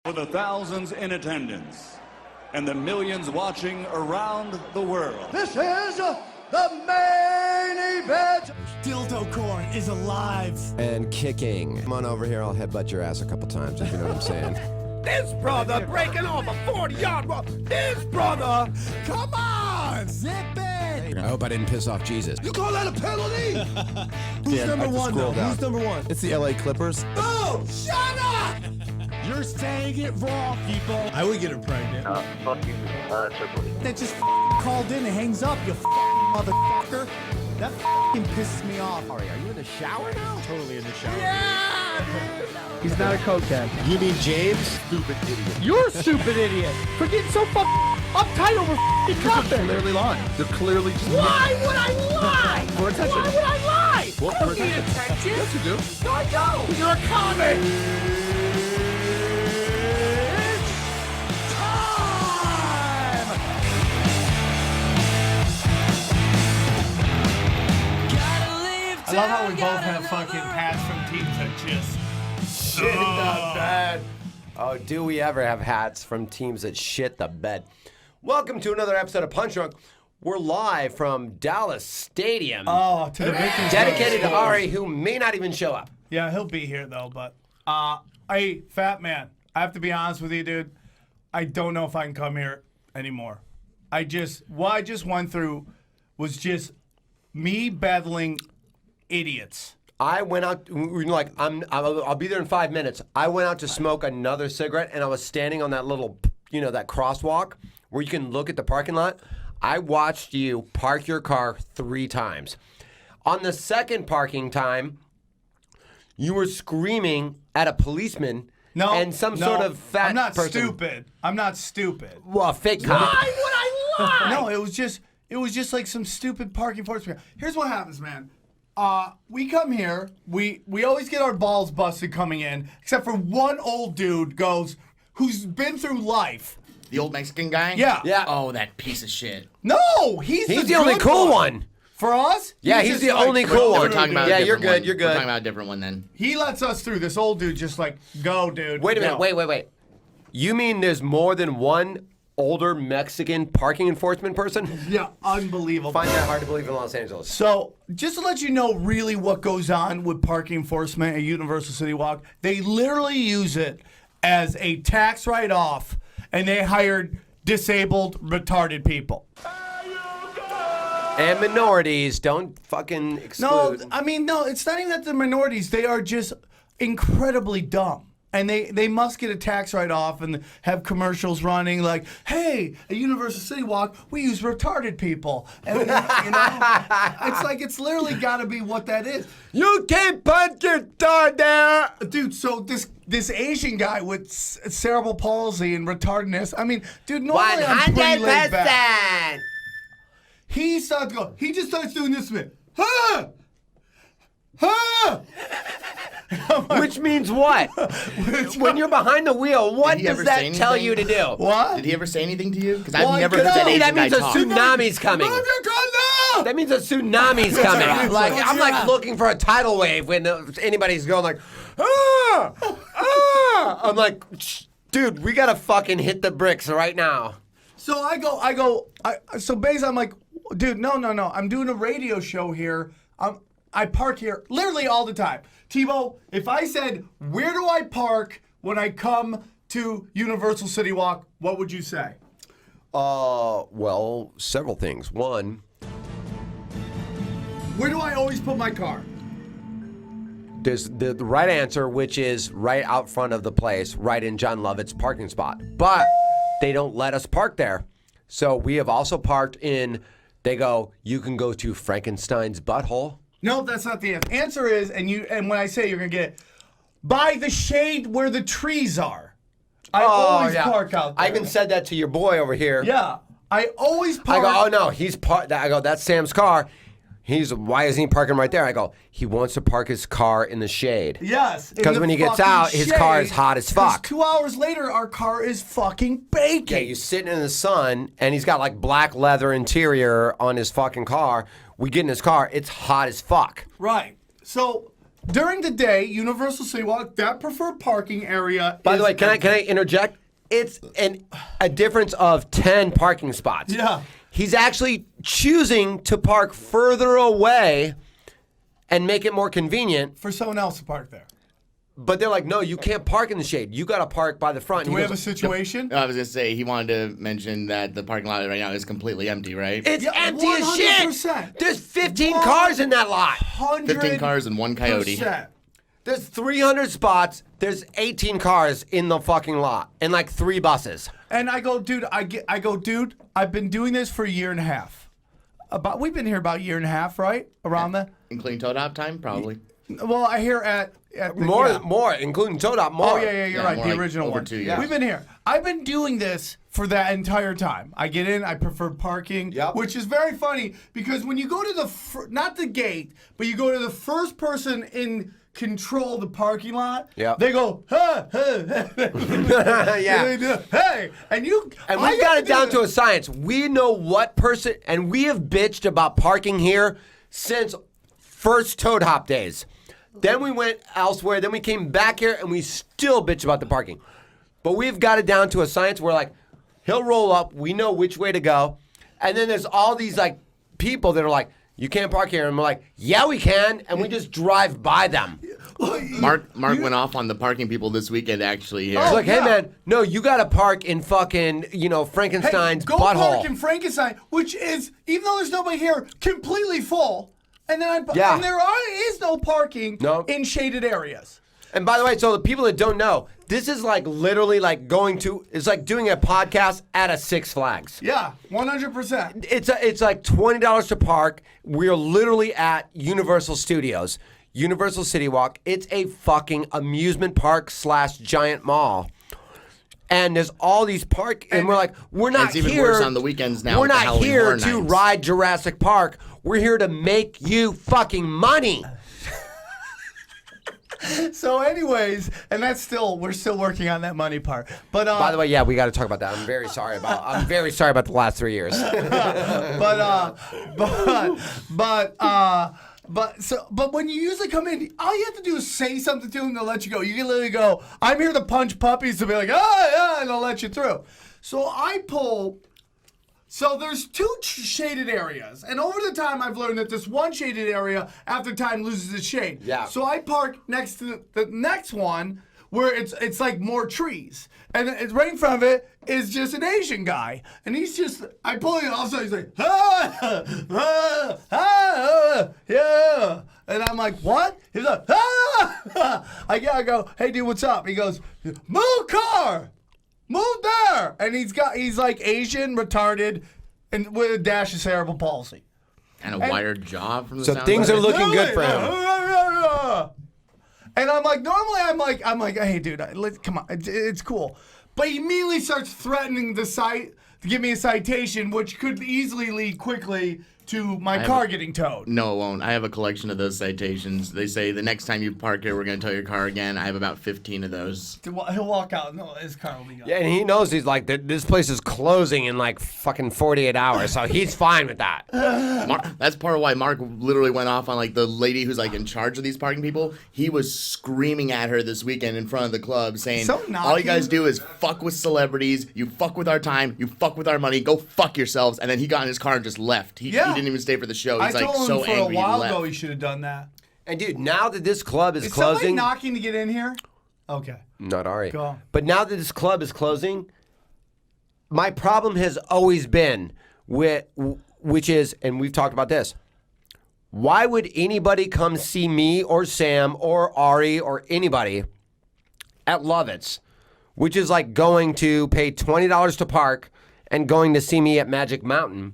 For the thousands in attendance and the millions watching around the world. This is the main event. Dildo corn is alive. And kicking. Come on over here, I'll headbutt your ass a couple times, if you know what I'm saying. This brother breaking off a 40-yard run. This brother, come on, zip it. I hope I didn't piss off Jesus. You call that a penalty? Who's Yeah, number I just one, though? scrolled down. Who's number one? It's the LA Clippers. Oh, shut up! You're saying it wrong, people. I would get her pregnant. Fuck you, Tripoli. That just called in and hangs up, you motherfucker. That pisses me off. Ari, are you in the shower now? Totally in the shower. Yeah, he's not a cokehead. You mean James? Stupid idiot. You're a stupid idiot for getting so uptight over nothing. Clearly lying. They're clearly just... Why would I lie? For attention. Why would I lie? Well, I don't need attention. Yes, you do. No, I don't. You're a comic. I love how we both have fucking hats from teams that just shit the bed. Oh, do we ever have hats from teams that shit the bed? Welcome to another episode of Punch Drunk. We're live from Dallas Stadium. Oh, to the victims. Dedicated to Ari, who may not even show up. Yeah, he'll be here though, but hey, fat man, I have to be honest with you, dude. I don't know if I can come here anymore. What I just went through was just me battling idiots. I went out, like, I'll be there in 5 minutes. I went out to smoke another cigarette, and I was standing on that little, that crosswalk where you can look at the parking lot. I watched you park your car 3 times. On the second parking time, you were screaming at a policeman and some sort of fat person. I'm not stupid. Well, a fake cop. Why would I lie? No, it was just like some stupid parking enforcement. Here's what happens, man. We come here, we always get our balls busted coming in, except for one old dude who's been through life. The old Mexican guy? Yeah. Yeah. Oh, that piece of shit. No, he's the only good cool one. For us? Yeah, he's just the only cool one. We're talking about Yeah, a you're different good, one. you're good. We're talking about a different one then. He lets us through. This old dude just like, go, dude. Wait a minute, go. wait. You mean there's more than one older Mexican parking enforcement person? Yeah, unbelievable. Find that hard to believe in Los Angeles. So, just to let you know really what goes on with parking enforcement at Universal CityWalk, they literally use it as a tax write-off, and they hired disabled, retarded people. And minorities, don't fucking exclude. No, it's not even that they're minorities. They are just incredibly dumb. And they must get a tax write-off and have commercials running like, hey, at Universal CityWalk, we use retarded people. And, it's literally got to be what that is. You can't punch your dog there! Dude, so this Asian guy with cerebral palsy and retardedness, dude, normally I'm pretty laid back. 100%! He just starts doing this to me. Huh! Huh! Which means what? When you're behind the wheel, what Did he does ever that say tell anything? you to do? What? Did he ever say anything to you? Because Well, I've never I heard that could- Asian that guy means a talk. tsunami's coming. Move your gun now! That means a tsunami's coming. right. Like What's I'm like that? looking for a tidal wave when anybody's going like, ah, ah. I'm like, dude, we gotta fucking hit the bricks right now. So so basically I'm like, dude, no. I'm doing a radio show here. I park here literally all the time. Thibault, if I said, where do I park when I come to Universal CityWalk, what would you say? Well, several things. One, Where do I always put my car? there's the right answer, which is right out front of the place, right in John Lovett's parking spot. But they don't let us park there. So we have also parked in, they go, you can go to Frankenstein's butthole. No, that's not the answer. Answer is, and when I say you're going to get it, by the shade where the trees are. I always park out there. I even said that to your boy over here. Yeah. I always I park. go, oh no, he's parked. I go, that's Sam's car. Why isn't he parking right there? I go, he wants to park his car in the shade. Yes. Because when he gets out, his car is hot as fuck. 2 hours later, our car is fucking baking. Yeah, he's sitting in the sun, and he's got like black leather interior on his fucking car. We get in his car, it's hot as fuck. Right. So during the day, Universal CityWalk, that preferred parking area. By the way, can I interject? It's a difference of 10 parking spots. Yeah. He's actually choosing to park further away and make it more convenient. For someone else to park there. But they're like, no, you can't park in the shade. You got to park by the front. Do we have a situation? I was gonna say he wanted to mention that the parking lot right now is completely empty, right? It's Yeah, empty as shit. 100%. There's 15 cars in that lot. 15 cars and one coyote. There's 300 spots. There's 18 cars in the fucking lot and like 3 buses. And I go, dude, dude, I've been doing this for a year and a half. We've been here about a year and a half, right? Around that? Including toe top time, probably. Well, I hear at the, More, including Todop, more. Oh, yeah, you're right. more The like original over one. 2 years. We've been here. I've been doing this for that entire time. I get in, I prefer parking, which is very funny because when you go to the, not the gate, but you go to the first person in control of the parking lot, they go, hey, and we've got it down to a science. We know what person, and we have bitched about parking here since first Toad Hop days. Then we went elsewhere. Then we came back here, and we still bitch about the parking. But we've got it down to a science where, like, he'll roll up. We know which way to go. And then there's all these, like, people that are like, you can't park here. And we're like, yeah, we can. And we just drive by them. Mark went off on the parking people this weekend, actually. Here. He's like, hey, man, no, you got to park in fucking, Frankenstein's go butthole. park in Frankenstein, which is, even though there's nobody here, completely full. And then and there is no parking in shaded areas. And by the way, so the people that don't know, this is like literally like it's like doing a podcast at a Six Flags. Yeah, 100%. It's like $20 to park. We're literally at Universal Studios, Universal CityWalk. It's a fucking amusement park / giant mall. And there's all these and we're like, we're not here. It's even worse on the weekends now. We're with the not Halloween here Horror to Nights. ride Jurassic Park. We're here to make you fucking money. So anyways, and we're still working on that money part. But by the way, yeah, we got to talk about that. I'm very sorry about the last 3 years. But when you usually come in, all you have to do is say something to them, they'll let you go. You can literally go, I'm here to punch puppies, to be like, and they'll let you through. So there's 2 shaded areas. And over the time, I've learned that this one shaded area, after time, loses its shade. Yeah. So I park next to the next one where it's like more trees. And it's right in front of it is just an Asian guy. And he's just, I pull it, all of a sudden he's like, yeah. And I'm like, what? He's like, I go, hey dude, what's up? He goes, move car! Move there! And he's like Asian, retarded, and with a dash of cerebral palsy. And a wired jaw from the So sound things of are it. looking good for him. And I'm like, normally I'm like, hey dude, come on, it's cool. But he immediately starts threatening to give me a citation, which could easily lead quickly to my car getting towed. No, it won't. I have a collection of those citations. They say the next time you park here, we're going to tow your car again. I have about 15 of those. He'll walk out. No, his car will be gone. Yeah, and he knows he's like, this place is closing in like fucking 48 hours, so he's fine with that. That's part of why Mark literally went off on like the lady who's like in charge of these parking people. He was screaming at her this weekend in front of the club saying, all you guys do is fuck with celebrities, you fuck with our time, you fuck with our money, go fuck yourselves. And then he got in his car and just left. He didn't even stay for the show. He's I like told so him for angry a while he left. ago he should have done that. And dude, now that this club is Somebody closing, knocking to get in here? Okay. not Ari. Go. But now that this club is closing, my problem has always been which is, and we've talked about this. Why would anybody come see me or Sam or Ari or anybody at Lovett's, which is like going to pay $20 to park and going to see me at Magic Mountain,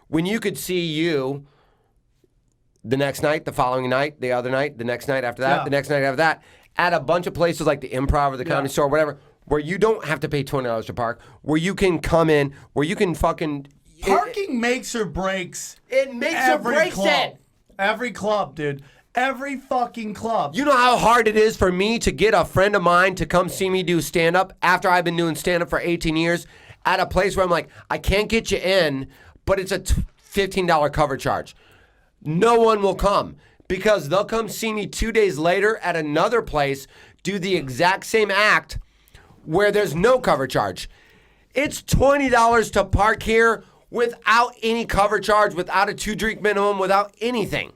when you could see you the next night, the following night, the other night, the next night after that, the next night after that, at a bunch of places like the Improv or the Comedy Store or whatever, where you don't have to pay $20 to park, where you can come in, where you can fucking... Parking makes or breaks. It makes or breaks it. Every club, dude. Every fucking club. You know how hard it is for me to get a friend of mine to come see me do stand-up after I've been doing stand-up for 18 years at a place where I'm like, I can't get you in, but it's a $15 cover charge. No one will come because they'll come see me 2 days later at another place, do the exact same act where there's no cover charge. It's $20 to park here without any cover charge, without a 2-drink minimum, without anything.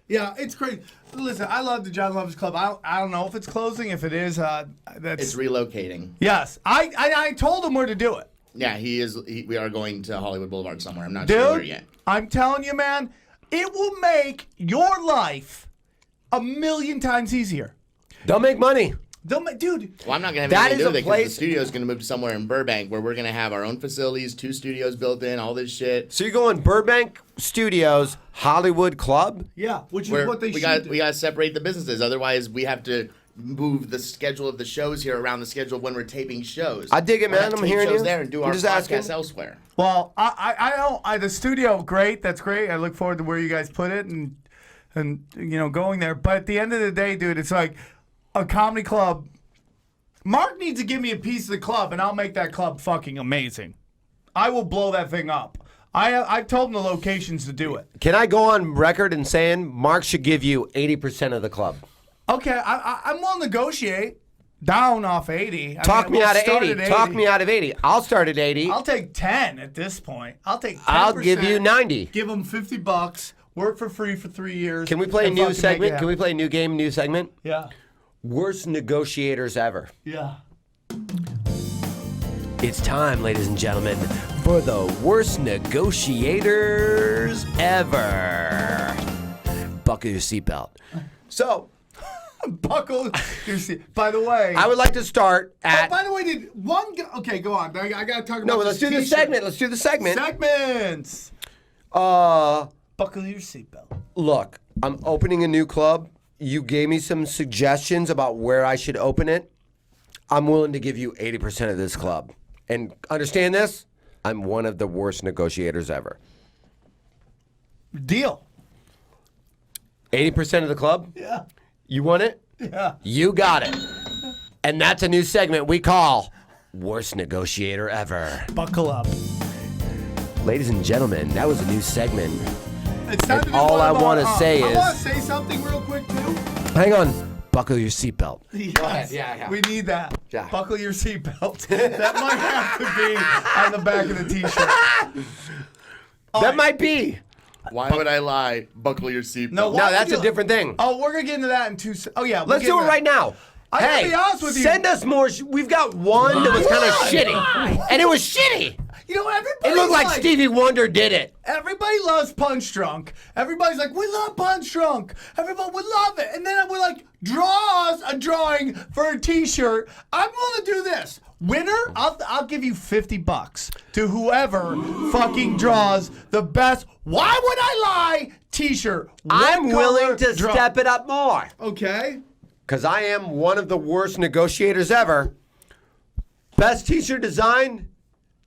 Yeah, it's crazy. Listen, I love the John Lovers Club. I don't know if it's closing. If it is, that's... It's relocating. Yes. I told him where to do it. Yeah, we are going to Hollywood Boulevard somewhere. I'm not sure where yet. I'm telling you, man, it will make your life 1,000,000 times easier. They'll make money. Dude. Well, I'm not going to have anything to do with it because the studio is going to move to somewhere in Burbank where we're going to have our own facilities, 2 studios built in, all this shit. So you're going Burbank Studios, Hollywood Club? Yeah, which is what they should do. We got to separate the businesses. Otherwise, we have to move the schedule of the shows here around the schedule of when we're taping shows. I dig it, man. I'm hearing you. There and do our podcast elsewhere. Well, I don't. The studio, great. That's great. I look forward to where you guys put it and going there. But at the end of the day, dude, it's like a comedy club. Mark needs to give me a piece of the club, and I'll make that club fucking amazing. I will blow that thing up. I've told him the locations to do it. Can I go on record in saying Mark should give you 80% of the club? Okay, I'm willing to negotiate down off 80. Talk me out of 80. Talk me out of 80. I'll start at 80. I'll take 10 at this point. I'll take 10%. I'll give you 90. Give them $50. Work for free for 3 years. Can we play a new segment? Can we play a new game, new segment? Yeah. Worst negotiators ever. Yeah. It's time, ladies and gentlemen, for the worst negotiators ever. Buckle your seatbelt. So, buckle your seat. By the way, I would like to start at. Oh, by the way, did one? Okay, go on. I got to talk about. No, let's do the segment. Let's do the segment. Segments. Buckle your seatbelt. Look, I'm opening a new club. You gave me some suggestions about where I should open it. I'm willing to give you 80% of this club. And understand this, I'm one of the worst negotiators ever. Deal. 80% of the club? Yeah. You want it? Yeah. You got it. And that's a new segment we call Worst Negotiator Ever. Buckle up. Ladies and gentlemen, that was a new segment. It's time to do all I want to say is... I want to say something real quick, too. Hang on. Buckle your seatbelt. Yes. Go ahead. Yeah. We need that. Yeah. Buckle your seatbelt. That might have to be on the back of the T-shirt. That might be. Why would I lie? Buckle your seatbelt. No, that's a different thing. Oh, we're going to get into that in 2 seconds. Oh, yeah. Let's do it right now. I gotta be honest with you. Send us more. We've got one that was kind of shitty. And it was shitty. You know, everybody. It looked like Stevie Wonder did it. Everybody loves Punch Drunk. Everybody's like, we love Punch Drunk. Everybody would love it. And then we're like, draw us a drawing for a T-shirt. I'm willing to do this. Winner, I'll give you $50 to whoever fucking draws the best. Why would I lie? T-shirt. I'm willing to step it up more. Okay. Because I am one of the worst negotiators ever. Best T-shirt design.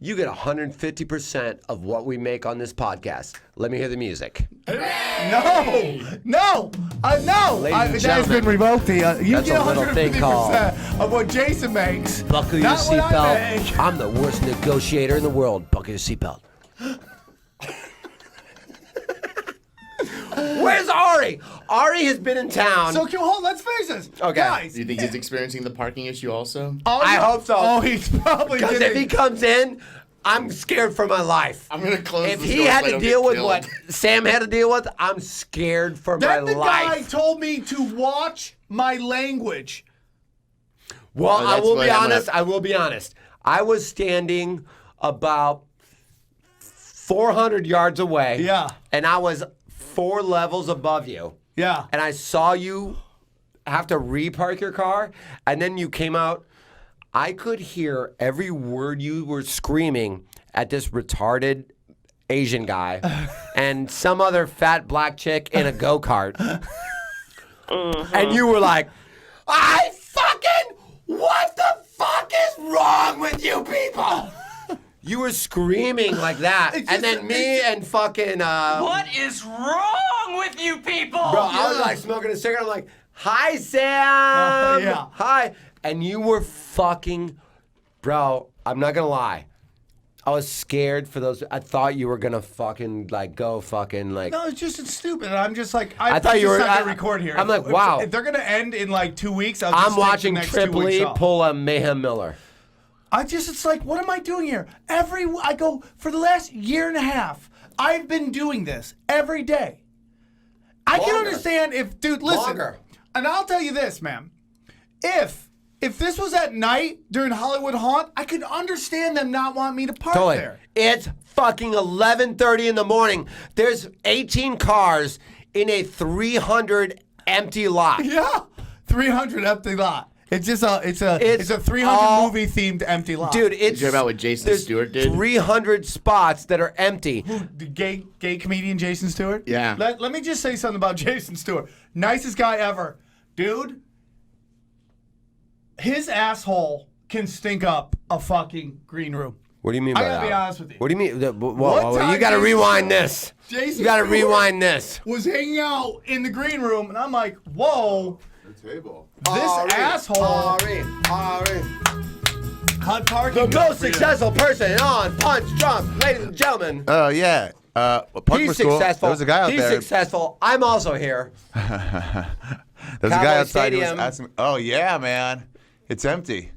You get 150% of what we make on this podcast. Let me hear the music. No. Ladies and That has been revoked. You that's get a little thing 150% called of what Jason makes. Buckle your Not what I seatbelt. make. I'm the worst negotiator in the world. Buckle your seatbelt. Where's Ari? Ari has been in town. So, let's face this. Okay. Guys. Do you think he's experiencing the parking issue also? I hope so. Oh, he's probably Because getting... if he comes in, I'm scared for my life. I'm going to close If the he door so had I to don't deal get with killed. what Sam had to deal with, I'm scared for my Then the guy life. told me to watch my language. Well, Oh, I that's will what be I'm honest. I will be honest. I was standing about 400 yards away. Yeah. And I was 4 levels above you. Yeah. And I saw you have to repark your car, and then you came out. I could hear every word you were screaming at this retarded Asian guy and some other fat black chick in a go-kart. And you were like, what the fuck is wrong with you people? You were screaming like that. And then me and fucking... What is wrong with you people? Bro, I was like smoking a cigarette. I'm like, hi, Sam. Yeah. Hi. And you were fucking... Bro, I'm not going to lie. I was scared for those. I thought you were gonna fucking go fucking like. No, it's stupid. I'm just like I thought you were. not gonna record here. I'm like, wow. If they're gonna end in like 2 weeks, I'm watching Tripoli pull a Mayhem Miller. It's like, what am I doing here? I go for the last year and a half. I've been doing this every day. I can understand dude, listen. Longer. And I'll tell you this, man. If this was at night during Hollywood Haunt, I could understand them not wanting me to park there. It's fucking 11:30 in the morning. There's 18 cars in a 300 empty lot. Yeah, 300 empty lot. It's just it's a 300 movie themed empty lot. Dude, it's you hear about what Jason Stewart did? 300 spots that are empty. The gay comedian Jayson Stewart? Yeah. Let me just say something about Jayson Stewart. Nicest guy ever. Dude, his asshole can stink up a fucking green room. What do you mean by that? I gotta be honest with you. What do you mean? You gotta rewind this. Jason You gotta Stewart rewind this. was hanging out in the green room, and I'm like, whoa. Table. This asshole. Ari. Hot parking. The most successful person on Punch Drunk, ladies and gentlemen. Oh yeah. He's successful. There was a guy out He's there. successful. I'm also here. There's a guy Cowboys outside who was Stadium. asking. Oh yeah, man, it's empty,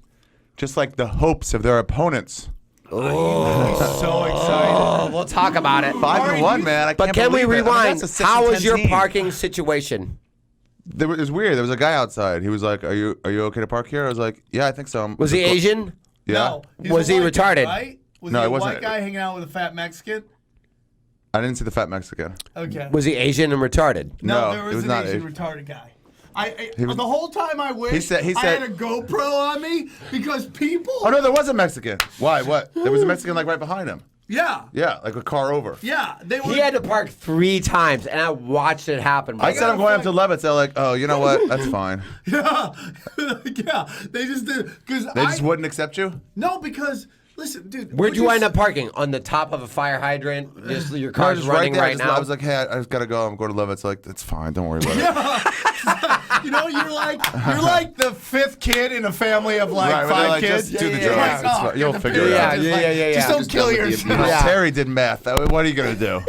just like the hopes of their opponents. Oh, so excited. Oh, we'll talk about it. 5-1, man. I But can't can we believe it. I mean, rewind? that's a 6-10 How was your team. parking situation? It was weird. There was a guy outside. He was like, "Are you okay to park here?" I was like, "Yeah, I think so." Was he Asian? Yeah. No. He's Was a he white guy, retarded? right? Was No, he he a wasn't. white guy hanging out with a fat Mexican? I didn't see the fat Mexican. Okay. Was he Asian and retarded? No, No, there he was was an not Asian Asian. retarded guy. was- The whole time I wished he I said- had a GoPro on me because people. Oh no, there was a Mexican. Why? What? There was a Mexican like right behind him. Yeah. Yeah, like a car over. Yeah. They were. He had to park 3 times, and I watched it happen. I said I'm going up to Levitt. They're like, "Oh, you know what? That's fine." Yeah. Yeah. They just did because They just wouldn't accept you. No, because listen, dude. Where'd you wind up parking? On the top of a fire hydrant? Just your No, car's just running there. right now? I was like, "Hey, I just gotta go. I'm going to Levitt." It's like, "It's fine. Don't worry about it." You know, you're like the 5th kid in a family of like Right, 5 like, kids. just do the You're jokes. like, It's oh, fine. You'll you're the figure it parent. out. Just like, Yeah. Just don't Just kill done with the yourself. abuse. Yeah. Terry did math. What are you gonna do?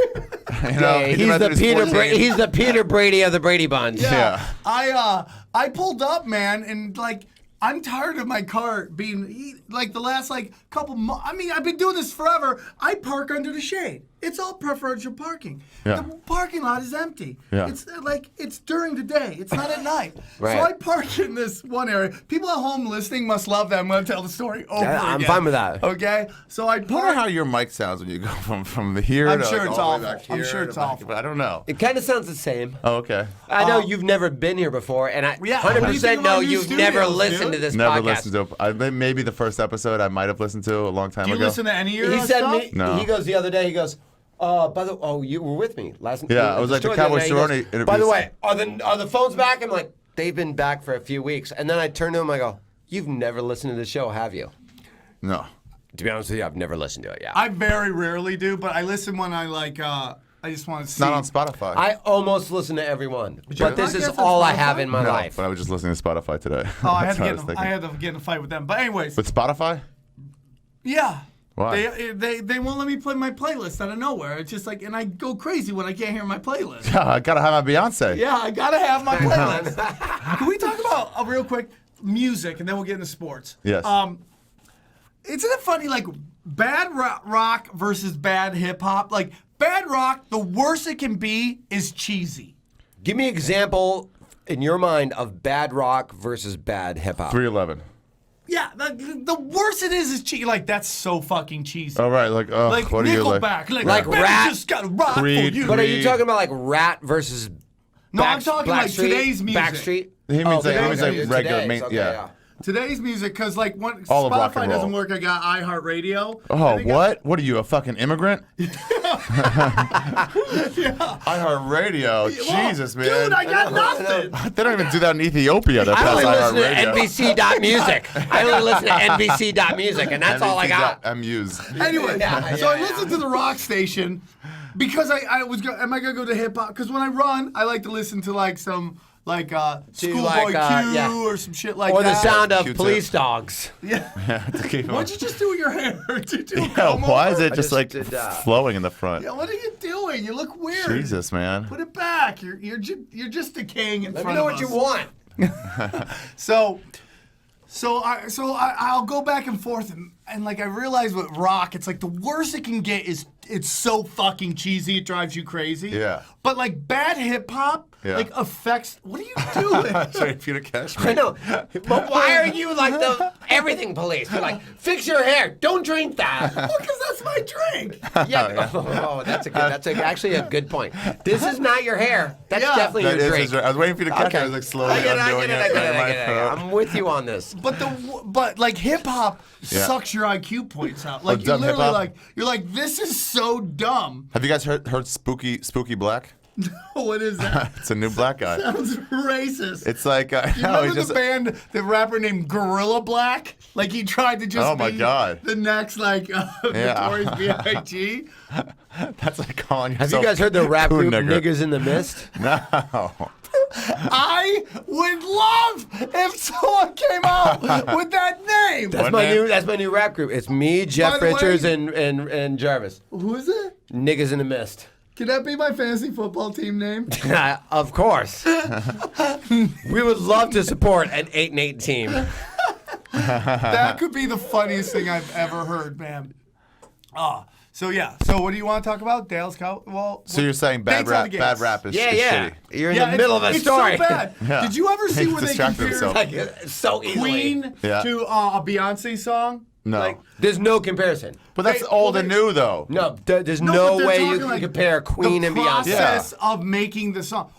You know, he did He's math the at his Peter. 14. He's the Peter Brady of the Brady Bunch. Yeah. I pulled up, man, and like I'm tired of my car being like the last couple months. I mean, I've been doing this forever. I park under the shade. It's all preferential parking. Yeah. The parking lot is empty. Yeah. It's during the day. It's not at night. Right. So I park in this one area. People at home listening must love that. I'm going to tell the story over again. I'm fine with that. Okay? So I I wonder park. how your mic sounds when you go from the here I'm to sure like, it's all the way awful. back I'm here sure to it's back- awful. But I don't know. It kind of sounds the same. Oh, okay. I know you've never been here before, and I Yeah, what do you 100% think know about new you've never studios, listened dude? to this Never podcast. listened to maybe the first episode I might have listened to a long time Do you ago. listen to any of your He said stuff? me. No. He goes the other day. He goes, you were with me last. Yeah, I was at like the store Cowboys other day. He goes, sorority By the interviews. way, are the phones back? I'm like, they've been back for a few weeks, and then I turn to him. I go, you've never listened to the show, have you? No. To be honest with you, I've never listened to it. Yeah. I very rarely do, but I listen when I I just want to see. Not on Spotify. I almost listen to every one, but this is podcast on all I Spotify? have in my no, life. but I was just listening to Spotify today. Oh, I That's had what to thinking. I had to get in a fight with them. But anyways, With Spotify? yeah. Why? They won't let me play my playlist out of nowhere. It's just like, and I go crazy when I can't hear my playlist. I gotta have my Beyonce. Yeah, I gotta have my playlist. Can we talk about real quick music, and then we'll get into sports? Yes. Isn't it funny, like bad rock versus bad hip hop? Like bad rock, the worst it can be is cheesy. Give me an example in your mind of bad rock versus bad hip hop. 311. Yeah, the worst it is cheesy. Like that's so fucking cheesy. Oh, right. Like, Like what are you like? Nickelback, Like "Baby, Rat, just got a rock Creed, for you." But are you Creed. talking about like Rat versus? No, I'm talking like today's music. Backstreet. He means like, today's he was like music. regular. Today's, Main, okay, yeah. Today's music, because like when All of rock Spotify and roll. doesn't work, I got iHeartRadio. Oh, And they what? What are you, a fucking immigrant? iHeartRadio. Jesus, man. Dude, I got nothing. They don't even do that in Ethiopia. They're I past only listen to iHeartRadio. NBC.music. I only listen to NBC.music, and that's all I got. MUs. Anyway, Yeah, so I yeah. listened to the rock station because I was am I gonna go to hip hop? Because when I run, I like to listen to like some Schoolboy Q or some shit like that. Or the sound of Q-tip. police dogs. Yeah. To keep What'd you just do with your hair? Did you why is it I just just like did, flowing in the front? Yeah, what are you doing? You look weird. Jesus, man. Put it back. You're just decaying in Let front me know of what us. you want. I'll go back and forth and like I realize with rock, it's like the worst it can get is it's so fucking cheesy it drives you crazy. Yeah. But like bad hip hop like affects. What are you doing? Sorry for you to catch me. I know. But why are you like the everything police? You're like, fix your hair. Don't drink that. Well, because that's my drink. Yeah. Oh, that's actually a good point. This is not your hair. That's definitely That your is drink. his right. I was waiting for you to catch it. I was like slowly undoing it. I'm with you on this. But like hip hop sucks your IQ points out. Like you dumb literally hip-hop? like you're like this is so dumb. Have you guys heard Spooky Black? What is that? It's a new black guy. Sounds racist. It's like You no, remember he just the band, the rapper named Gorilla Black? Like he tried to just Oh my be God. the next like Notorious B.I.G. that's like calling Have yourself. you guys heard the rap cool group nigger. Niggas in the Mist? No. I would love if someone came out with that name. That's my new rap group. It's me, Jeff By the way- Richards, and Jarvis. Who is it? Niggas in the Mist. Can that be my fantasy football team name? Of course. We would love to support an 8-8 team. That could be the funniest thing I've ever heard, man. So what do you want to talk about? Dale's Cow? Well, So you're saying bad Dates on the rap Gates. is shitty. You're in the middle of a story. It's so bad. Yeah. Did you ever see He where they distracted compared himself. Like, so easily. Queen Yeah. to a Beyonce song? No. Like, There's no comparison. But that's old and new though. No, there's but no they're way talking you can like compare Queen the and Beyonce. process of making the song.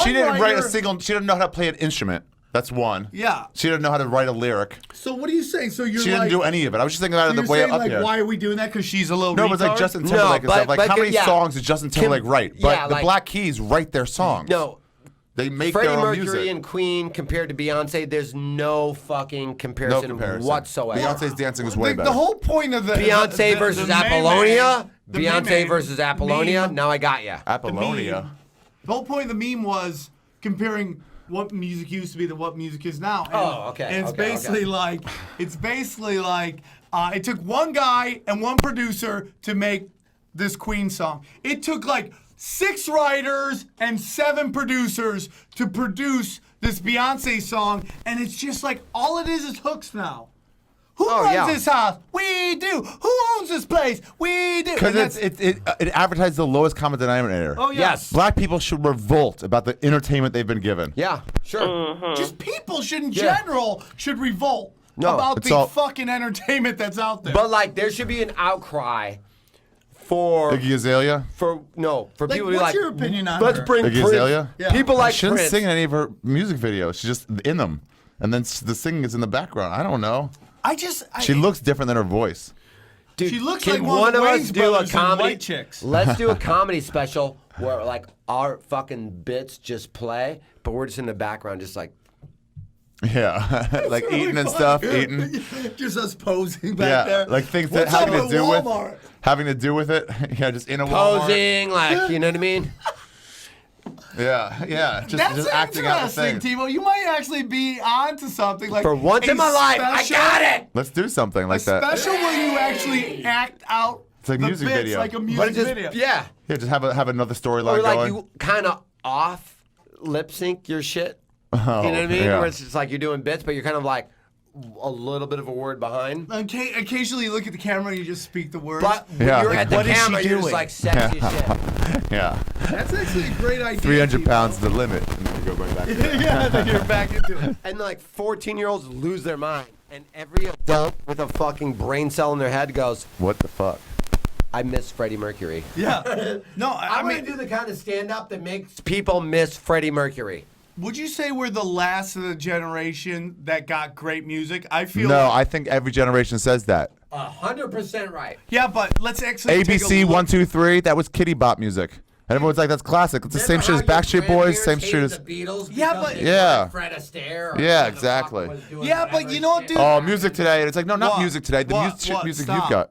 She didn't write a single. She didn't know how to play an instrument. That's one. Yeah. She didn't know how to write a lyric. So what are you saying? So you're She like, didn't do any of it. I was just thinking about it so the you're way saying, up like, here. why are we doing that? Because she's a little No, retard? it was like Justin Timberlake and stuff. Like, how many songs did Justin Timberlake write? But the Black Keys write their songs. No. They make Freddie their own Mercury music. and Queen compared to Beyonce, there's no fucking comparison, whatsoever. Beyonce's dancing was way better. The whole point of the Beyonce versus Apollonia. the Beyonce meme- versus Apollonia. meme- Now I got you. Apollonia. The whole point of the meme was comparing what music used to be to what music is now. And, okay, And it's okay, basically like it took one guy and one producer to make this Queen song. It took like 6 writers and 7 producers to produce this Beyonce song, and it's just like all it is hooks now. Who runs this house? We do. Who owns this place? We do. Because it advertises the lowest common denominator. Oh, yes. Black people should revolt about the entertainment they've been given. Yeah, sure. Just people in general should revolt No, about it's the all- fucking entertainment that's out there. But like, there should be an outcry for Iggy Azalea? for people to be what's like, your opinion on let's her? bring Iggy Prince. Azalea? Yeah. People like She doesn't Prince. sing in any of her music videos. She's just in them. And then the singing is in the background. I don't know. She looks different than her voice. Dude, She looks can like one of of the us Wayans do a brothers in comedy? White Chicks. Let's do a comedy special where like our fucking bits just play, but we're just in the background, just like. Yeah. Like eating and stuff, eating. Just us posing back there. Like things that What's having up to at do with Walmart? having to do with it. Yeah, just in a Walmart. Posing, like, you know what I mean? Yeah. That's Just acting out the interesting, thing. Timo. You might actually be onto something like For once a in my life, I special- got it. Let's do something like that. Special where you actually act out. It's like the music bits video. like a But music it just, video. yeah. Yeah, just have another storyline Or like going. you kind of off lip sync your shit. You know what I mean? yeah. Where it's just like you're doing bits, but you're kind of like a little bit of a word behind. Occasionally, you look at the camera and you just speak the words. But when Yeah. you're at the What is she camera, you're just doing? like sexy as shit. Yeah. That's actually a great idea. 300 Timo. pounds is the limit. And then you go right back to it. Yeah, then you're back into it. And like 14-year-olds lose their mind. And every adult with a fucking brain cell in their head goes, What the fuck? I miss Freddie Mercury. Yeah. No, I I'm mean, going to do the kind of stand-up that makes people miss Freddie Mercury. would you say we're the last of the generation that got great music? I feel No, like, I think every generation says that. 100% right. yeah, but let's actually take a ABC look. 1, 2, 3. That was Kitty Bop music. And everyone's like, that's classic. It's the same shit as Backstreet Boys, same shit as. Yeah, but- Yeah. Fred Astaire. Yeah, exactly. Yeah, but you know what, dude? Oh, music today. And it's like, no, not What? music today. The What? music What? you've Stop. got.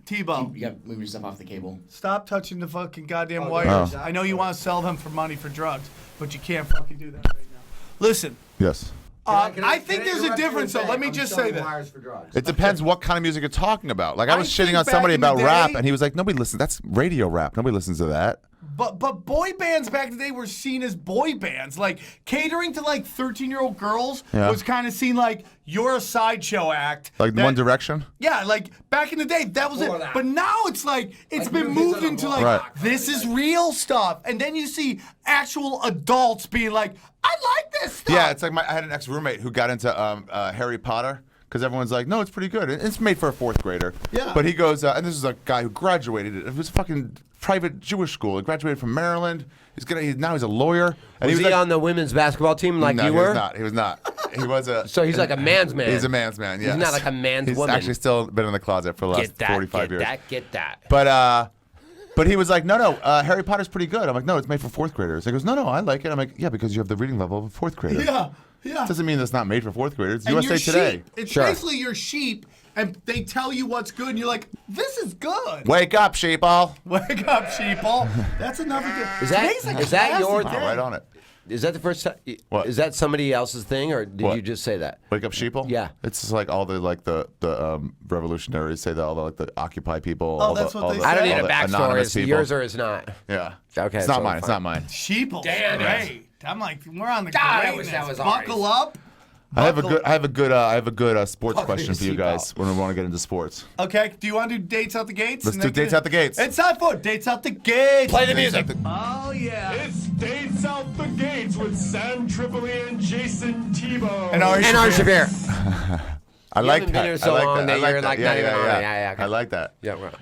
Thibault. You got to move yourself off the cable. Stop touching the fucking goddamn wires. I know you want to sell them for money for drugs, but you can't fucking do that right now. Listen. Yes. I think there's a difference, though. Let me just say that. It depends what kind of music you're talking about. Like, I was shitting on somebody about rap, and he was like, nobody listens. That's radio rap. Nobody listens to that. But boy bands back in the day were seen as boy bands. Like, catering to, like, 13-year-old girls was kind of seen like, you're a sideshow act. Like One Direction? Yeah, like, back in the day, that was it. But now it's like, it's been moved into, like, this is real stuff. And then you see actual adults being like, I like this stuff. Yeah, it's like I had an ex-roommate who got into Harry Potter because everyone's like, no, it's pretty good. It's made for a 4th grader. Yeah. But he goes, and this is a guy who graduated. It was a fucking private Jewish school. He graduated from Maryland. Now he's a lawyer. And Was he like, on the women's basketball team like you were? He was not. He was a. So he's like a man's man. He's a man's man, yes. He's not like a man's he's woman. He's actually still been in the closet for the last 45 years. Get that. But he was like, no, Harry Potter's pretty good. I'm like, no, it's made for 4th graders. He goes, no, I like it. I'm like, yeah, because you have the reading level of a 4th grader. Yeah. Doesn't mean it's not made for 4th graders. It's And USA you're Today. sheep. It's basically your sheep, and they tell you what's good, and you're like, this is good. Wake up, sheeple. Wake up, sheeple. That's another good. Is that your Oh, right on it. Is that the first time? What? Is that somebody else's thing, or did you just say that? Wake up, sheeple. Yeah. It's just like all the revolutionaries say that, all the Occupy people. Oh, that's what they say. I don't need all a the backstory. anonymous It's people. yours or it's not. Yeah. Okay. It's not mine. It's not mine. Sheeple. Damn it. Great. I'm like, we're on the God, I greatness. wish that was Buckle ours. up. I have a good sports question for you guys when we want to get into sports. Okay, do you want to do dates out the gates? Let's do dates out the gates. It's time for dates out the gates. Play the music. Oh yeah. It's Dates Out the Gates with Sam Tripoli and Jayson Thibault. And Ari Shaffir. I like haven't that. been here so I like long that. that I like you're, that. like, Yeah, not even on it. yeah. Yeah, okay. I like that. Yeah, right.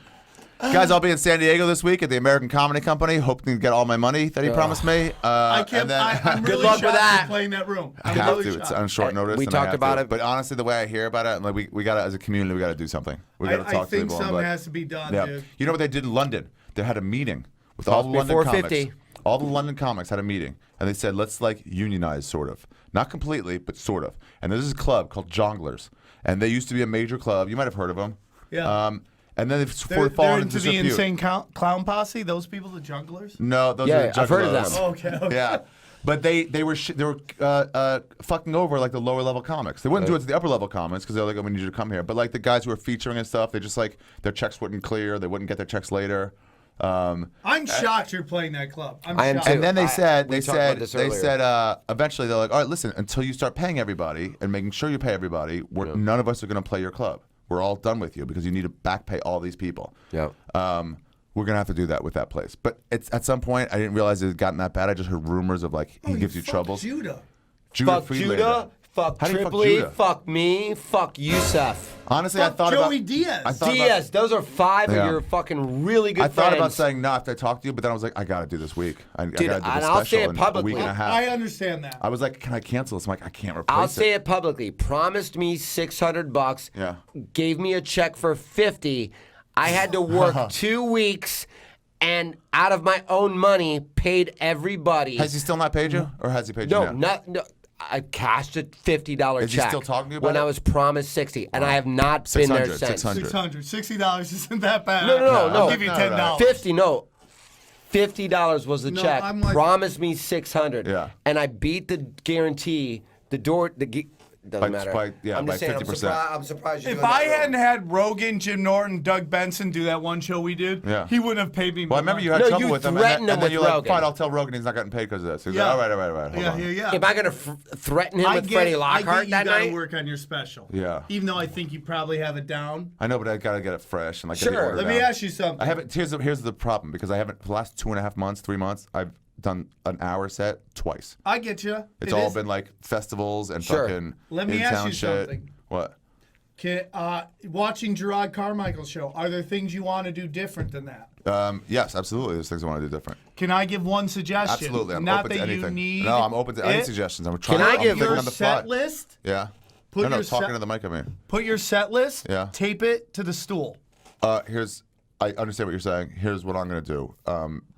Guys, I'll be in San Diego this week at the American Comedy Company, hoping to get all my money that he promised me. I can't. and then, I'm Good really luck with shocked that. you're playing that room. I I'm have really to. It's shocked. on short notice. We and I talked have about to. it. But honestly, the way I hear about it, like we got to, as a community, we got to do something. We got to talk I to think people. something has to be done, dude. You know what they did in London? They had a meeting with all the London before comics. 50. All the London comics had a meeting, and they said, let's like unionize, sort of. Not completely, but sort of. And there's this club called Jongleurs, and they used to be a major club. You might have heard of them. Yeah. And then they've They're fallen into into the disrepute. insane clown posse. Those people, the junglers. No, those Yeah, are the I've heard of them. juggalos. Oh, okay. Yeah, but they were fucking over like the lower level comics. They wouldn't do it to the upper level comics because they're like, oh, we need you to come here. But like the guys who were featuring and stuff, they just like their checks wouldn't clear. They wouldn't get their checks later. I'm shocked you're playing that club. I am shocked. too. And then they said earlier. eventually they're like, all right, listen, until you start paying everybody and making sure you pay everybody, none of us are going to play your club. We're all done with you because you need to back pay all these people. Yeah. We're gonna have to do that with that place. But it's at some point I didn't realize it had gotten that bad. I just heard rumors of like he gives you troubles. Judah. Fuck Friedlander. Judah. Fuck How do you fuck Tripoli. Judah? Fuck me. Fuck Yusuf. Honestly, Fuck I thought Joey about Diaz. I thought Diaz. Those are 5 Yeah. of your fucking really good I thought about friends. saying no after I talked to you, but then I was like, I gotta do this week. I gotta do and this I'll say special it in publicly. a week and a half. I understand that. I was like, can I cancel this? I'm like, I can't replace I'll say it publicly. Promised me $600. Yeah. Gave me a check for $50. I had to work 2 weeks, and out of my own money, paid everybody. Has he still not paid you, or has he paid you No, now? no. I cashed a $50 Is he check. still talking to you about when it? I was promised $60, and I have not been there 600, since. 600. $60 isn't that bad. No. I'll give you $10. $50 was the No, check. I'm like- Promised me $600. Yeah. And I beat the guarantee. Doesn't matter. by I'm just saying, 50%. I'm surprised you're If doing I that. hadn't had Rogan, Jim Norton, Doug Benson do that one show we did, Yeah. he wouldn't have paid me Well, I more remember you had No, trouble you with him, threatened him and then with you're like, Rogan. fine, I'll tell Rogan he's not getting paid because of this. He's Yeah. like, all right. Hold on. Yeah. Am I going to threaten him with Freddie Lockhart you that gotta night? work on your special. Yeah. Even though I think you probably have it down. I know, but I gotta get it fresh and like get the Sure. order Let me down. ask you something. I haven't. Here's the problem because I haven't for the last 2.5 months, 3 months. I've done an hour set twice. I get you. It's all been like festivals and Sure. fucking Let me in-town ask you shit. something. What? Watching Gerard Carmichael's show, are there things you want to do different than that? Yes, absolutely. There's things I want to do different. Can I give one suggestion? Absolutely. I'm Not open that to anything. You need No, I'm open to any it. suggestions. I'm trying. Can I I'm give thinking your on the set fly. list? Yeah. Put no, your talking set- to the mic. I mean. Put your set list. Yeah. Tape it to the stool. I understand what you're saying. Here's what I'm gonna do.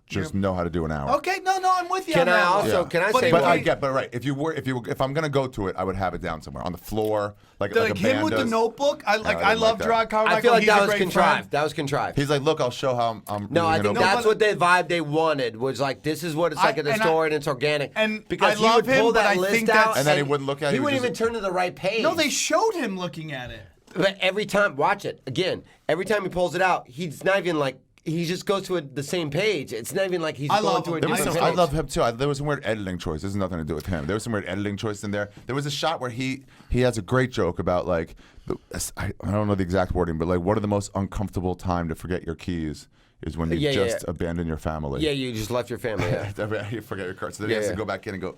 just know how to do an hour. Okay, no, I'm with you. Can on I that also? one. Can I But say? But one? I get, but right, if I'm gonna go to it, I would have it down somewhere on the floor, like a him band with the does. notebook. I didn't love like Gerard that. Carmichael. I feel like He's that a was great contrived. friend. That was contrived. He's like, look, I'll show how I'm. No, I using think an that's open- what the vibe they wanted was like. This is what it's like in the store, and it's organic. And because I he love would pull him, but that I list think out, that's- And then he wouldn't look at it, He he would wouldn't even just- turn to the right page. No, they showed him looking at it. But every time, watch it again. Every time he pulls it out, he's not even like. He just goes to the same page. It's not even like he's I going love to a him. different page. I love him too. There was some weird editing choice. This has nothing to do with him. There was some weird editing choice in there. There was a shot where he has a great joke about like I don't know the exact wording, but like what are the most uncomfortable time to forget your keys is when you just abandon your family. Yeah, you just left your family. Yeah. You forget your card. So then he has to go back in and go.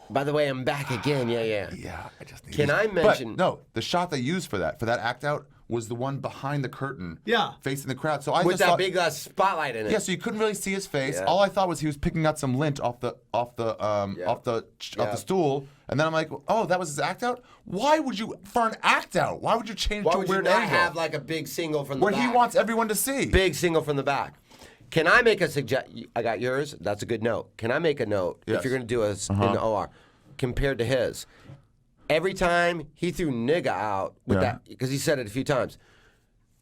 By the way, I'm back again. Yeah. Yeah, I just need Can I mention? But, no, the shot they used for that act out was the one behind the curtain. Yeah. Facing the crowd. So I With just that thought, big spotlight in it. Yeah, so you couldn't really see his face. Yeah. All I thought was he was picking out some lint off the stool, and then I'm like, oh, that was his act out. Why would you for an act out? Why would you change Why to a would you weird not angle have like a big single from the where back? he wants everyone to see? Big single from the back. Can I make a suggestion? I got yours. That's a good note. Can I make a note Yes. if you're going to do us in the OR compared to his? Every time he threw nigga out with that, because he said it a few times,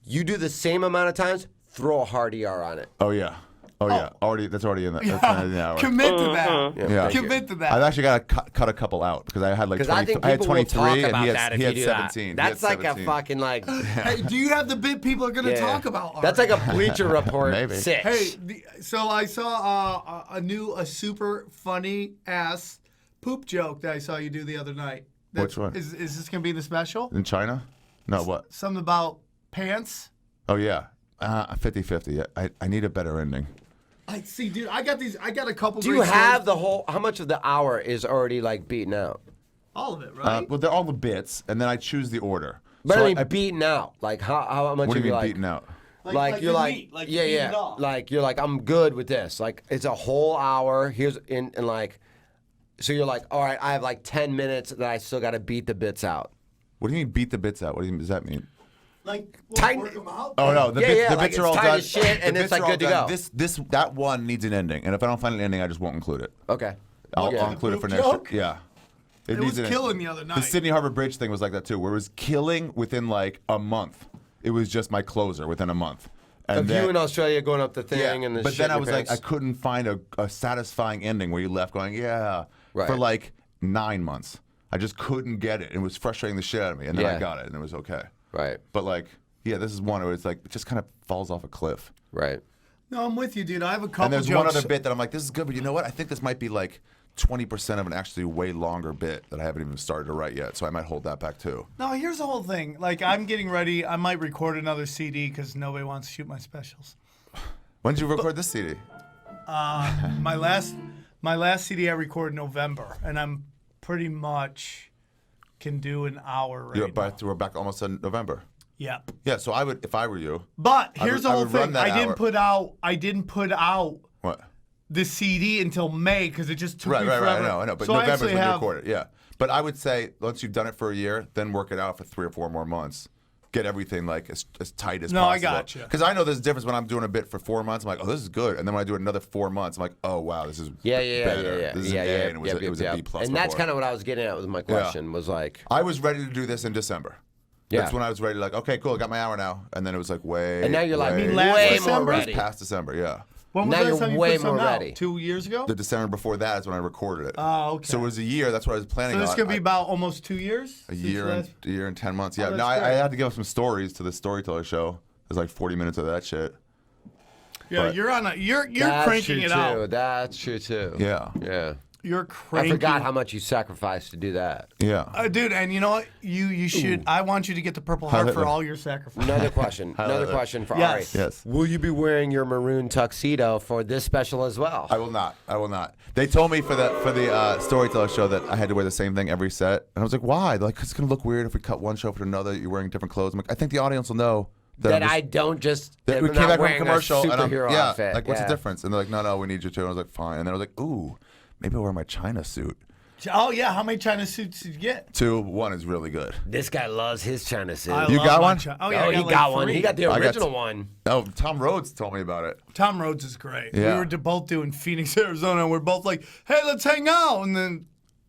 you do the same amount of times, throw a hard ER on it. Oh yeah. That's already in the hour. Commit to that. Yeah. Commit to that. I've actually got to cut a couple out because I had like 20, I think I had people will 23 talk and about he had, that if he you had do 17. that. That's He had like 17. a fucking like. Hey, do you have the bit people are going to talk about? That's like a Bleacher Report Maybe. 6. Hey, so I saw a super funny ass poop joke that I saw you do the other night. Which one? Is this going to be in the special? In China? No, what? Something about pants? Oh yeah. 50-50. I need a better ending. I see, dude. I got a couple. Do you have the whole? How much of the hour is already like beaten out? all of it, right? Well, they're all the bits, and then I choose the order. But So I mean, beaten out. Like how much? What do you of you mean like, beaten out? Like you're the like, meat, like yeah, you eat yeah. it off. Like you're like, I'm good with this. Like it's a whole hour. Here's and like, so you're like, all right, I have like 10 minutes that I still got to beat the bits out. What do you mean beat the bits out? What does that mean? Like Tighten- work them out. Oh no, the Yeah, bits, yeah, the like bits are it's all tight done. as shit, and The it's, bits like, are all good to done. go. That one needs an ending, and if I don't find an ending, I just won't include it. Okay. I'll Yeah. include it for The next joke? year. Yeah. It needs was an killing the other night. The Sydney Harbor Bridge thing was like that too, where it was killing within like a month. It was just my closer within a month. And Of you in Australia going up the thing and the but shit then in I your was like, I pants. couldn't find a satisfying ending where you left going, yeah, Right. for like 9 months. I just couldn't get it. It was frustrating the shit out of me, and then I Yeah. got it, and it was okay. Right. But like, yeah, this is one where it's like it just kind of falls off a cliff. Right. No, I'm with you, dude. I have a couple. And there's jokes. one other bit that I'm like, this is good, but you know what? I think this might be like 20% of an actually way longer bit that I haven't even started to write yet, so I might hold that back too. No, here's the whole thing. Like, I'm getting ready. I might record another CD because nobody wants to shoot my specials. When did you record this CD? My last CD I recorded in November, and I'm pretty much can do an hour right now. We're back almost in November. Yep. Yeah, so I would, if I were you. But I here's would- the I whole would run thing. that I didn't hour. put out What? the CD until May because it just took Right, me right, forever. right. I know. But so November's when you have, record it. Yeah. But I would say once you've done it for a year, then work it out for 3 or 4 more months. Get everything like as tight as No, I possible. gotcha. Because I know there's a difference when I'm doing a bit for 4 months. I'm like, oh, this is good. And then when I do it another 4 months, I'm like, oh wow, this is better. This is an A, and it was a B plus. And that's before. kind of what I was getting at with my question. Was like, I was ready to do this in December. Yeah. That's when I was ready. Like, okay, cool, I got my hour now. And then it was like way. And now you're like, way, last way more December? It was ready. past December, yeah. When was Now the you're last time you way put something more out? ready. 2 years ago? The December before that is when I recorded it. Oh, okay. So it was a year. That's what I was planning So this on. could be about almost 2 years? A since year the and last- a year and 10 months. Yeah. that's No, I great. had to give up some stories to the storyteller show. There's like 40 minutes of that shit. Yeah, but- you're that's cranking true it too. out. That's true too. Yeah. Yeah. You're I cranking. forgot how much you sacrificed to do that. Yeah. Dude, and you know what? You should. I want you to get the Purple Heart for all your sacrifice. Another question. Another question for Yes. Ari. Yes. Will you be wearing your maroon tuxedo for this special as well? I will not. I will not. They told me for the storyteller show that I had to wear the same thing every set, and I was like, why? They're like, 'cause it's gonna look weird if we cut one show for another. You're wearing different clothes. I'm like, I think the audience will know that I'm I don't just. that we I'm came not back from wearing a commercial and I'm superhero yeah. outfit. Like, what's Yeah. the difference? And they're like, no, we need you to. And I was like, fine. And then I was like, ooh, maybe I'll wear my China suit. Oh, yeah. How many China suits did you get? 2. 1 is really good. This guy loves his China suit. You got one? Oh, yeah. He got one. He got the original one. Oh, Tom Rhodes told me about it. Tom Rhodes is great. Yeah. We were both doing Phoenix, Arizona, and we're both like, hey, let's hang out. And then...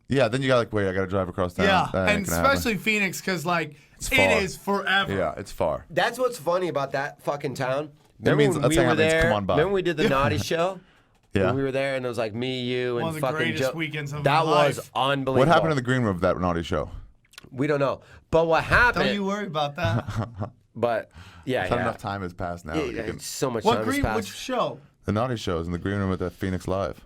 Yeah, then you got like, wait, I got to drive across town. Yeah, That ain't and gonna especially happen. Phoenix, because, like, It's it far. is forever. Yeah, it's far. That's what's funny about that fucking town. That means let's hang out means come on by. Remember we did the naughty show? Yeah. When we were there, and it was like me, you, and One of the fucking greatest Joe. weekends of That my was life. unbelievable. What happened in the green room of that naughty show? We don't know. But what happened? Don't you worry about that. But yeah, Not yeah. enough time has passed now. You can- So much What time has green? passed. Which show? The naughty show is in the green room at the Phoenix Live.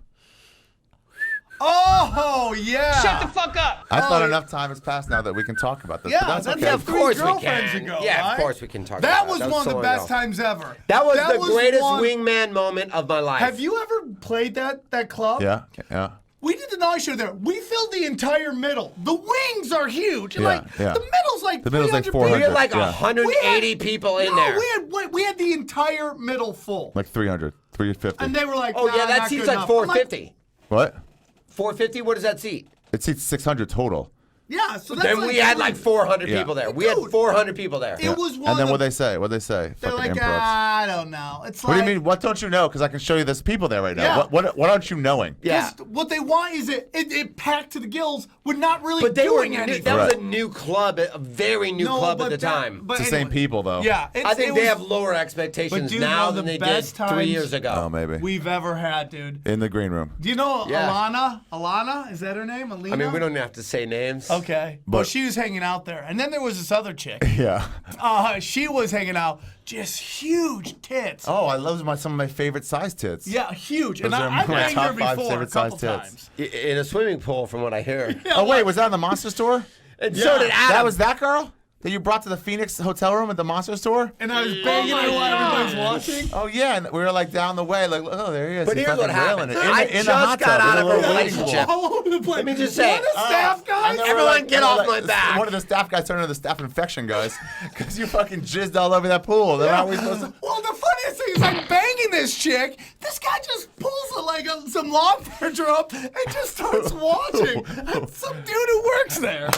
Oh, yeah. Shut the fuck up! I thought enough time has passed now that we can talk about this. Yeah, but that's that's okay. Yeah, of three course we girlfriends can. ago, Yeah, right? of course we can talk That about was that. one of so the long best ago. times ever. That was the greatest one- wingman moment of my life. Have you ever played that club? Yeah, yeah. We did the naughty show there. We filled the entire middle. The wings are huge. And Yeah, like yeah. the middle's like The middle's like 300 400. We had like Yeah. 180 people in no, there. we had the entire middle full. Like 300, 350. And they were like, Oh nah, yeah, that not seat's good like enough. 450. What? 450. What does that seat? It seats 600 total. Yeah, so that's Then like we had three. like 400 Yeah. people there. We Dude. had 400 people there. It was one And then of what the, they say? What they say? they're Fucking like, improvs. I don't know. It's What like, do you mean? What don't you know? Because I can show you there's people there right now. Yeah. What aren't you knowing? Yeah. What they want is it packed to the gills with not really But they were doing new, anything. that was a Right. new club, a very new No, club but at the that- time. but It's the same anyway. people though. Yeah, I think they was- have lower expectations But dude, now one of than the they did best 3 times years ago. Oh, maybe. we've ever had, dude. In the green room. Do you know Yeah. Alana? Alana? Is that her name? Alina? I mean, we don't have to say names. Okay. Well, But- she was hanging out there. And then there was this other chick. Yeah. She was hanging out. Just huge tits. Oh, I love some of my favorite size tits. Yeah, huge. Those And are I've my banged top her 5 before a favorite couple size tits. times. In a swimming pool, from what I hear. Oh wait, was that in the Monster Store? And so did Adam. That was that girl that you brought to the Phoenix hotel room at the Monster Store? And I was banging her while everybody's watching. Oh yeah, and we were like down the way, like, oh, there he is. But He's here's what fucking railing happened. it. I in just the hot got tub, out in of a a little relationship. All over the place. Let me just say, What a staff guy. And then we're Everyone get off my like- back. One of the staff guys turned into the staff infection guys because you fucking jizzed all over that pool. Then how are we supposed to? Well, the funniest thing is I'm banging this chick. This guy just pulls some lawn furniture up and just starts watching. That's some dude who works there.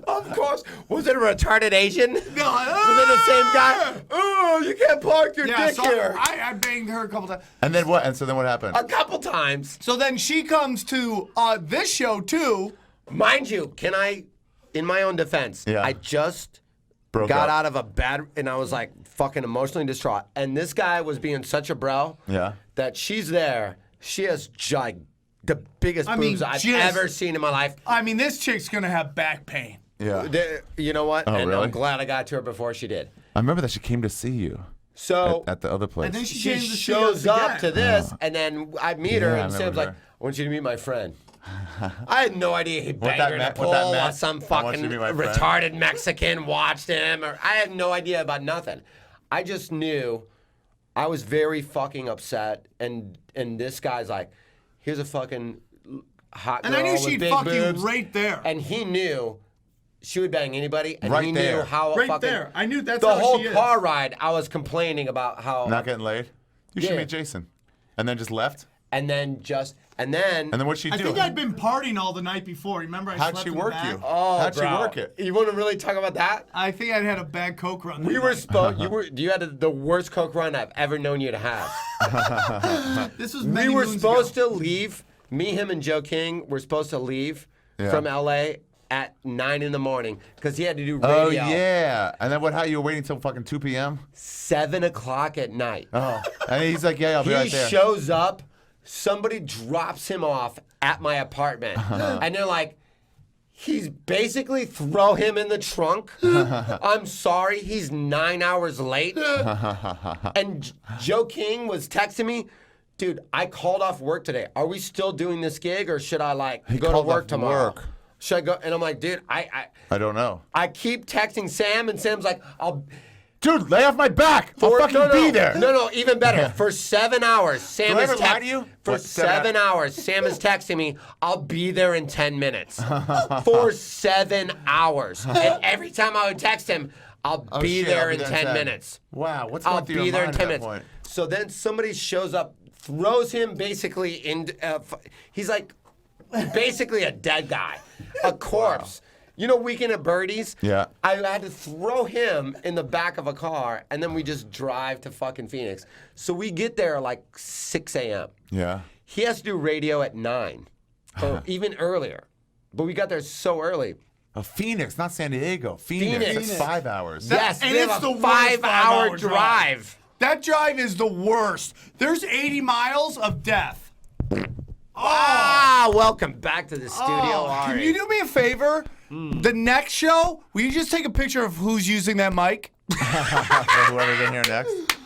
Of course. Was it a retarded Asian? No, Was it the same guy? Oh, you can't park your Yeah, dick so here. I banged her a couple times. And then what? And so then what happened? A couple times. So then she comes to this show too. Mind you, in my own defense, Yeah. I just Broke got up. out of a bad, and I was like fucking emotionally distraught. And this guy was being such a bro Yeah. that she's there. She has the biggest I mean, boobs I've just- ever seen in my life. I mean, this chick's gonna have back pain. Yeah. You know what? Oh, and really? I'm glad I got to her before she did. I remember that she came to see you So at the other place. And then she came to see shows us up to again. this, and then I meet her, Yeah, I and Sam's remember like, her. I want you to meet my friend. I had no idea he banged that her in a meant- what pool, that or meant? some I want fucking you to meet my friend. retarded Mexican watched him, or I had no idea about nothing. I just knew I was very fucking upset, and this guy's like, here's a fucking hot girl And I knew with she'd big fuck boobs. you right there. And he knew she would bang anybody, and Right he there. knew how Right fucking there. I knew that's the how whole she is. car ride. I was complaining about how Not getting laid? You should Yeah. meet Jason. And then just left? and then And then what'd she do? I think I'd been partying all the night before. Remember, I How'd slept she in the work back? you? Oh, How'd bro. she work it? You want to really talk about that? I think I'd had a bad coke run. We were supposed. You had the worst coke run I've ever known you to have. This was We many were moons supposed ago. to leave. Me, him, and Joe King were supposed to leave Yeah. from LA at 9 in the morning because he had to do Oh, radio. yeah. And then how you were waiting until fucking 2 p.m.? 7 o'clock at night. Oh. And he's like, yeah, I'll be He right there. shows up. Somebody drops him off at my apartment, and they're like, he's basically throw him in the trunk. I'm sorry, he's 9 hours late. And Joe King was texting me, dude, I called off work today. Are we still doing this gig, or should I He go to called work off tomorrow? work. Should I go? And I'm like, dude, I I don't know. keep texting Sam, and Sam's like, Dude, lay off my back. I'll fucking be there. No, even better. For 7 hours, Sam Do I is ever lie to you? For What, 7 hours, Sam is texting me, I'll be there in 10 minutes. For 7 hours. And every time I would text him, I'll Oh, be shit, there I'll in 10 minutes. Wow, what's I'll going through your be there in mind 10 at that minutes. point? So then somebody shows up, throws him basically in. He's like, basically a dead guy, a corpse. You know, Weekend at Birdie's? Yeah. I had to throw him in the back of a car, and then we just drive to fucking Phoenix. So we get there like 6 a.m. Yeah. He has to do radio at 9, or even earlier. But we got there so early. Phoenix, not San Diego. Phoenix. That's 5 hours. Yes, and we have it's the a worst 5-hour 5-hour drive. That drive is the worst. There's 80 miles of death. Welcome back to the studio, Can Ari. you do me a favor? The next show, will you just take a picture of who's using that mic? Whoever's in here next.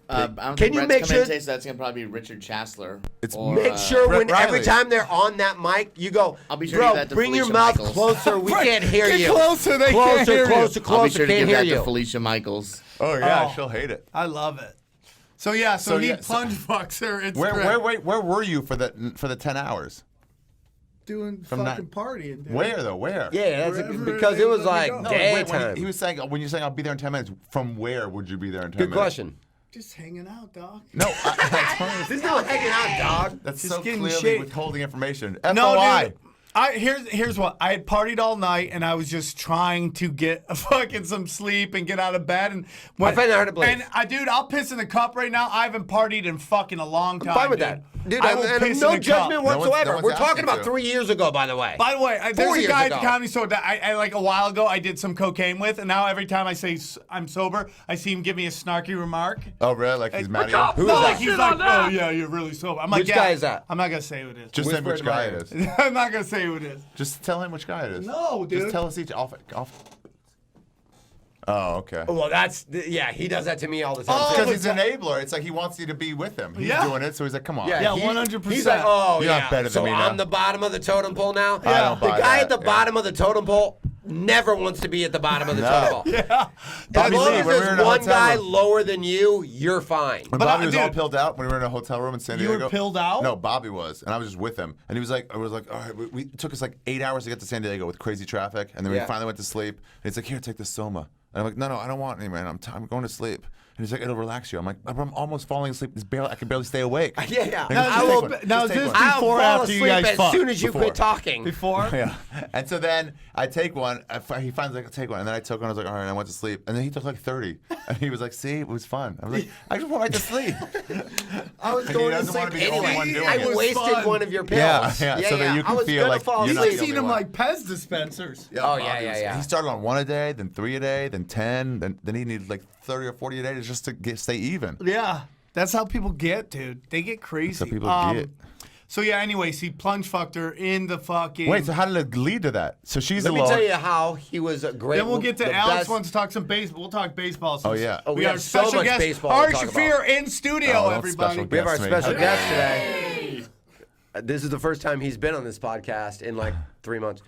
I don't Can think you Brett's make coming sure- today, so that's gonna probably be Richard Chasler. It's Make sure Brett when every Riley. time they're on that mic, you go, I'll be sure to bro, give that to bring your Felicia mouth Michaels." closer. We can't hear Get you. closer, they can't hear you. Closer, I'll be sure to can't give hear that you. to Felicia Michaels. Oh, yeah, Oh. she'll hate it. I love it. So yeah, so he yeah, plunge fucks her. It's Where great. where were you for the 10 hours? Doing From fucking partying. Dude. Where though? Where? Yeah, that's Wherever because they it was let me like go. No, wait, when daytime. he was saying when you're saying I'll be there in 10 minutes. From where would you be there in 10 Good minutes? question. Just hanging out, dog. No, This is not hanging out, dog. that's Just so getting clearly shit. withholding information. No, FOI. dude. Here's what I had partied all night and I was just trying to get fucking some sleep and get out of bed and I find that hard to believe. And dude, I'll piss in the cup right now. I haven't partied in fucking a long time. Fine with dude. that. Dude, I will and piss no in the judgment cup. whatsoever. one's We're talking asking about to. 3 years ago, by the way. By the way, there's 4 a years guy at ago. the comedy store that I like a while ago I did some cocaine with, and now every time I say I'm sober, I see him give me a snarky remark. Oh, really? Like he's mad at you? Who No, is like that? he's like, oh yeah, you're really sober. I'm like, Which yeah. guy is that? I'm not gonna say who it is. Just say Whisper which in my guy ear. it is. I'm not gonna say who it is. Just tell him which guy it is. No, dude. Just tell us each off. Oh, okay. Well, yeah, he does that to me all the time. Oh, too. Because he's an enabler. It's like he wants you to be with him. He's Yeah. doing it, so he's like, come on. Yeah, he- 100%. He's like, oh, You're yeah. not better than so me now. I'm the bottom of the totem pole now? I don't The buy guy that, at the yeah. bottom of the totem pole never wants to be at the bottom of the No. totem pole. Yeah. As Bobby long Lee, as when we were there's in a one hotel guy room. lower than you, you're fine. When But Bobby was all dude- pilled out when we were in a hotel room in San You Diego. were pilled out? No, Bobby was, and I was just with him. And he was like, I was like, all right, it took us like 8 hours to get to San Diego with crazy traffic, and then we Yeah. finally went to sleep. And he's like, here, take the Soma. And I'm like, no, I don't want any, man. I'm going to sleep. And he's like, it'll relax you. I'm like, I'm almost falling asleep. I can barely stay awake. Yeah. And he goes, Now, "Just I take will- one. now, Just is take this one." I'll before or fall after you asleep guys as fuck? soon as you Before. quit talking. Before? Yeah. And so then I take one. He finally like, take one. And then I took one. I was like, all right, I went to sleep. And then he took like 30. And he was like, see, it was fun. I was like, I just went right to sleep. I was He going to doesn't sleep wanna be the only anyway. one doing I it. wasted fun. one of your pills. Yeah, so that you can I was feel gonna like fall you're You've not asleep. the seen only him one. like Pez dispensers. Yeah, Oh, Bobby yeah, was- yeah. He started on 1 a day, then 3 a day, then 10, then he needed like 30 or 40 a day just to stay even. Yeah. That's how people get, dude. They get crazy. That's how people get. So yeah, anyways, he plunge fucked her in the fucking. Wait, so how did it lead to that? So she's Let me alone. tell you how he was a great. Then we'll get to the Alex best- wants to talk some baseball. We'll talk baseball. Oh, yeah. Oh, we got have our so special much guest, baseball to Ari talk Shaffir in studio, Oh, don't everybody. special We have our Guest me. special guest today. This is the first time he's been on this podcast in like 3 months.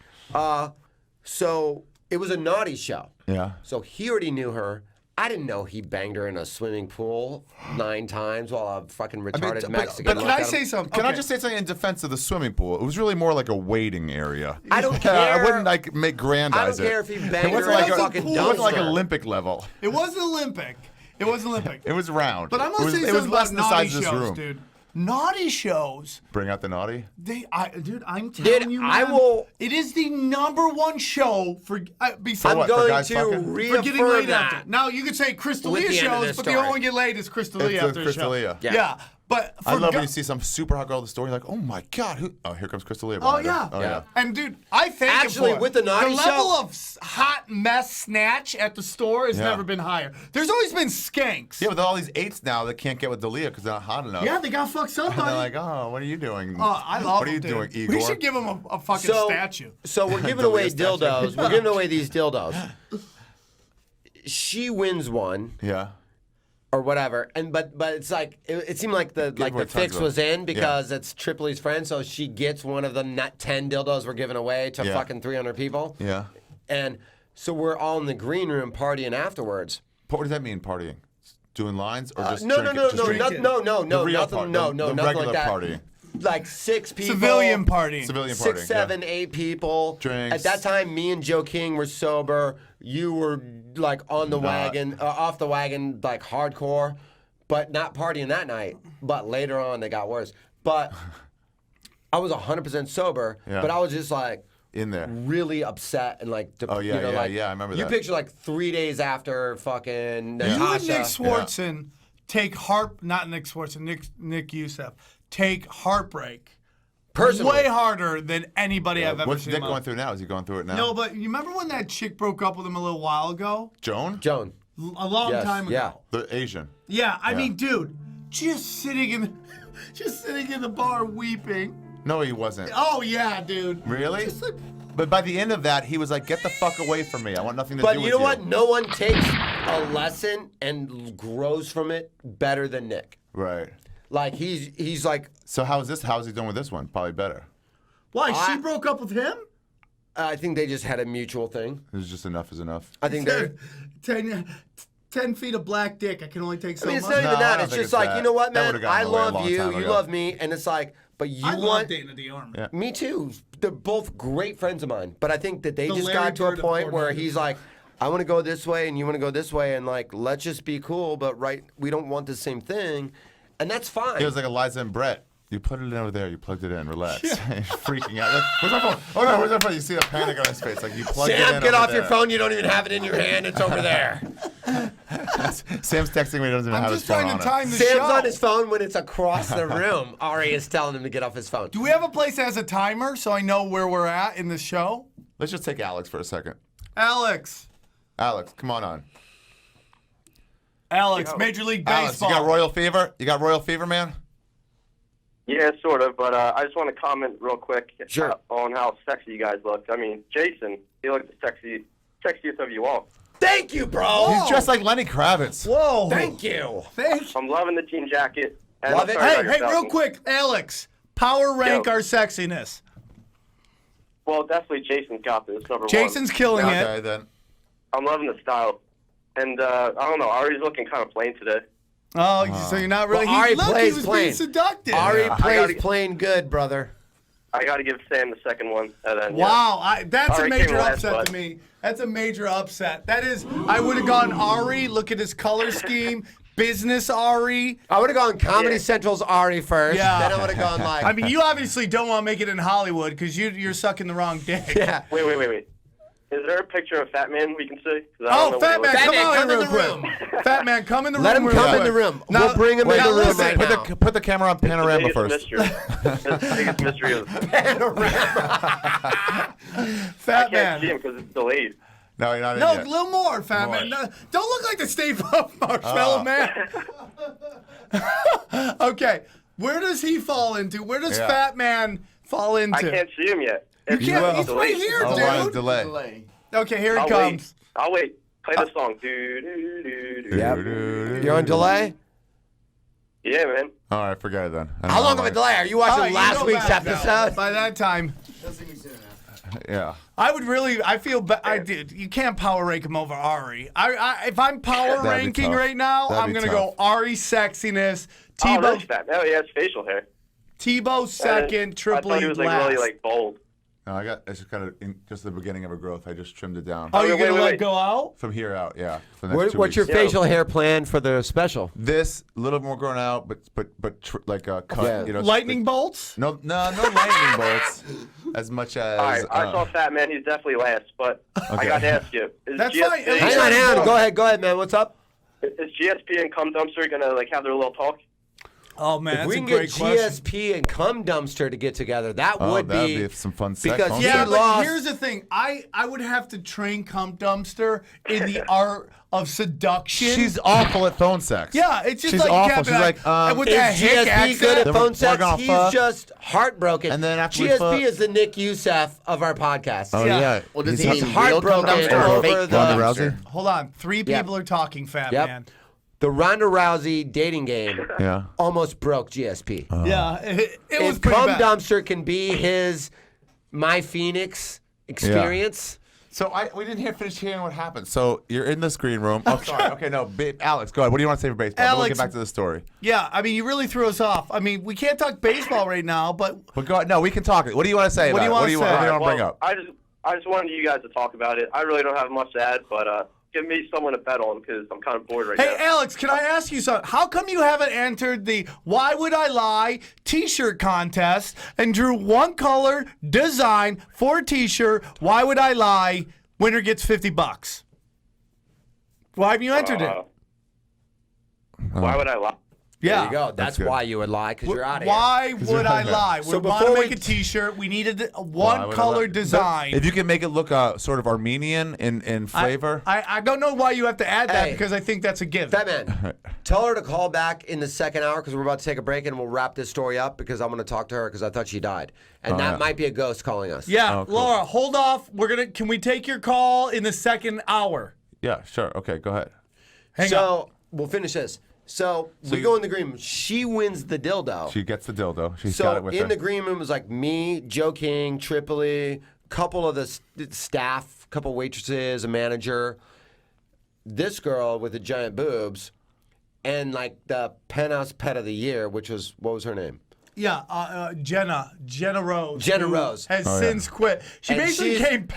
So it was a naughty show. Yeah. So he already knew her. I didn't know he banged her in a swimming pool 9 times while a fucking retarded but- Mexican. but Can looked I at say him. something? Can I Okay. just say something in defense of the swimming pool? It was really more like a waiting area. I don't I care. wouldn't like make grandize I don't care it. if he banged It wasn't her in like a a fucking It wasn't like dumpster. Olympic level. It wasn't Olympic. It wasn't Olympic. It was round. But I'm gonna say it was something less about than the naughty size of this shows, room. dude. Naughty shows. Bring out the naughty. Dude, I'm telling Dude, you, man. I will- It is the #1 show for besides. I'm what, for going guys to fucking? For getting reaffirm laid that. after. Now you could say With Crystalia the end of shows, this but the story. only one get laid is Crystalia It's after the show. Crystalia. Yeah. But for I love gu- when you see some super hot girl at the store. You're like, oh my god, who? Oh, here comes Crystalia. Oh behind her. yeah. Oh yeah. And dude, I thank Actually, him for it. with the naughty level show- of hot mess snatch at the store has Yeah. never been higher. There's always been skanks. Yeah, with all these 8s now that can't get with Dalia because they're not hot enough. Yeah, they got fucked And somebody. they're like, oh, what are you doing? I love What are you them, doing, dude. Igor? We should give him a fucking statue. So we're giving Dalia away statue. dildos. We're giving away these dildos. She wins one. Yeah. Or whatever, and but it's like it seemed like the away tons fix of was them. in because it's Tripoli's friend, so she gets one of the 10 dildos we're giving away to Yeah. fucking 300 people. Yeah. And so we're all in the green room partying afterwards. What does that mean, partying? Doing lines or just No, drinking? no, Just no, drinking? no, The real nothing, part- no, the nothing regular like that. party. Like 6 people. Civilian party. Civilian partying. 6, 7, 8 people. Drinks. At that time, me and Joe King were sober. You were like on the wagon, off the wagon, like hardcore, but not partying that night. But later on, they got worse. But I was 100% sober, but I was just like in there, really upset and like. I remember that. You picture like 3 days after fucking Natasha. You and Nick Swartzen take not Nick Swartzen, Nick Youssef take heartbreak. Personally. Way harder than anybody I've ever seen. What's Nick going through now? Is he going through it now? No, but you remember when that chick broke up with him a little while ago? Joan? A long time ago. Yeah. The Asian. Yeah, I mean, dude, just sitting in the bar weeping. No, he wasn't. Oh yeah, dude. Really? But by the end of that, he was like, "Get the fuck away from me! I want nothing to do with you." But you know what? No one takes a lesson and grows from it better than Nick. Right. Like he's like. So how's he doing with this one? Probably better. Why? She broke up with him? I think they just had a mutual thing. It was just enough is enough. I think they're 10 feet of black dick. I can only take so much. It's not even that. It's just like, you know what, man? I love you. You love me. And it's like, but you want. I love dating the army. Yeah. Me too. They're both great friends of mine. But I think that they just got to a point where he's like, I want to go this way and you want to go this way. And like, let's just be cool. But we don't want the same thing. And that's fine. It was like Eliza and Brett. You put it in over there. You plugged it in. Relax. Freaking out. Where's my phone? Oh no, where's my phone? You see the panic on his face. Like you plugged it in. Sam, get off your phone. You don't even have it in your hand. It's over there. Sam's texting me. He doesn't even have his phone on. I'm just trying to time the Sam's show. on his phone when it's across the room. Ari is telling him to get off his phone. Do we have a place that has a timer so I know where we're at in the show? Let's just take Alex for a second. Alex, come on. Major League Baseball. Alex, you got royal fever? You got man? Yeah, sort of, but I just want to comment real quick on how sexy you guys looked. I mean, Jayson, he looked the sexiest of you all. Thank you, bro. He's dressed like Lenny Kravitz. Whoa. Thank you. I'm loving the jean jacket. And Love it. Hey, real quick, Alex, power rank our sexiness. Well, definitely Jayson's got this, number one. Jason's killing it. Okay, then. I'm loving the style. And, I don't know, Ari's looking kind of plain today. Oh, so you're not really. Well, Ari plays he was plain. being seductive. Ari plays plain good, brother. I got to give Sam the second one. And then, wow, that's Ari a major came last, upset but- to me. That's a major upset. That is, I would have gone Ari. Look at his color scheme. Business Ari. I would have gone Comedy Central's Ari first. Yeah. Then I would have gone like. I mean, you obviously don't want to make it in Hollywood because you're sucking the wrong dick. Yeah. Wait. Is there a picture of Fat Man we can see? Oh, Fat Man, come Fat Man, on come real in the quick. Fat Man, come in the room. Let him real come quick. in the room. Now, We'll bring him in the room right now. Put the camera on panorama first. That's the biggest mystery of Fat I can't Man. see him because it's delayed. No, you're not in No, yet. a little more, Fat Man. No, don't look like the Stay Puft Marshmallow Man. Okay, where does he fall into? Where does Fat Man fall into? I can't see him yet. You can't. He's right here, dude. Delay. Okay, here he I'll comes. I'll wait. Play the song. You're on delay? Yeah, man. All right, forget it then. How long of a delay? Are you watching You last go week's back now. episode? By that time, Yeah. I feel did. You can't power rank him over Ari. If I'm power be ranking tough. right now, That'd I'm be gonna tough. go Ari sexiness, Oh, that's Fat Man. Oh, he has facial hair. Tebow second, I Tripoli thought he was like last. really like bold. No, it's just kind of just the beginning of a growth. I just trimmed it down. Oh, you're Wait, gonna wait, let wait. go out? From here out, yeah. For the next 2 What's your weeks. facial hair plan for the special? This a little more grown out, but like a cut. Yeah. You know, Lightning bolts? No lightning bolts. As much as. All right, I saw Fat Man. He's definitely last, but I got to ask you: Is That's GSP, fine. Hang on. Go ahead, man. What's up? Is GSP and Cum Dumpster gonna like have their little talk? Oh man, If that's we a can great get question. GSP and Cum Dumpster to get together, that would that'd be some fun sex. because huh? Yeah, he but lost. here's the thing. I would have to train Cum Dumpster in the art of seduction. She's awful at phone sex. Yeah, it's just She's like awful. Captain, She's like, with Is that hick GSP accent. good at Then phone we're sex? gonna He's fuck. just heartbroken. And then after we GSP fuck- is the Nick Youssef of our podcast. Oh Yeah. yeah. Well, does He's he mean real cum heartbroken dumpster or over fake the- cum Ronda dumpster? Rousey? Hold on, three Yeah. people are talking, Fat Yep. Man. The Ronda Rousey dating game Yeah. almost broke GSP. Yeah, it was If pretty Cum bad. Dumpster can be his My Phoenix experience. So we didn't finish hearing what happened. So you're in this green room. Oh, sorry. Okay, no. Alex, go ahead. What do you want to say for baseball? Then we'll Alex- get back to the story. Yeah, I mean, you really threw us off. I mean, we can't talk baseball right now, but But go ahead. No, we can talk. What do you want to say? What do you about it? wanna say? What do you want to bring Well, up? I just wanted you guys to talk about it. I really don't have much to add, but give me someone to bet on because I'm kind of bored right now. Hey, Alex, can I ask you something? How come you haven't entered the Why Would I Lie t-shirt contest and drew one color design for a t-shirt? Why Would I Lie? Winner gets $50. Why haven't you entered it? Why would I lie? There you go. That's why you would lie, because you're out of here. Why would I lie? So we want to before make we- a t-shirt. We needed one color design. If you can make it look sort of Armenian in flavor. I don't know why you have to add that Hey. because I think that's a gift. Fat Man, tell her to call back in the second hour because we're about to take a break and we'll wrap this story up because I'm going to talk to her because I thought she died. And that might be a ghost calling us. Yeah, Laura, hold off. Can we take your call in the second hour? Yeah, sure. Okay, go ahead. Hang on. We'll finish this. So we go in the green room. She wins the dildo. She gets the dildo. She's got it with her. So in the green room was like me, Joe King, Tripoli, couple of the staff, couple waitresses, a manager, this girl with the giant boobs, and like the penthouse pet of the year, which was, what was her name? Yeah, Jenna Rose. Jenna who Rose. has since quit. She And basically she's- came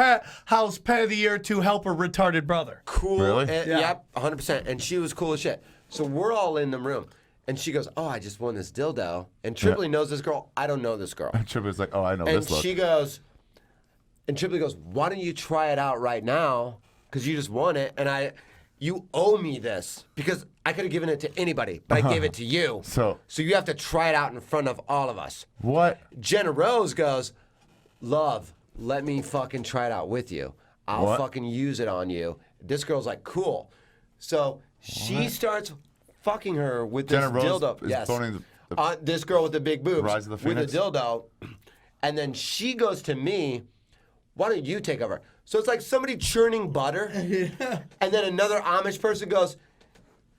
House Pet of the Year to help her retarded brother. Cool. Really? Yep, 100%. And she was cool as shit. So we're all in the room. And she goes, oh, I just won this dildo. And Tripoli knows this girl. I don't know this girl. Tripoli's like, oh, I know And this look. she goes, and Tripoli goes, why don't you try it out right now? Because you just won it. And you owe me this. Because I could have given it to anybody, but I gave it to you. So you have to try it out in front of all of us. What? Jenna Rose goes, love, let me fucking try it out with you. I'll fucking use it on you. This girl's like, cool. So she starts fucking her with this Jenna Rose dildo. is boning This girl with the big boobs Rise of the with a Phoenix? dildo. And then she goes to me, why don't you take over? So it's like somebody churning butter. And then another Amish person goes,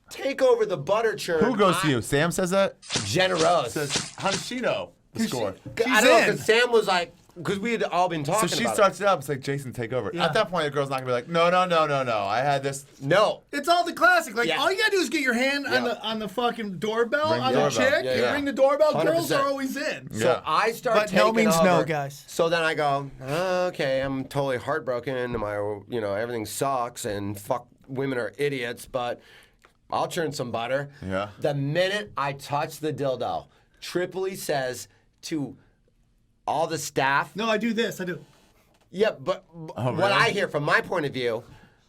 take over the butter churn. Who goes to you? Sam says that? Jenna Rose. Says, how does she know the score? I don't know, because Sam was like, because we had all been talking So she about starts it up. It's like, Jason, take over. Yeah. At that point, the girl's not going to be like, no. I had this. No. It's all the classic. Like, Yeah. all you gotta do is get your hand on the fucking doorbell Ring the on the doorbell. chick. Yeah, You yeah. ring the doorbell. 100%. Girls are always in. So I start But taking no means over. no, guys. So then I go, okay, I'm totally heartbroken. Everything sucks and fuck, women are idiots, but I'll churn some butter. Yeah. The minute I touch the dildo, Tripoli says to all the staff. No, I do this. I do. Yeah, but what really? I hear from my point of view,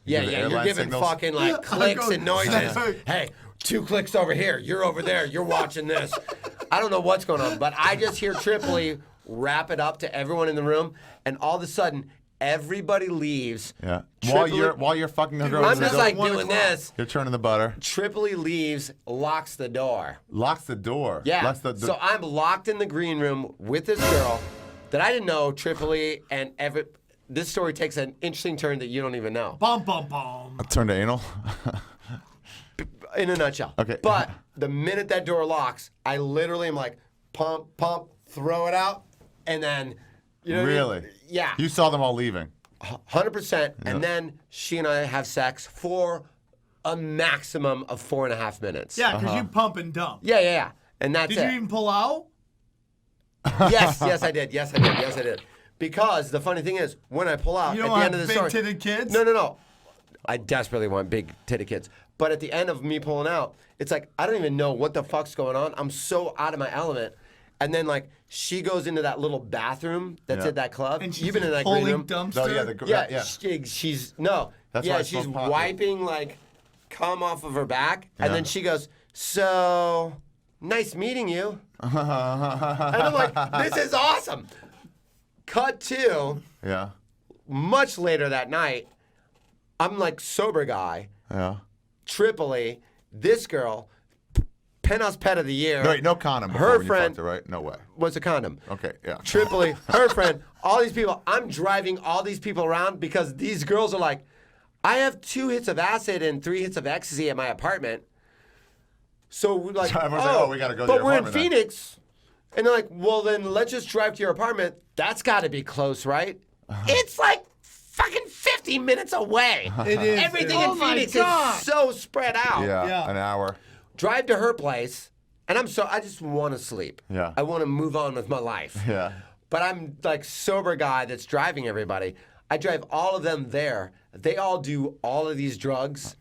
give the you're airline giving signals? fucking like clicks and noises. Hey, 2 clicks over here. You're over there. You're watching this. I don't know what's going on, but I just hear Tripoli wrap it up to everyone in the room, and all of a sudden, everybody leaves. Yeah. Tripoli- While you're fucking the girl. I'm just like doing this. You're churning the butter. Tripoli leaves, locks the door. Locks the door. Yeah. Locks the So I'm locked in the green room with this girl that I didn't know, Tripoli, and this story takes an interesting turn that you don't even know. Bum, bum, bum. Turn to anal. In a nutshell. Okay. But the minute that door locks, I literally am like, pump, throw it out, and then, you know what I mean? Really? Yeah. You saw them all leaving. 100%. And then she and I have sex for a maximum of 4.5 minutes. Yeah, because you pump and dump. Yeah. And that's Did it. you even pull out? Yes, I did. Because the funny thing is, when I pull out You at don't the end want of the story, big-titted kids? No. I desperately want big titted kids. But at the end of me pulling out, it's like I don't even know what the fuck's going on. I'm so out of my element. And then like she goes into that little bathroom that's at that club. And she's You've been in that green pulling room. dumpster? Oh, yeah. Yeah, she's no. That's why yeah, it's she's so popular. wiping like cum off of her back, and then she goes, "So nice meeting you." And I'm like, "This is awesome." Cut to Yeah. much later that night. I'm like sober guy, Yeah. Tripoli. This girl, penthouse pet of the year. No, wait, no condom. Her before you friend fucked her, right? No way. was a condom. Okay, yeah. Tripoli, her friend, all these people. I'm driving all these people around because these girls are like, I have 2 hits of acid and 3 hits of ecstasy at my apartment. So we're like, So everyone's like, oh, we gotta go to but your we're in apartment then. Phoenix. And they're like, well, then let's just drive to your apartment. That's got to be close, right? It's like fucking 50 minutes away. It is. Everything Oh in my Phoenix God. is so spread out. Yeah, an hour. Drive to her place, and I just want to sleep. Yeah. I want to move on with my life. Yeah. But I'm like sober guy that's driving everybody. I drive all of them there. They all do all of these drugs.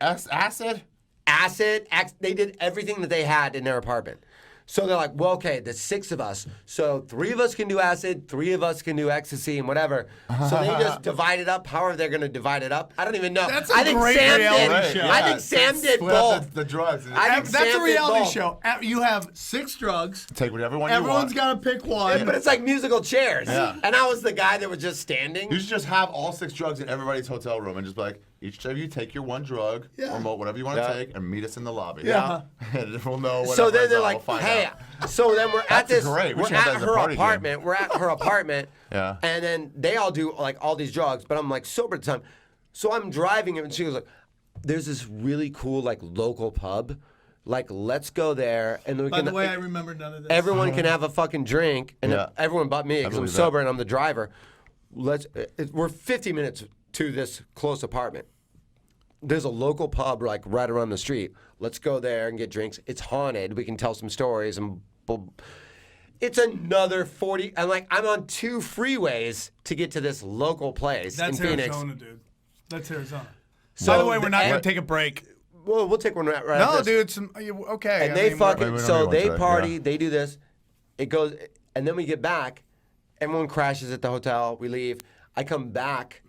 Acid? Acid. They did everything that they had in their apartment. So they're like, well, okay, there's 6 of us. So 3 of us can do acid, 3 of us can do ecstasy and whatever. So they just divide it up. However they're going to divide it up, I don't even know. That's a great reality show. I think Sam did both. The drugs. That's a reality show. You have 6 drugs. Take whatever one you want. Everyone's got to pick one. But it's like musical chairs. Yeah. And I was the guy that was just standing. You should just have all 6 drugs in everybody's hotel room and just be like, each of you take your one drug or whatever you want to take and meet us in the lobby. Yeah. And we'll know what. So then they're like, hey. So then we're at this. Great. We're at her apartment. We're at her apartment. Yeah. And then they all do like all these drugs, but I'm like sober at the time. So I'm driving and she goes like, "There's this really cool like local pub. Like, let's go there." And we By the way, I remember none of this. Everyone can have a fucking drink, and everyone but me because I'm sober and I'm the driver. We're 50 minutes to this close apartment. There's a local pub like right around the street. Let's go there and get drinks. It's haunted. We can tell some stories and it's another 40. I'm on 2 freeways to get to this local place in Phoenix. That's Arizona, dude. That's Arizona. So, by the way, we're not going to take a break. Well, we'll take one right after No, this. dude. Okay. And they fucking, so they party, they do this. It goes, and then we get back. Everyone crashes at the hotel. We leave. I come back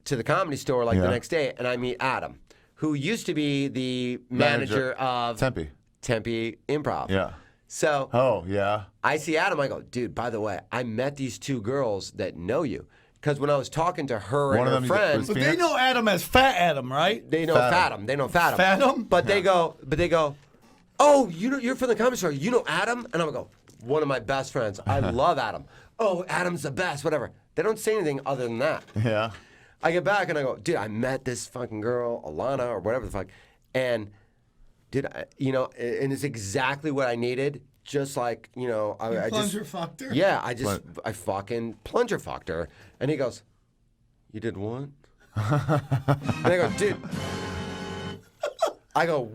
to the Comedy Store the next day, and I meet Adam, who used to be the manager of Tempe Improv. Yeah. So yeah. I see Adam. I go, dude, by the way, I met these 2 girls that know you. Because when I was talking to her and her friend, but they know Adam as Fat Adam, right? They know Fathom. They know Fathom. Fathom? But they go, oh, you're from the Comedy Store. You know Adam? And I'm going to go, one of my best friends. I love Adam. Oh, Adam's the best. Whatever. They don't say anything other than that. Yeah. I get back and I go, dude, I met this fucking girl, Alana or whatever the fuck, and dude, and it's exactly what I needed. Just like, I plunger fucked her? Yeah, I fucking plunger fucked her. And he goes, you did what? And I go, dude. I go,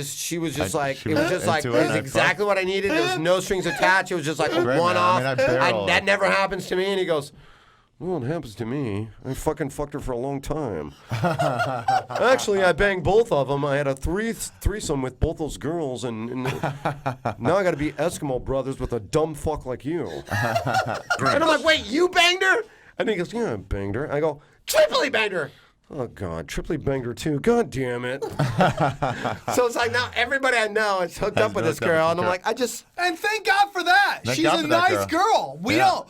she was just like, it was just like, it was exactly what I needed. There was no strings attached. It was just like a one-off. That never happens to me. And he goes, well, it happens to me. I fucking fucked her for a long time. Actually, I banged both of them. I had a threesome with both those girls, and now I got to be Eskimo brothers with a dumb fuck like you. And I'm like, wait, you banged her? And he goes, yeah, I banged her. I go, Tripoli banged her. Oh, God, Tripoli banged her too. God damn it. So it's like now everybody I know is hooked up with this girl. And I'm like, And thank God for that. She's a nice girl. We don't.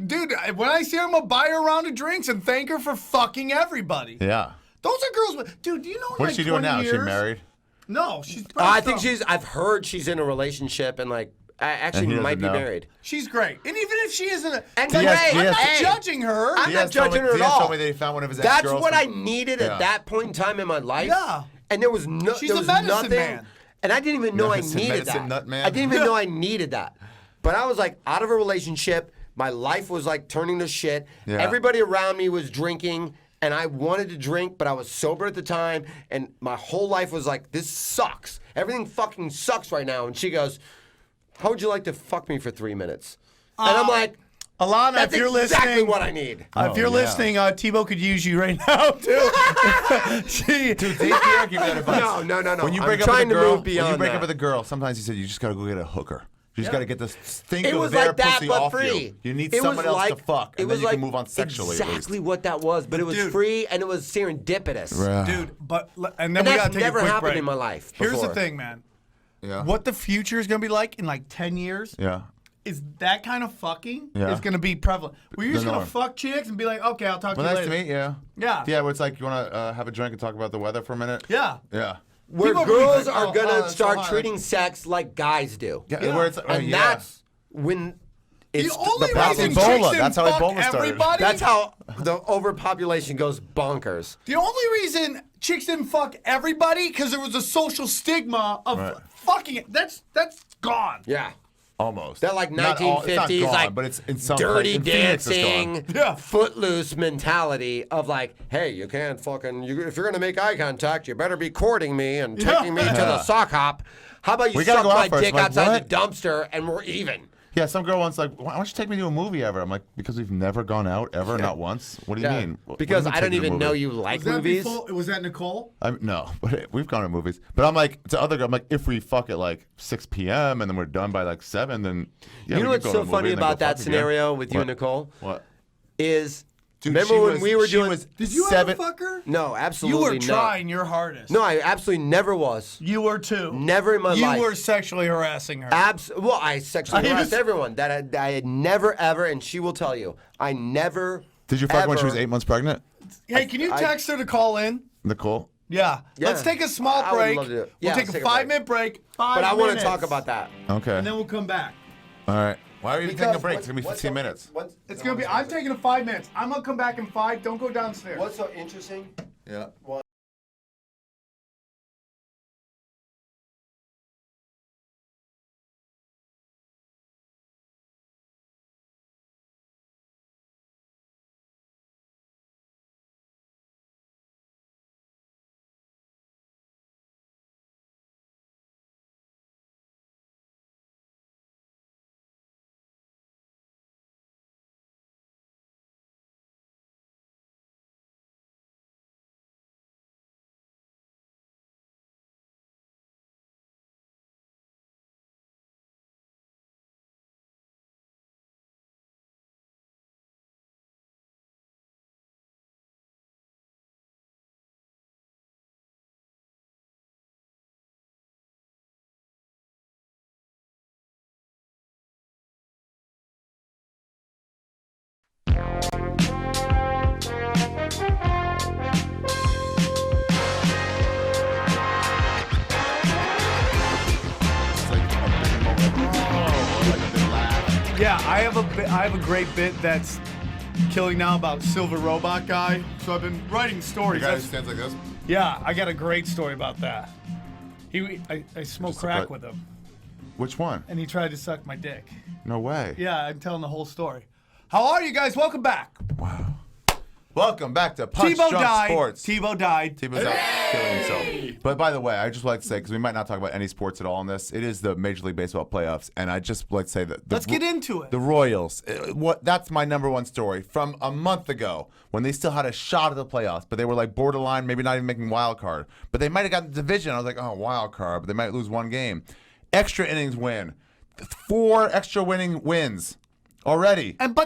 Dude, when I see her, I'm going to buy her a round of drinks and thank her for fucking everybody. Yeah. Those are girls. Dude, do you know what is she doing now? Is she married? No, she's I think I've heard she's in a relationship and actually might be married. She's great. And even if she isn't I'm not judging her. I'm not judging her at all. Told me that he found one of his That's what I needed at that point in time in my life. Yeah. And there was She's a medicine man. And I didn't even know I needed that. Nut man. I didn't even know I needed that. But I was like out of a relationship. My life was like turning to shit. Yeah. Everybody around me was drinking. And I wanted to drink, but I was sober at the time. And my whole life was like, this sucks. Everything fucking sucks right now. And she goes, how would you like to fuck me for 3 minutes? And I'm like, Alana, that's if you're exactly listening, what I need. If you're listening, Thibault could use you right now too. Dude, give that advice. No. When you break up with a girl, sometimes he said you just gotta go get a hooker. You just gotta get this stink of their pussy off you. You need someone else to fuck, and then you can move on sexually. Exactly what that was, but it was free and it was serendipitous. Right. Dude, and then we gotta take a quick break. That's never happened in my life before. Here's the thing, man. Yeah. What the future is gonna be like in like 10 years? Yeah. Is that kind of fucking is going to be prevalent. We're just going to fuck chicks and be like, okay, I'll talk to you later. Nice to meet you. Yeah. Yeah, where it's like, you want to have a drink and talk about the weather for a minute? Yeah. Yeah. Where girls are going to start treating sex like guys do. Yeah. Where it's, that's when it's the only reason Ebola. chicks That's how Ebola started. Everybody, that's how the overpopulation goes bonkers. The only reason chicks didn't fuck everybody because there was a social stigma of fucking it. That's gone. Yeah. Almost. That like 1950s, gone, like but it's in some dirty place. dancing, footloose mentality of like, hey, you can't fucking, if you're gonna make eye contact, you better be courting me and taking me to the sock hop. How about you suck my dick outside the dumpster and we're even? Yeah, some girl once like, why don't you take me to a movie ever? I'm like, because we've never gone out ever, not once. What do you mean? Because I don't take you to a even know movie? you like movies. Was that Nicole? No, but we've gone to movies. But I'm like, to other girls, I'm like, if we fuck at like 6 p.m. and then we're done by like 7, then yeah, you know what's so funny about that scenario with you and Nicole? What? Is Dude, remember when we were doing? Did you ever fuck her? No, absolutely You were not. trying your hardest. No, I absolutely never was. You were too. Never in my life. You were sexually harassing her. Well, I sexually harassed everyone. That I had never ever, and she will tell you, I never. Did you fuck when she was 8 months pregnant? Hey, can you text her to call in? Nicole? Yeah. Let's take a small I would break. love to do it. We'll Yeah, take let's a take a 5-minute break. 5 But I minutes. want to talk about that. Okay. And then we'll come back. All right. Why are you taking a break? It's going to be 15 minutes. It's going to be, I'm taking a 5 minutes. I'm going to come back in 5. Don't go downstairs. What's so interesting? Yeah. Yeah, I have a great bit that's killing now about Silver Robot Guy. So I've been writing stories. The guy who stands like this? Yeah, I got a great story about that. I smoked crack with him, Which one? and he tried to suck my dick. No way. Yeah, I'm telling the whole story. How are you guys? Welcome back. Wow. Welcome back to Punch Tebow Drunk died. Sports. Tebow died. Tebow's out killing himself. But by the way, I just like to say, because we might not talk about any sports at all in this, it is the Major League Baseball playoffs, and I just like to say that Let's get into it. The Royals, that's my number one story from a month ago when they still had a shot at the playoffs, but they were like borderline, maybe not even making wild card. But they might have gotten the division. I was like, oh, wild card, but they might lose one game. Extra innings win. 4 extra winning wins. Already. And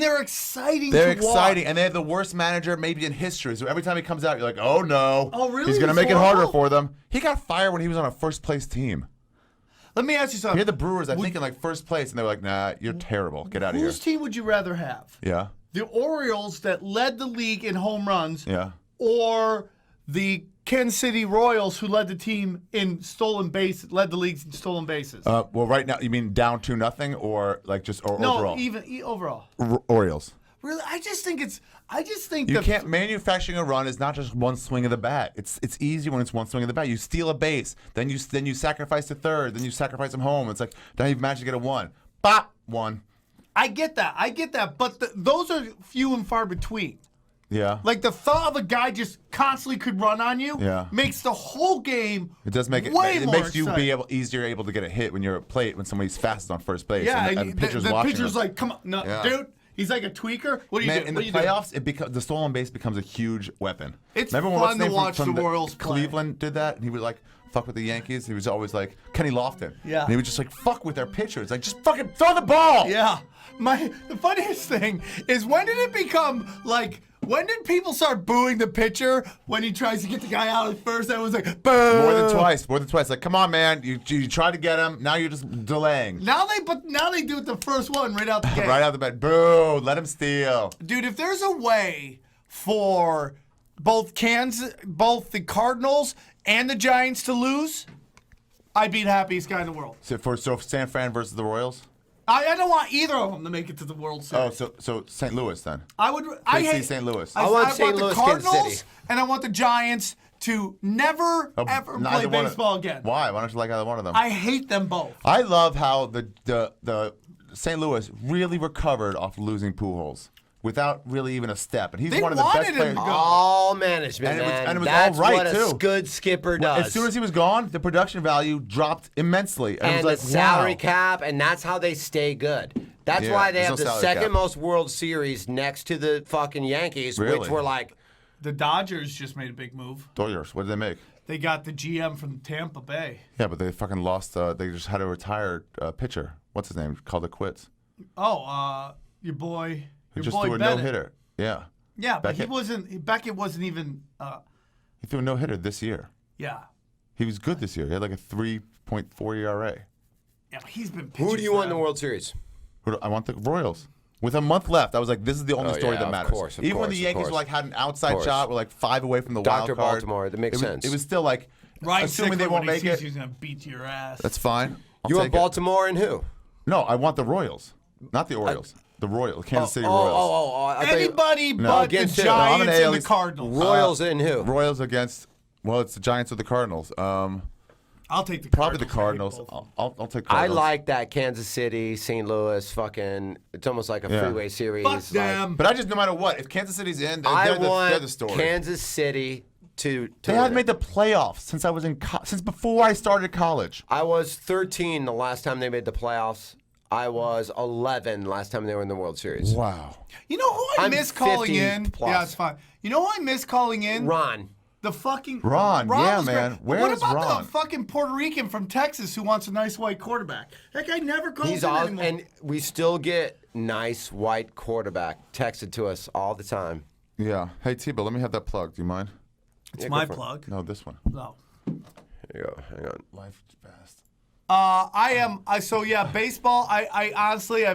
they're exciting They're to watch. exciting, and they have the worst manager maybe in history. So every time he comes out, you're like, oh no. Oh, really? He's going to It's make it harder horrible? for them. He got fired when he was on a first-place team. Let me ask you something. He had the Brewers, I think, in like first place, and they were like, nah, you're terrible. Get out of here. Whose team would you rather have? Yeah. The Orioles that led the league in home runs, Yeah. or the Kansas City Royals who led the team in led the league in stolen bases? Well, right now, you mean down 2-0 or like just overall? No, overall. Orioles. Really, I just think You can't manufacturing a run is not just one swing of the bat. It's easy when it's one swing of the bat. You steal a base, then you sacrifice the third, then you sacrifice them home. It's like now you've managed to get a 1. Bop, 1. I get that, but those are few and far between. Yeah. Like the thought of a guy just constantly could run on you makes the whole game It does make it. way It more makes you exciting. easier able to get a hit when you're at plate when somebody's fastest on first base. Yeah, and the pitcher's watching them. like, come on, no, Yeah. dude. He's like a tweaker. What do you Man, do? in What the do you do? playoffs, the stolen base becomes a huge weapon. It's Remember when fun what's his to name watch from the Royals play. Cleveland did that, and he would like fuck with the Yankees. He was always like Kenny Lofton. Yeah. And he would just like fuck with their pitchers, like just fucking throw the ball. Yeah. The funniest thing is when did it become like? When did people start booing the pitcher when he tries to get the guy out at first? That was like, boo. More than twice. Like, come on, man. You tried to get him. Now you're just delaying. Now they do it the first one right out the gate. Right out the bat. Boo. Let him steal. Dude, if there's a way for both the Cardinals and the Giants to lose, I'd be the happiest guy in the world. So San Fran versus the Royals? I don't want either of them to make it to the World Series. Oh, so St. Louis then. I hate St. Louis. I want St. the Louis, Cardinals, Kansas City. and I want the Giants to never ever play baseball again. Why? Why don't you like either one of them? I hate them both. I love how the St. Louis really recovered off losing Pujols. without really even a step, and he's They one of the best wanted him players. to go. All management, man. And it was That's all right, what a too. good skipper does. As soon as he was gone, the production value dropped immensely, and it was the like, salary wow. cap, and that's how they stay good. That's Yeah, why they there's have no the salary second cap. most World Series next to the fucking Yankees, which Really? were like, The Dodgers just made a big move. Dodgers, what did they make? They got the GM from Tampa Bay. Yeah, but they fucking lost. They just had a retired pitcher. What's his name? Called it quits. Oh, your boy. Who Your just boy threw a Bennett. no-hitter. Yeah. Yeah, but Beckett. Beckett wasn't even. He threw a no-hitter this year. Yeah. He was good this year. He had like a 3.4 ERA. Yeah, but he's been pitching. who do you want in the World Series? I want the Royals. With a month left, I was like, this is the only story yeah, that of matters. course, of Even when the course, of Yankees course. were like had an outside course. shot, were like 5 away from the wild Dr. card. Baltimore, that makes sense. It was still like, Ryan assuming they Sickler, won't when make he sees it. he's gonna beat your ass. That's fine. You I'll want take it. Baltimore and who? No, I want the Royals, not the Orioles. The Royals, Kansas City Royals. I thought you- Anybody but the against who? Giants No, I'm an and the ALEs. Cardinals. Royals and who? Royals against, well, it's the Giants or the Cardinals. I'll take the Probably the Cardinals. Cardinals. I'll take I Cardinals. like that Kansas City, St. Louis, fucking. It's almost like a Yeah. freeway series. Fuck like, them. But I just, no matter what, if Kansas City's in, I they're want the story. Kansas City to. They haven't made the playoffs since I was since before I started college. I was 13 the last time they made the playoffs. I was 11 last time they were in the World Series. Wow. You know who I I'm miss calling 50 in? plus. Yeah, it's fine. You know who I miss calling in? Ron. The fucking Ron, yeah, was great. man. But Where what is about Ron? the fucking Puerto Rican from Texas who wants a nice white quarterback? That guy never calls He's in all, anymore. and we still get nice white quarterback texted to us all the time. Yeah. Hey, Thibault, let me have that plug. Do you mind? It's Yeah, my go for it. plug. No, this one. No. Here you go. Hang on. Life fast. So yeah, baseball. I honestly,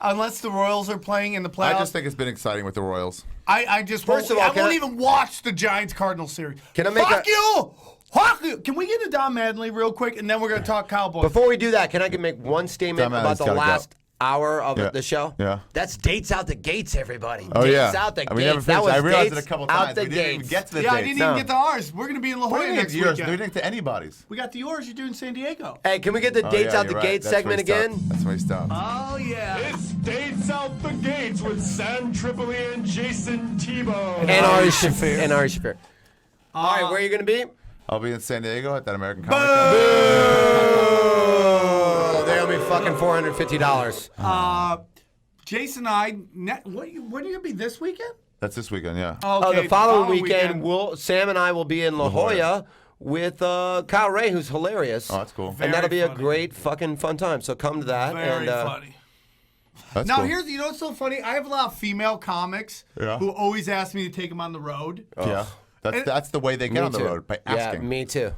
unless the Royals are playing in the playoffs, I just think it's been exciting with the Royals. I just First won't, of all, I can won't I- even watch the Giants Cardinals series. Can I make Fuck a- you? Fuck you! Can we get to Don Madley real quick, and then we're gonna talk Cowboys? Before we do that, can I make one statement Tom about Allen's the gotta go. last hour of Yeah. the show? Yeah. That's dates out the gates, everybody. Oh, dates yeah. out the And we never gates. That finished. was I realized dates it a couple out times. the We didn't even gates. get to the yeah, I dates. didn't No. even get to ours. We're gonna be in La What do Jolla you next think yours? weekend. Do you think to anybody's? We got the yours. You're doing San Diego. Hey, can we get the Oh, dates yeah, out the you're right. gates That's segment where he stopped. again? That's where he stopped. Oh yeah. It's Dates Out the Gates with Sam Tripoli and Jayson Thibault. And Ari Shaffir. And Ari Shaffir. All right, where are you going to be? I'll be in San Diego at that American Comic Con. Oh, they owe me fucking $450. Jason and I. When are you gonna be this weekend? That's this weekend, yeah. Oh, Okay, the following weekend, Sam and I will be in La Jolla with Kyle Ray, who's hilarious. Oh, that's cool. And that'll be Very a funny. great fucking fun time. So come to that. Very and, funny. That's Now cool. here's you know what's so funny. I have a lot of female comics Yeah. who always ask me to take them on the road. Yeah. That's the way they get Me on the too. road, by asking. Yeah, me too.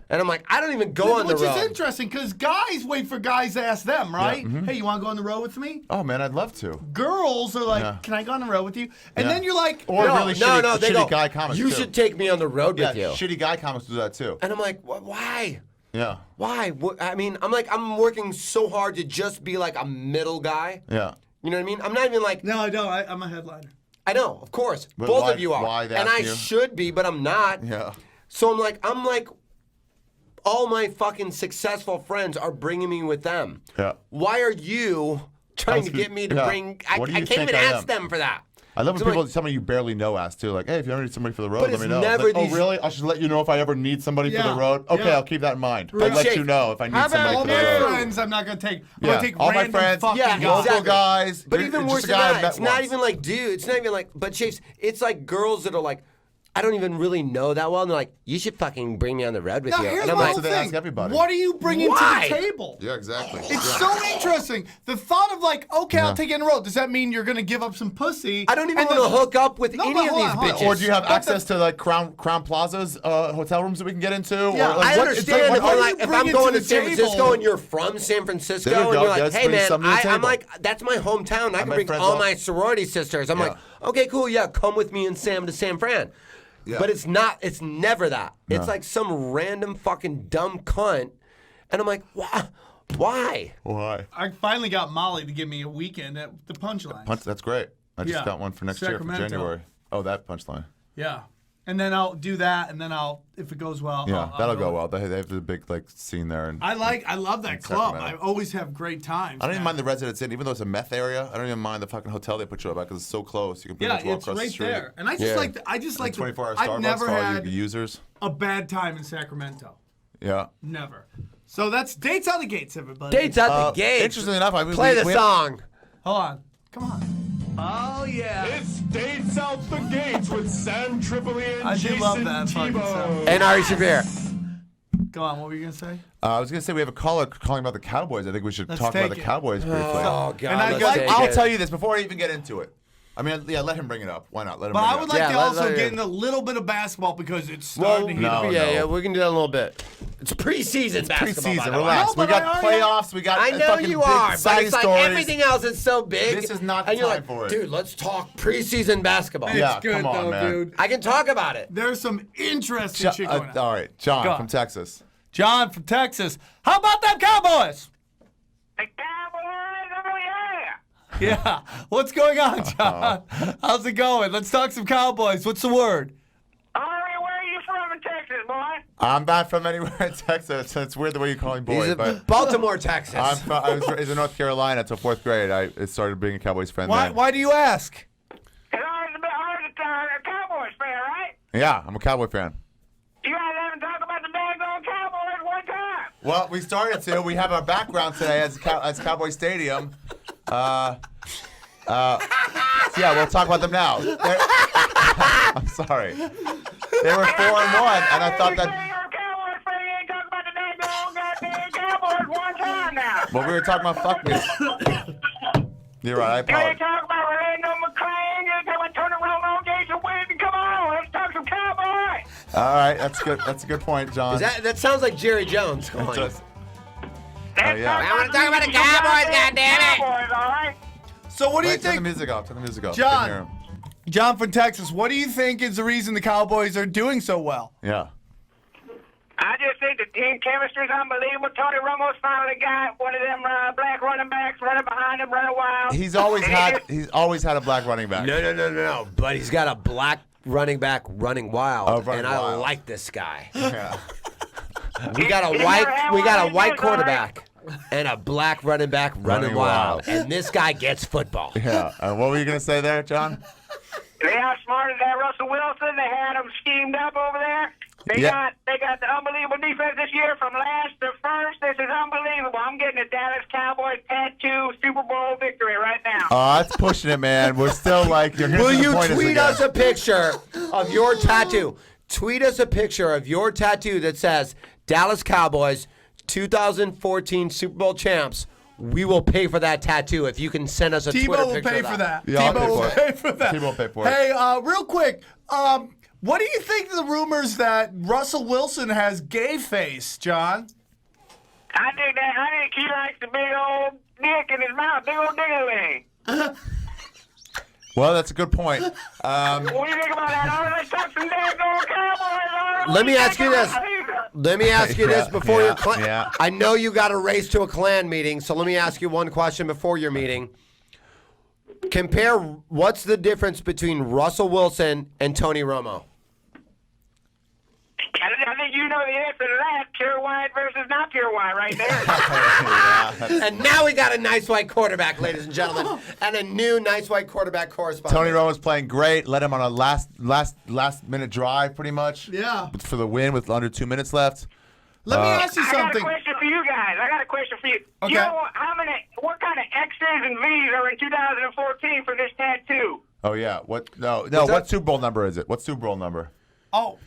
And I'm like, I don't even go on the Which road. is interesting because guys wait for guys to ask them, right? Hey, you want to go on the road with me? Oh, man, I'd love to. Girls are like, Yeah. can I go on the road with you? And Yeah. then you're like, Or no, really no, shitty, no, they shitty go, guy comics, you too. should take me on the road Yeah, with you. shitty guy comics do that, too. And I'm like, why? Yeah. Why? I mean, I'm working so hard to just be like a middle guy. Yeah. You know what I mean? I'm not even like, no, I don't. I'm a headliner. I know, of course. But Both why- of you are. why they and ask I you? should be, but I'm not. Yeah. So I'm like, all my fucking successful friends are bringing me with them. Yeah. Why are you trying to get me to Yeah. bring? I What do you can't think even I ask am? them for that. I love when So, people, like, somebody you barely know ask, too. Like, hey, if you ever need somebody for the road, But let me it's know. never Like, these- oh, really? I should let you know if I ever need somebody for Yeah. the road? Okay, Yeah. I'll keep that in mind. Right. I'll let Shake. you know if I need How about somebody All for the my road. friends, I'm not gonna take. I'm Yeah. gonna take All my random friends, fucking yeah, guys. local exactly. guys. But You're even just worse a than guy I that, met it's not once. even like, dude, it's not even like, but Chase, it's like girls that are like, I don't even really know that well, and they're like, you should fucking bring me on the road with Now you. here's And I'm my like, So they thing. ask everybody. What are you bringing Why? to the table? Yeah, exactly. It's so interesting. The thought of like, okay, I'll take you on the road. Does that mean you're gonna give up some pussy? I don't even And want to then- hook up with No, any but of hold these on, hold on. bitches. Or do you have But access to like Crown Plaza's hotel rooms that we can get into? Yeah, or, like, I what- it's like, understand what if are I'm you like, if I'm bringing going to to the San table? Francisco and you're from San Francisco There you and go. you're like, Let's hey bring man, something to the I'm table. like, that's my hometown. I can my bring friends all all- my sorority sisters. I'm Yeah. like, okay, cool, yeah, come with me and Sam to San Fran. Yeah. But it's not. It's never that. It's No. like some random fucking dumb cunt, and I'm like, why? Why? Why? I finally got Molly to give me a weekend at the Punchline. That's great. I just Yeah. got one for next year for Sacramento. January. Oh, that punchline. Yeah. And then I'll do that, and then if it goes well. Yeah, I'll that'll go go well. They have the big scene there. And I love that club. Sacramento. I always have great times. I don't even mind the Residence Inn, even though it's a meth area. I don't even mind the fucking hotel they put you up at because it's so close. You can pretty much walk it's across right the street. there. And I just like 24-hour I've Starbucks never for all had you users. a bad time in Sacramento. Yeah. Never. So that's Dates Out the Gates, everybody. Dates Out the Gates. Interestingly enough, play the song. Hold on. Come on. Oh, yeah. It's Dates Out the Gates with Sam Tripoli and I do love Jayson that fucking Thibault. song. And Ari Shaffir. Go on. What were you going to say? I was going to say we have a caller calling about the Cowboys. I think we should Let's talk about take the it. Cowboys briefly. Oh, God. And I let's got- take I'll it. tell you this before I even get into it. I mean, yeah, let him bring it up. Why not? Let him But bring I it would up. like Yeah, to let- also let- get in a little bit of basketball because it's Well, starting to heat no, up. yeah, we can do that in a little bit. It's preseason basketball. by Preseason, the way. relax. No, We but got I already- playoffs. We got I know fucking you big are, but side it's like stories. everything else is so big. This is not the and you're time like, for it. dude, let's talk preseason basketball. Yeah, It's good, come on, though, man. dude. I can talk about it. There's some interesting shit going on. All right, John Go on. from Texas. John from Texas. How about them Cowboys? The Cowboys, oh yeah! Yeah. What's going on, John? How's it going? Let's talk some Cowboys. What's the word? Ari, where are you from in Texas, boy? I'm not from anywhere in Texas. It's weird the way you call him boy, He's but in Baltimore, Texas. I was raised in North Carolina until 4th grade. I started being a Cowboys fan then. Why do you ask? And Ari's a Cowboys fan, right? Yeah, I'm a Cowboy fan. You guys haven't talked about the daggone Cowboys one time. Well, we started to. We have our background today as Cowboy Stadium. So yeah, we'll talk about them now. I'm sorry. They were 4-1, and I thought that. You're a Cowboys fan, you ain't talking about the daggone goddamn Cowboys one time now. Well, we were talking about fuck. You're right. I You ain't apologize. talking about Orlando McClain, you ain't talking about Tony Romo, Jason Witten. Come on, let's talk some Cowboys. All right, that's good. That's a good point, John. That sounds like Jerry Jones. Come on. Just- Yeah. I want to talk about the Cowboys, goddammit. Cowboys, all right? So what do you Wait, turn the think, music off. Turn the music off. John? Can't hear him. John from Texas, what do you think is the reason the Cowboys are doing so well? Yeah. I just think the team chemistry is unbelievable. Tony Romo's finally got one of them black running backs running behind him, running wild. He's always had a black running back. No. But he's got a black running back running wild, Oh, running and I wild. like this guy. Yeah. We got a white quarterback and a black running back running wild, and this guy gets football. Yeah. What were you gonna say there, John? They outsmarted that Russell Wilson. They had him schemed up over there. They got the unbelievable defense this year from last to first. This is unbelievable. I'm getting a Dallas Cowboys tattoo Super Bowl victory right now. Oh, that's pushing it, man. We're still like you're gonna Will you disappoint tweet again. us a picture of your tattoo? Tweet us a picture of your tattoo that says Dallas Cowboys 2014 Super Bowl champs. We will pay for that tattoo if you can send us a Twitter Tebow will picture pay of for that. Yeah, I'll Tebow will pay for it. pay for that. Tebow will pay for it. Hey, real quick, what do you think of the rumors that Russell Wilson has gay face, John? I think he likes the big old dick in his mouth, big old ding-a-ling. Well, that's a good point. What do you think about that? All right, let's talk some daggone Cowboys. All right, Let me ask you this. Let me ask you this before yeah, your clan. yeah. I know you got to race to a clan meeting, so let me ask you one question before your meeting. Compare what's the difference between Russell Wilson and Tony Romo? I think you know the answer to that. Pure white versus not pure white right there. And now we got a nice white quarterback, ladies and gentlemen, and a new nice white quarterback correspondent. Tony Romo's playing great. Led him on a last minute drive, pretty much. Yeah. For the win with under 2 minutes left. Let me ask you I got a something. question for you guys. Okay. You know what kind of X's and V's are in 2014 for this tattoo? Oh yeah. What? No. What Super Bowl number is it? What Super Bowl number? Oh,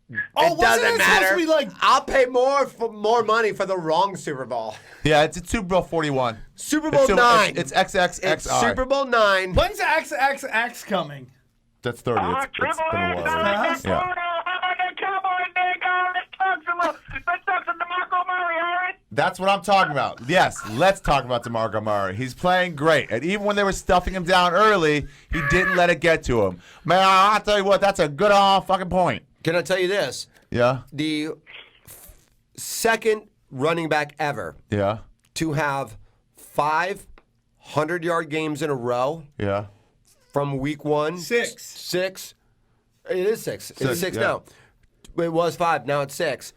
It wasn't doesn't it supposed matter. to be like I'll pay more money for the wrong Super Bowl. Yeah, it's Super Bowl 41. Super Bowl 9. It's XXXR. It's Super Bowl 9. when's XXX coming? That's 30. Oh, It's Triple been a X, while. I like that Yeah. photo. How about that Cowboys daggone? Let's talk some DeMarco Murray, all right? That's what I'm talking about. Yes, let's talk about DeMarco Murray. He's playing great. And even when they were stuffing him down early, he didn't let it get to him. Man, I'll tell you what, that's a good fucking point. Can I tell you this? Yeah? The second running back ever Yeah? to have 5 100-yard games in a row Yeah? from week 1. Six. 6. It is 6. It's 6 now. It was 5. Now it's 6.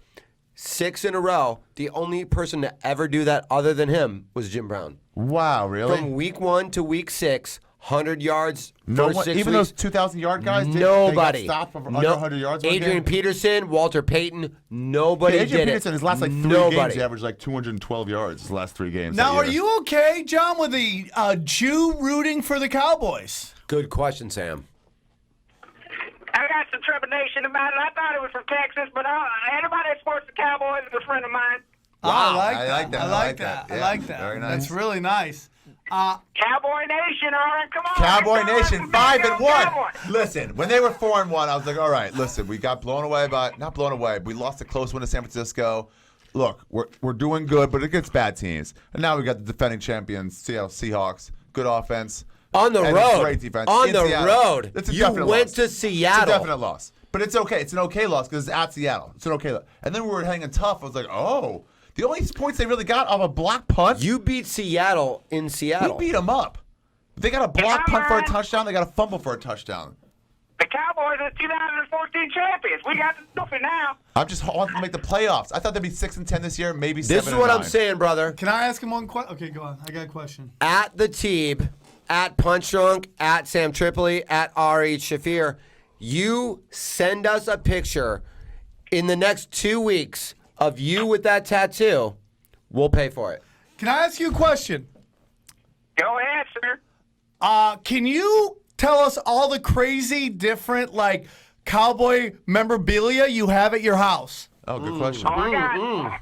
6 in a row. The only person to ever do that other than him was Jim Brown. Wow, really? From week 1 to week 6, 100 yards. No first one, 6 even weeks. those 2,000-yard guys. Nobody. They got stopped from under 100 yards. One Adrian game? Peterson, Walter Payton. Nobody Adrian did Peterson, it. his last like 3 games, he averaged like 212 yards. His last 3 games. Now, are you okay, John, with the Jew rooting for the Cowboys? Good question, Sam. I got some trepidation about it. I thought it was from Texas, but anybody that supports the Cowboys is a friend of mine. Wow, I I like that. I like that. Yeah, I like that. very nice. That's really nice. Cowboy Nation, all right, come on. Cowboy Let's go. Nation, Let's go, 5-1. Cowboys. Listen, when they were 4-1, I was like, all right, listen, we got blown away not blown away. We lost a close one to San Francisco. Look, we're doing good, but it gets bad teams. And now we got the defending champions, Seattle Seahawks. Good offense. On the and road. Great defense. On in the Seattle. road. It's a You definite went loss. to Seattle. It's a definite loss. But it's okay. It's an okay loss because it's at Seattle. It's an okay loss. And then we were hanging tough. I was like, oh. The only points they really got off a block punt. You beat Seattle in Seattle. We beat them up. They got a block punt for a touchdown. They got a fumble for a touchdown. The Cowboys are 2014 champions. We got the trophy now. I'm just wanting to make the playoffs. I thought they'd be 6-10 this year, maybe 7-9. This is what I'm saying, brother. Can I ask him one question? Okay, go on. I got a question. At the Teeb, at Punch Drunk, at Sam Tripoli, at Ari Shaffir, you send us a picture in the next 2 weeks of you with that tattoo. We'll pay for it. Can I ask you a question? Go ahead, sir. Can you tell us all the crazy, different, like, cowboy memorabilia you have at your house? Oh, good question. Oh, I got,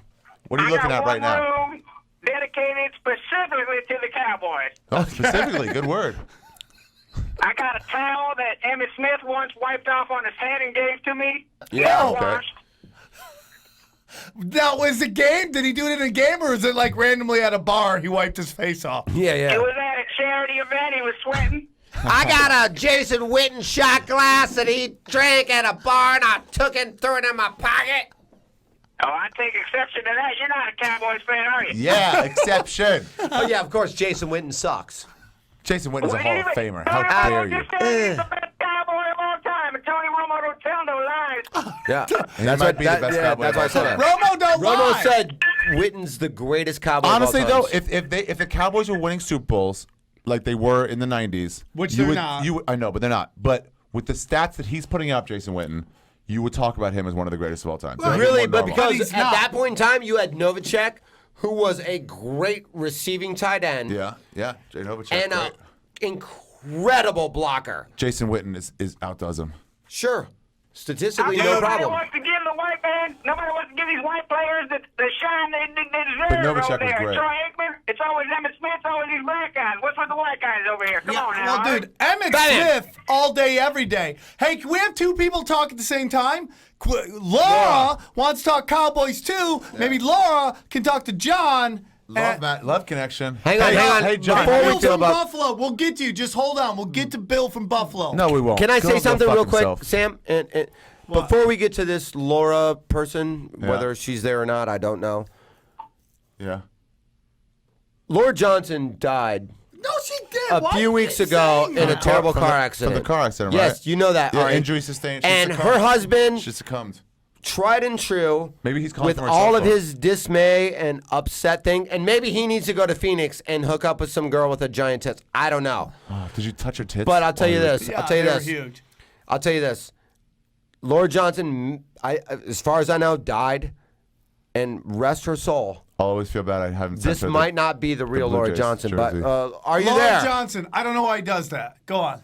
What are you looking at right now? room dedicated specifically to the Cowboys. Oh, specifically. Good word. I got a towel that Emmitt Smith once wiped off on his head and gave to me. Yeah, Never okay. washed. Now, was the game? Did he do it in a game, or is it like randomly at a bar he wiped his face off? Yeah, It yeah. was at a charity event. He was sweating. I got a Jason Witten shot glass that he drank at a bar, and I took it and threw it in my pocket. Oh, I take exception to that. You're not a Cowboys fan, are you? Yeah, exception. Oh, yeah, of course, Jason Witten sucks. Jason Witten's a Well, Hall of anyway, Famer. How dare you? Just say he's the best Cowboy of all time, and Tony Romo don't tell no lies. Yeah. He might be the best Cowboy That's of why I all said time. that. Romo don't Romo lie. said Witten's the greatest cowboy Honestly, of all though, time. if the Cowboys were winning Super Bowls like they were in the 90s, Which you they're would, not. I know, but they're not. But with the stats that he's putting up, Jason Witten, you would talk about him as one of the greatest of all time. So Really, he's but more normal. because he's at not. that point in time, you had Novacek, who was a great receiving tight end Yeah, Jay Novacek. and an incredible blocker. Jason Witten is outdoes him. Sure. Statistically, no Nobody problem. wants to give the white man. Nobody wants to give these white players the shine they deserve Novacek over was there. great. Troy Aikman. It's always Emmitt Smith. It's always these black guys. What's with the white guys over here? Come on now. Well, all right? dude, Emmitt Bam. Smith all day, every day. Hey, can we have two people talk at the same time? Laura wants to talk Cowboys too. Maybe Laura can talk to John. Love connection. Hang on. Hey, John. Before we Bill feel from about- Buffalo. We'll get to you. Just hold on. We'll get to Bill from Buffalo. No, we won't. Can I Go say go something fuck real quick, himself. Sam? And before we get to this Laura person, whether she's there or not, I don't know. Yeah. Laura Johnson died No, she did. a Why few are weeks you ago saying in a that? terrible From car the- accident. from the car accident, right? Yes, you know that, Yeah, Ari. injury sustained. She And succumbed. her husband, She succumbed. tried and true, Maybe he's calling with from her all cell of phone. his dismay and upset thing, and maybe he needs to go to Phoenix and hook up with some girl with a giant tits. I don't know. Oh, did you touch her tits? But I'll tell you while were- this. Yeah, I'll tell you they were this. huge. I'll tell you this. Laura Johnson, as far as I know, died, and rest her soul. I'll always feel bad I haven't touched This her. might not be the real Blue Laura Jays Johnson, but jersey. are you Laura there? Johnson. I don't know why he does that. Go on.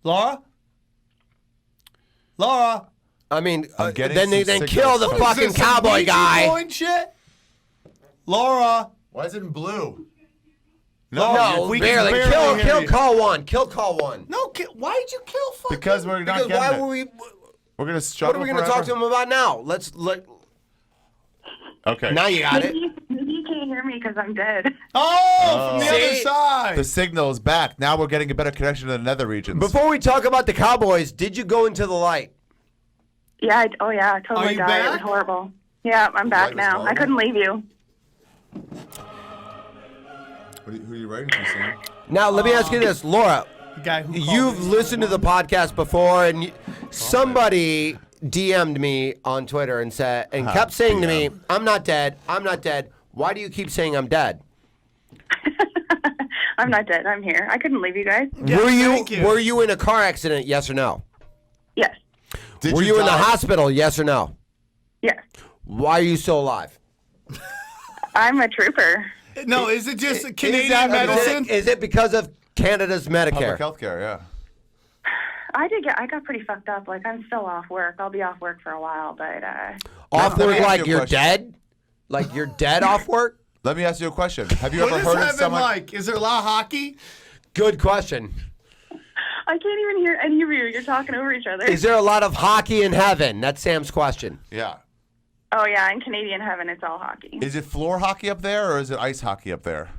Laura? Laura? I mean, I'm getting then they some then kill the signals. What is fucking this, some cowboy Ouija guy. board shit? Laura? Why is it in blue? No, we can barely. barely hear Kill you. call one. Kill call one. No, why did you kill fucking? Because we're not Because getting why it. were we? We're gonna What struggle are we going to talk to forever? him about now? Let's look. Okay. Now you got it. Maybe you can't hear me because I'm dead. Oh, from the other See? side. The signal is back. Now we're getting a better connection to the nether regions. Before we talk about the Cowboys, did you go into the light? Yeah, I totally you died. It was back? horrible. Yeah, I'm back Light was now. I horrible? couldn't leave you. Who are you writing to, Sam? Now let me ask you this, Laura. The guy who You've listened to the podcast before, and somebody DM'd me on Twitter and said and kept saying to me, "I'm not dead. I'm not dead. Why do you keep saying I'm dead?" I'm not dead. I'm here. I couldn't leave you guys. Were you in a car accident? Yes or no? Yes. Were you in the hospital? Yes or no? Yes. Why are you still alive? I'm a trooper. No, is it just Canadian medicine? Is it because of Canada's Medicare? Public health care, yeah. I got pretty fucked up. Like, I'm still off work. I'll be off work for a while, but off work like you're dead? Like you're dead off work? Let me ask you a question. Have you ever What is heard of heaven someone like? Is there a lot of hockey? Good question. I can't even hear any of you. You're talking over each other. Is there a lot of hockey in heaven? That's Sam's question. Yeah. Oh, yeah. In Canadian heaven, it's all hockey. Is it floor hockey up there or is it ice hockey up there?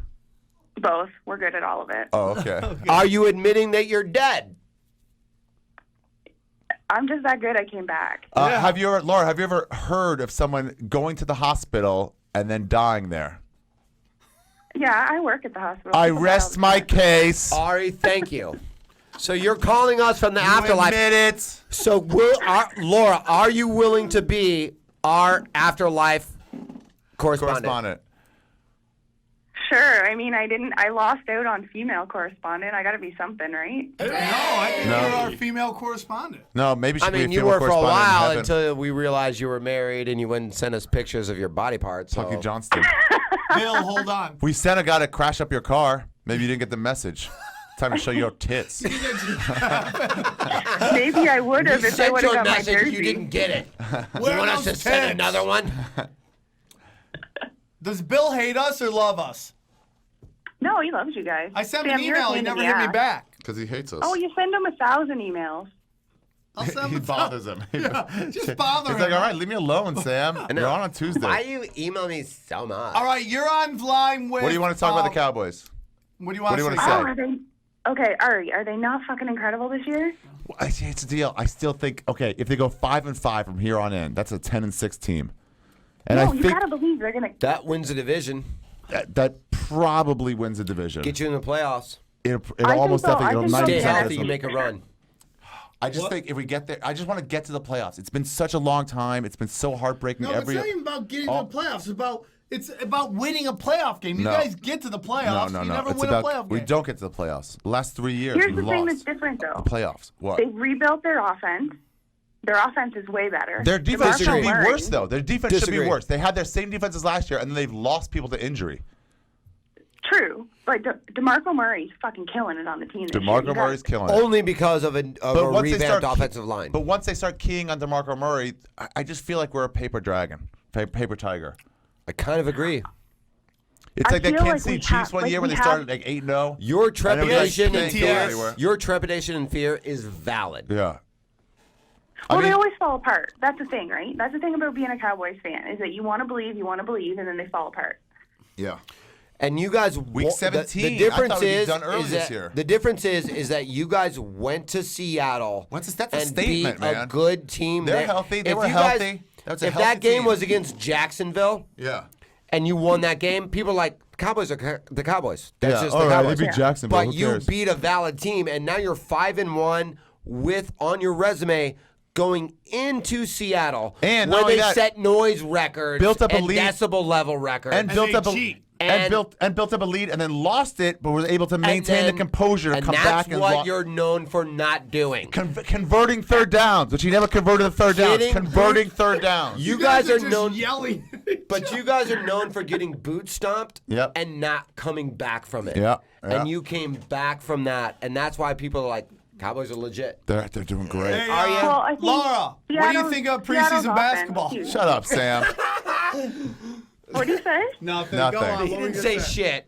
Both. We're good at all of it. Oh, okay. Are you admitting that you're dead? I'm just that good. I came back. Have you ever heard of someone going to the hospital and then dying there? Yeah, I work at the hospital. I rest my case. Ari, thank you. So you're calling us from the afterlife. Admit it. So Laura, are you willing to be our afterlife correspondent? Sure. I mean, I lost out on female correspondent. I got to be something, right? No, I think you're our female correspondent. No, maybe she I could mean, be a you female were for a correspondent in while heaven. until we realized you were married and you wouldn't send us pictures of your body parts. So. Lucky Johnston. Bill, hold on. We sent a guy to crash up your car. Maybe you didn't get the message. Time to show your tits. Maybe I would have if I would have got my jersey. You didn't get it. Where You want are us to those send tits? another one? Does Bill hate us or love us? No, he loves you guys. I sent him Sam, an you're a email. He pain in never the hit me ass. back. Because he hates us. Oh, you send him 1,000 emails. I'll send He him bothers him. Just bother He's him. like, all right, leave me alone, Sam. You're on Tuesday. Why do you email me so much? All right, you're on line with. What do you want to talk about the Cowboys? What do you want to say? Oh, are they? Okay, Ari, are they not fucking incredible this year? It's a deal. I still think, okay, if they go 5-5 from here on in, that's a 10-6 team. And no, I you think gotta believe they're gonna. That wins the division. that probably wins the division. Get you in the playoffs. It I almost think so. definitely. I think It'll so. Stay 90% healthy, of you them. make a run. I just think if we get there, I just want to get to the playoffs. It's been such a long time. It's been so heartbreaking. No, it's not even about getting to the playoffs. It's about winning a playoff game. You guys get to the playoffs. No. You never It's win about a playoff game. we don't get to the playoffs. The last 3 years, Here's we the thing lost that's different, though. the playoffs. What? They've rebuilt their offense. Their offense is way better. Their defense DeMarco should be Murray- worse, though. Their defense should Disagree. be worse. They had their same defense as last year, and then they've lost people to injury. True, but DeMarco Murray's fucking killing it on the team. This year. DeMarco You Murray's gotta- killing it. Only because of a once they revamped start offensive line. But once they start keying on DeMarco Murray, I just feel like we're a paper dragon, paper tiger. I kind of agree. It's I like that feel Kansas like City we Chiefs have- one like year when we they have- started like 8-0. Your trepidation and Yes. fear. Your trepidation and fear is valid. Yeah. Well, they always fall apart. That's the thing, right? That's the thing about being a Cowboys fan is that you want to believe, and then they fall apart. Yeah. And you guys Week 17. The difference I thought we'd be is, done early is this that year. the difference is that you guys went to Seattle That's a and statement, beat a man. good team. They're there. healthy. They If were you guys- healthy. That was a if healthy that game team. was against Jacksonville, Yeah. and you won that game, people are like, Cowboys are the Cowboys. That's Yeah, just all the right, Cowboys. they beat Jacksonville. But Who you cares? beat a valid team, and now you're 5-1 with on your resume going into Seattle, And where not only they that, set noise records, built up a and lead- decibel level records, And built up cheat. built up a lead and then lost it, but was able to maintain the composure to and come that's back and what you're known for not doing. converting third downs, which he never converted the third downs. Getting Converting third downs. You guys are just known, yelling. but you guys are known for getting boot stomped Yep. and not coming back from it. Yeah, yeah. And you came back from that, and that's why people are like, Cowboys are legit. They're doing great. Hey, Are you? Well, I think Laura, what do you Seattle's- think of Seattle's preseason offense, basketball? too. Shut up, Sam. What do you say? Nothing. Nothing. Go on. He He What were didn't you say gonna shit.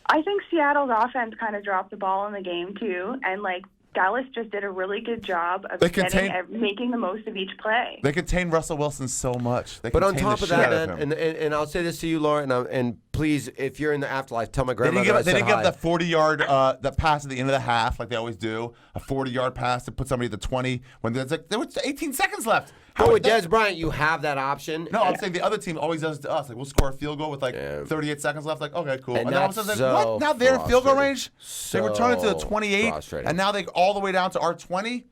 I think Seattle's offense kind of dropped the ball in the game too, and like Dallas just did a really good job of They contain- making the most of each play. They contain Russell Wilson so much. They But on contain top the of shit that, out man, him. and I'll say this to you, Laura, and please, if you're in the Afterlife, tell my They grandmother didn't give hi. up that 40-yard that pass at the end of the half like they always do. A 40-yard pass to put somebody at the 20 when there's like there was 18 seconds left. But with Des Bryant, you have that option. No, I'm saying the other team always does it to us. Like we'll score a field goal with like 38 seconds left. Like okay, cool. And then all of a that's sudden, what? Now they're in field goal range. So they return it to the 28, frustrating. and now they all the way down to our 20.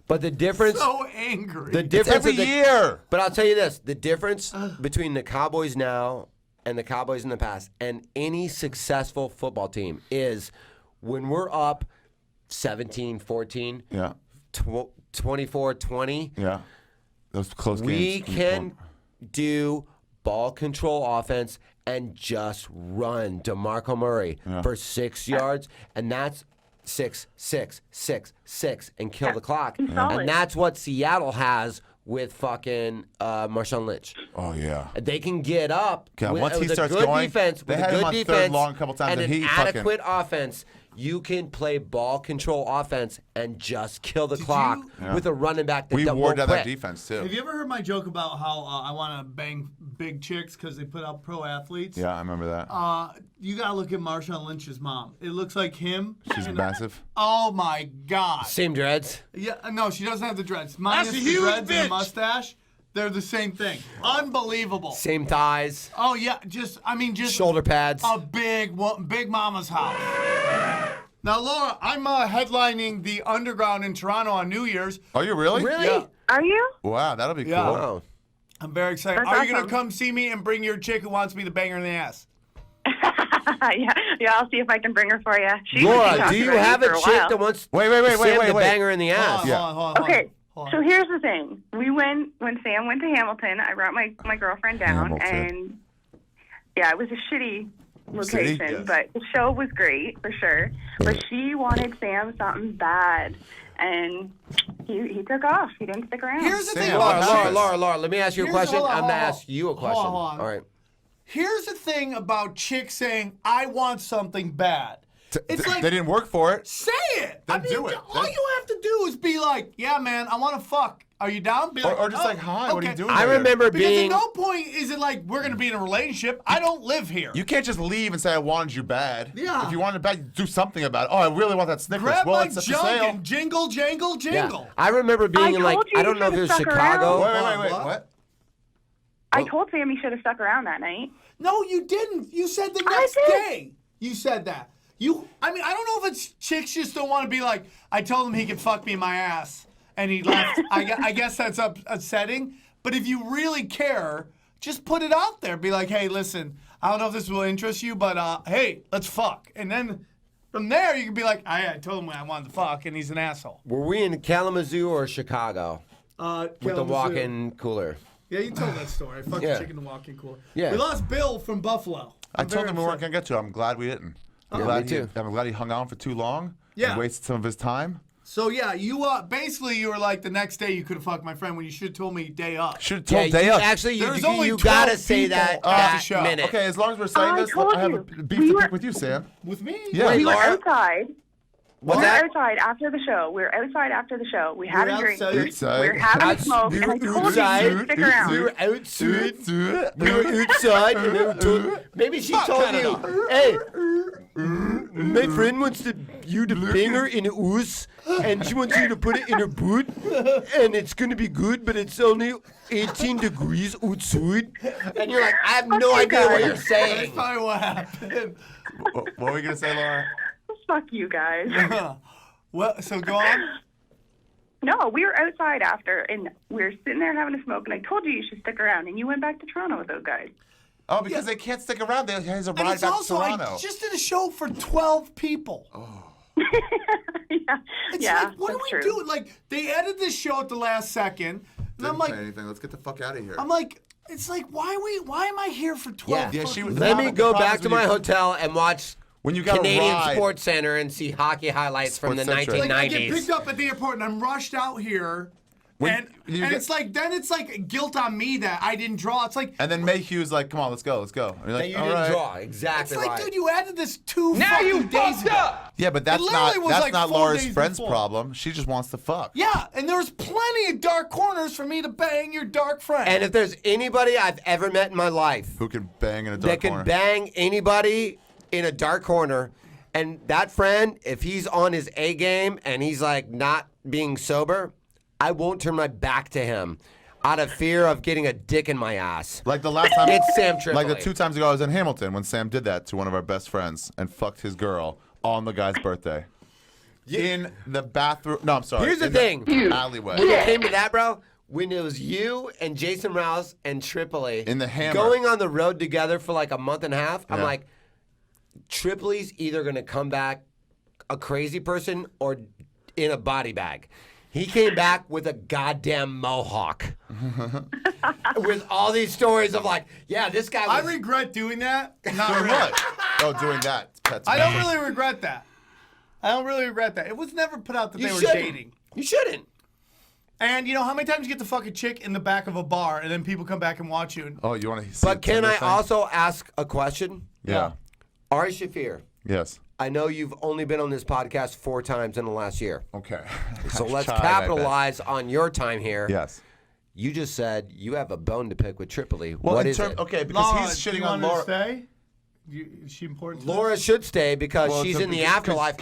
But the difference. So angry. The difference every year. But I'll tell you this: the difference between the Cowboys now and the Cowboys in the past, and any successful football team, is when we're up 17-14, Yeah. 24-20. Yeah. Those close We games. can do ball control offense and just run DeMarco Murray for 6 yards, and that's 6, 6, 6, 6, and kill the clock. And that's what Seattle has with fucking Marshawn Lynch. Oh yeah. They can get up Once he with a starts good going, defense, they with had a him good on third defense long a couple times, and and an he fucking- adequate offense. You can play ball control offense and just kill the clock with a running back that We wore won't down quit. that defense too. Have you ever heard my joke about how I want to bang big chicks because they put out pro athletes? Yeah, I remember that. You gotta look at Marshawn Lynch's mom. It looks like him. She's and- massive. Oh my God. Same dreads. Yeah, no, she doesn't have the dreads. Minus a the huge dreads and bitch. the mustache. They're the same thing. Unbelievable. Same thighs. Oh yeah, just Shoulder pads. a big mama's house. Now, Laura, I'm headlining the Underground in Toronto on New Year's. Are you really? Really? Yeah. Are you? Wow, that'll be Yeah. cool. Wow. I'm very excited. That's Are you gonna awesome. come see me and bring your chick who wants me to bang her in the ass? yeah, I'll see if I can bring her for you. Laura, do you have a chick that wants Wait, Sam to bang her in the ass? Hold on. Okay, Hold on. so here's the thing. We went when Sam went to Hamilton. I brought my girlfriend down, Hamilton. and yeah, it was a shitty location, City? Yes. but the show was great for sure. But she wanted Sam something bad, and he took off. He didn't stick around. Here's the thing Sam, about Laura, chicks. Laura, let me ask you a Here's- question. hold on, I'm going to hold on. ask you a question. Hold on. All right. Here's the thing about chicks saying, I want something bad. It's like, they didn't work for it. say it. Then do it. All you have to do is be like, yeah, man, I want to fuck. Are you down? Be like, Or just "Oh, like, hi, what are you okay." doing? I there? remember Because being at no point is it like we're going to be in a relationship. I don't live here. You can't just leave and say I wanted you bad. Yeah. If you wanted it bad, do something about it. Oh, I really want that Snickers. Grab well, my it's up for junk sale. and jingle, jangle, jingle. I remember being in, like, told you I don't you know if it was should've stuck Chicago. around. Wait. What? What? I told Sam he should have stuck around that night. No, you didn't. You said the I next did. day. You said that. I mean, I don't know if it's chicks just don't want to be like, I told him he could fuck me in my ass, and he left. I guess that's upsetting. But if you really care, just put it out there. Be like, hey, listen, I don't know if this will interest you, but hey, let's fuck. And then from there, you can be like, I told him I wanted to fuck, and he's an asshole. Were we in Kalamazoo or Chicago with the Kalamazoo. walk-in cooler? Yeah, you told that story. I fucked Yeah. a chick in the walk-in cooler. Yeah. We lost Bill from Buffalo. I I'm told very him we weren't upset. going to get to it. I'm glad we didn't. I'm Yeah, glad me too. I'm glad he hung on for too long. Yeah. And wasted some of his time. So yeah, you basically you were like the next day you could have fucked my friend when you should have told me day up. Should have told day you, up. actually, There's only you 12 gotta say people that at the that show. minute. Okay, as long as we're saying I this, told I have you. a beef We to were- pick with you, Sam. With me? Yeah. We were Laura? outside. What's we were that? outside after the show. We were outside after the show. We had We a were drink. outside. We were having a smoke, and I told you to stick around. We were outside. We were outside. And they were told, maybe she told you, hey, my friend wants you to bang her in a oos, and she wants you to put it in her boot, and it's going to be good, but it's only 18 degrees outside. And you're like, I have no Okay, idea what guys. you're That's saying. probably what happened. What were you going to say, Laura? Fuck you guys. Well, so go on. No, we were outside after, and we were sitting there having a smoke, and I told you should stick around, and you went back to Toronto with those guys. Oh, because they can't stick around. They has a And ride it's back to also Toronto. I just did a show for 12 people. yeah, It's yeah, like, what do that's we true. do? Like, they edited this show at the last second, and I'm like, anything. Let's get the fuck out of here. I'm like, it's like, why am I here for 12 Yeah, fucking she was- Let me go The back to problem my is hotel and watch when you got Canadian a ride, Sports Center and see hockey highlights from the Sports Centric. 1990s. Like, I get picked up at the airport, and I'm rushed out here, And it's like guilt on me that I didn't draw. It's like and then Mayhew's like, come on, let's go. And you're like, you didn't draw. Exactly. It's like, dude, you added this Now you fucked up. Yeah, but that's not Laura's friend's problem. She just wants to fuck. Yeah, and there's plenty of dark corners for me to bang your dark friend. And if there's anybody I've ever met in my life who can bang in a dark corner, that can bang anybody in a dark corner, and that friend, if he's on his A game and he's like not being sober, I won't turn my back to him out of fear of getting a dick in my ass. Like the last time, it's Sam Tripoli. Like the 2 times ago I was in Hamilton when Sam did that to one of our best friends and fucked his girl on the guy's birthday. In the bathroom. No, I'm sorry. Here's the thing. Alleyway. When it came to that, bro, when it was you and Jason Rouse and Tripoli in the Hammer going on the road together for like a month and a half, I'm like, Tripoli's either going to come back a crazy person or in a body bag. He came back with a goddamn mohawk. With all these stories of like, yeah, this guy was... I regret doing that. Not doing really. what? Oh, doing that. I don't really regret that. It was never put out that they were dating. You shouldn't. And you know how many times you get to fuck a chick in the back of a bar and then people come back and watch you? And... Oh, you want to see But can I also ask a question? Yeah. Ari Shaffir. Yes. I know you've only been on this podcast 4 times in the last year. Okay. So let's capitalize on your time here. Yes. You just said you have a bone to pick with Tripoli. Well, what is it? Okay, because Laura, he's shitting do you on want Laura. to stay? Is she important? Laura should stay because she's in the afterlife.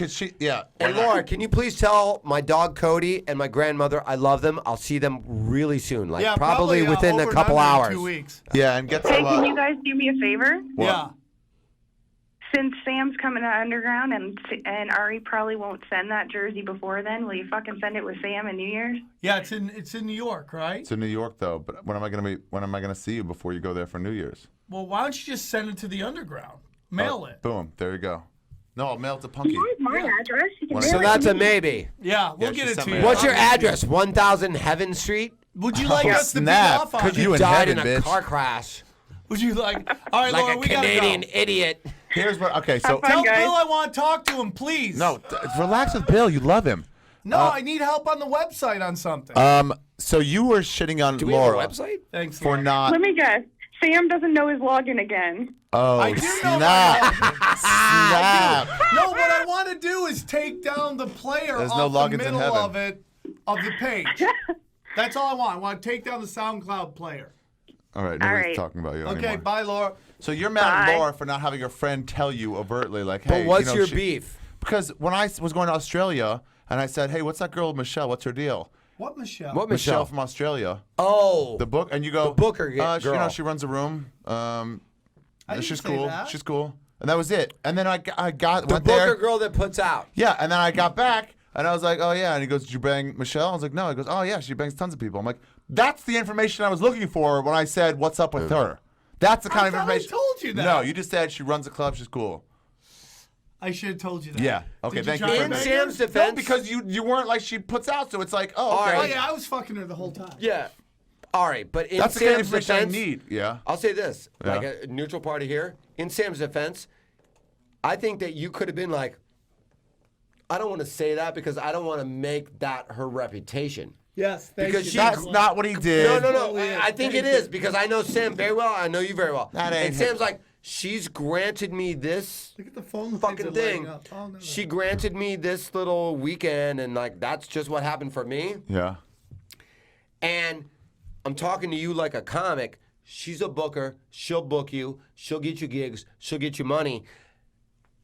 And Laura, can you please tell my dog Cody and my grandmother I love them? I'll see them really soon, like probably within a couple hours. 2 weeks. Yeah, and get Hey, some. can you guys do me a favor? What? Yeah. Since Sam's coming to Underground and Ari probably won't send that jersey before then, will you fucking send it with Sam in New Year's? Yeah, it's in New York, right? It's in New York though. But when am I gonna see you before you go there for New Year's? Well, why don't you just send it to the Underground? Mail it. Boom. There you go. No, I'll mail it to Punky. Here's my address. You can So mail it that's to a me. maybe. Yeah, we'll Yeah, get she it sent to me you. a- What's your address? 1000 Heaven Street? Would you like us to beat snap. off on Could it? you in died heaven, in a bitch. car crash. Would you like? All right, Like Laura, a we Canadian gotta go. idiot. Here's what. Okay, so Have fun, Tell guys. Bill I want to talk to him, please. no, relax with Bill. You love him. No, I need help on the website on something. So you were shitting on Do we Laura have a website? Thanks, for Laura. not. Let me guess. Sam doesn't know his login again. Oh, I do know snap! Snap! No, what I want to do is take down the player There's off no the logins in middle heaven. of the page. That's all I want. I want to take down the SoundCloud player. All right, All nobody's right. talking about you Okay, anymore. bye, Laura. So you're mad Bye. at Laura for not having your friend tell you overtly, like, hey, But what's you know, your she- beef? Because when I was going to Australia and I said, hey, what's that girl Michelle? What's her deal? What, Michelle? What Michelle Michelle? from Australia. Oh. The book, and you go, The Booker she, you know, girl. she runs a room. didn't She's say cool. that. She's cool. And that was it. And then I got The went Booker there. girl that puts out. Yeah, and then I got back, and I was like, oh, yeah. And he goes, did you bang Michelle? I was like, no. He goes, oh, yeah, she bangs tons of people. I'm like, that's the information I was looking for when I said, what's up with her? That's the kind of thought I information. told you that. No, you just said she runs a club, she's cool. I should have told you that. Yeah. Okay, Did thank try you. to In bang Sam's her? defense. No, because you weren't like she puts out, so it's like, oh, All okay. Oh, right. yeah, I was fucking her the whole time. Yeah. All right, but in That's the kind of Sam's information I defense, need. Yeah. I'll say this, Yeah. like a neutral party here. In Sam's defense, I think that you could have been like, I don't want to say that because I don't want to make that her reputation. Yes, thank Because you. she- That's not what he did. No. I think it is because I know Sam very well. I know you very well. That ain't And Sam's like, she's granted me this Look at the phone lines fucking are lighting thing. up. Oh, no. She granted me this little weekend, and like that's just what happened for me. Yeah. And I'm talking to you like a comic. She's a booker. She'll book you. She'll get you gigs. She'll get you money.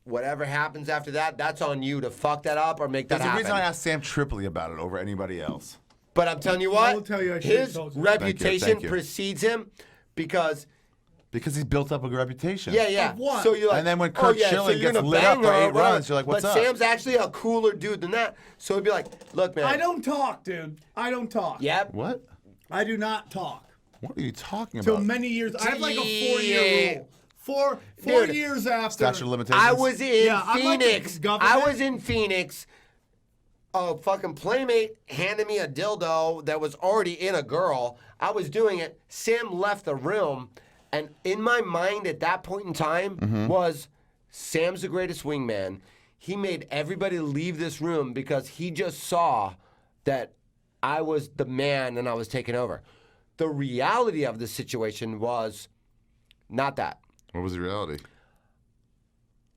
Whatever happens after that, that's on you to fuck that up or make that There's a happen. reason I asked Sam Tripoli about it over anybody else. But I'm telling you I what, will tell you I should've his told you. reputation Thank you. precedes him because Because he's built up a good reputation. yeah. Of what? So you're like, And then when oh, Kurt yeah, so Schilling you're gets gonna lit up bang for her or 8 whatever. runs, you're like, what's but up? Sam's actually a cooler dude than that. So he'd be like, look, man. I don't talk, dude. I don't talk. Yep. What? I do not talk. What are you talking Till about? many years. I have like a 4-year Yeah. rule. Four Dude. years after. Statute of limitations. I was in Yeah, I'm like the Phoenix. government. I was in Phoenix. A fucking playmate handed me a dildo that was already in a girl. I was doing it. Sam left the room. And in my mind at that point in time was Sam's the greatest wingman. He made everybody leave this room because he just saw that I was the man and I was taking over. The reality of the situation was not that. What was the reality?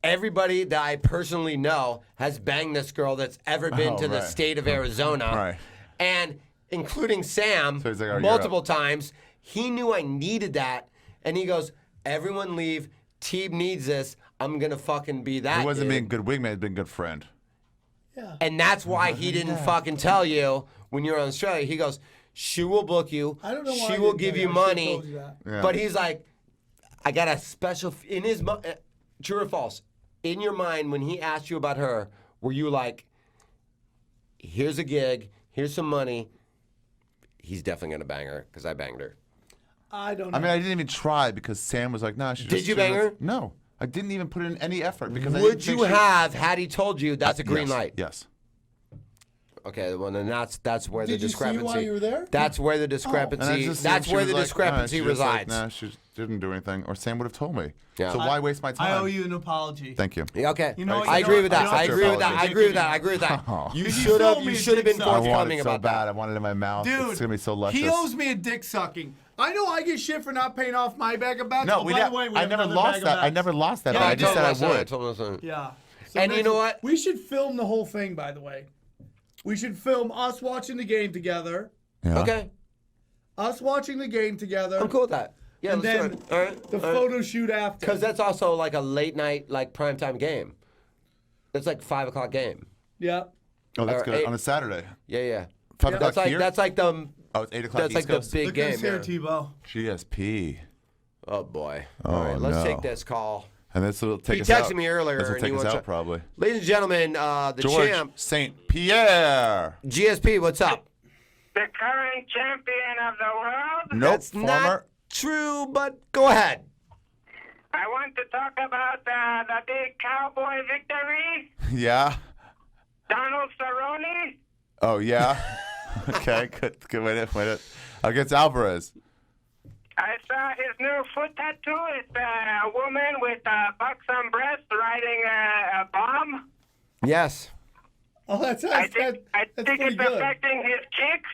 Everybody that I personally know has banged this girl that's ever been to the state of Arizona. Right. And including Sam, So he's like, multiple times. He knew I needed that. And he goes, everyone leave. Teeb needs this. I'm going to fucking be that He wasn't dude. being a good wingman, he was being a good friend. Yeah. And that's why he didn't fucking tell you when you were in Australia. He goes, she will book you. I don't know why she I will didn't give tell you you. I should've money. told you that. Yeah. But he's like, I got a special, in his, true or false, in your mind when he asked you about her, were you like, here's a gig, here's some money, he's definitely going to bang her because I banged her. I don't know. I mean, I didn't even try because Sam was like, nah, she Did you bang her? No. I didn't even put in any effort because I Would didn't think you she- have had he told you that's a green Yes, light? Yes. Okay, well then that's where Did the you see discrepancy. why you were there? That's where the And I discrepancy. just That's assumed where she the was like, discrepancy she was like, resides. nah, she just didn't do anything, or Sam would have told me. Yeah. So why waste my time? I owe you an apology. Thank you. Yeah, okay. You know, I you agree know- with that. you know, I agree with that. I agree with that. dick I agree with that. Oh. You If you should have. told me You a should have dick been suck- I want forthcoming it so about bad. that. I want it in my mouth. Dude, It's gonna be so luscious. he owes me a dick sucking. I know I get shit for not paying off my bag of bats. No, Oh, we by never. the way, we I have never another lost bag of that. I bats. never lost that. Yeah, but I I just told said I would. told him last night. Yeah. And you know what? We should film the whole thing, by the way. We should film us watching the game together. Yeah. Okay, Us watching the game together. I'm cool with that. Yeah, And let's then do it. All right. the photo shoot after. Because that's also like a late night, like primetime game. It's like 5 o'clock game. Yeah. Oh, that's Or good. 8. On a Saturday. Yeah. 5 o'clock That's like here? that's like the Oh, it's 8 o'clock that's like East the Coast. big Look at game. his hair, Yeah. T-Bow. GSP. Oh boy. Oh, All right, let's no. take this call. And this will take He us out. texted me earlier, This will and take he us wants out to- probably. Ladies and gentlemen, the George champ, St. Pierre. GSP, what's up? The current champion of the world. Nope. That's Former. not true, but go ahead. I want to talk about the big Cowboy victory. Yeah. Donald Cerrone. Oh yeah. Okay. Good. Wait it. Against Alvarez. I saw his new foot tattoo. It's a woman with buxom breasts riding a bomb. Yes. Oh, that's I that's think pretty it's good. affecting his kicks.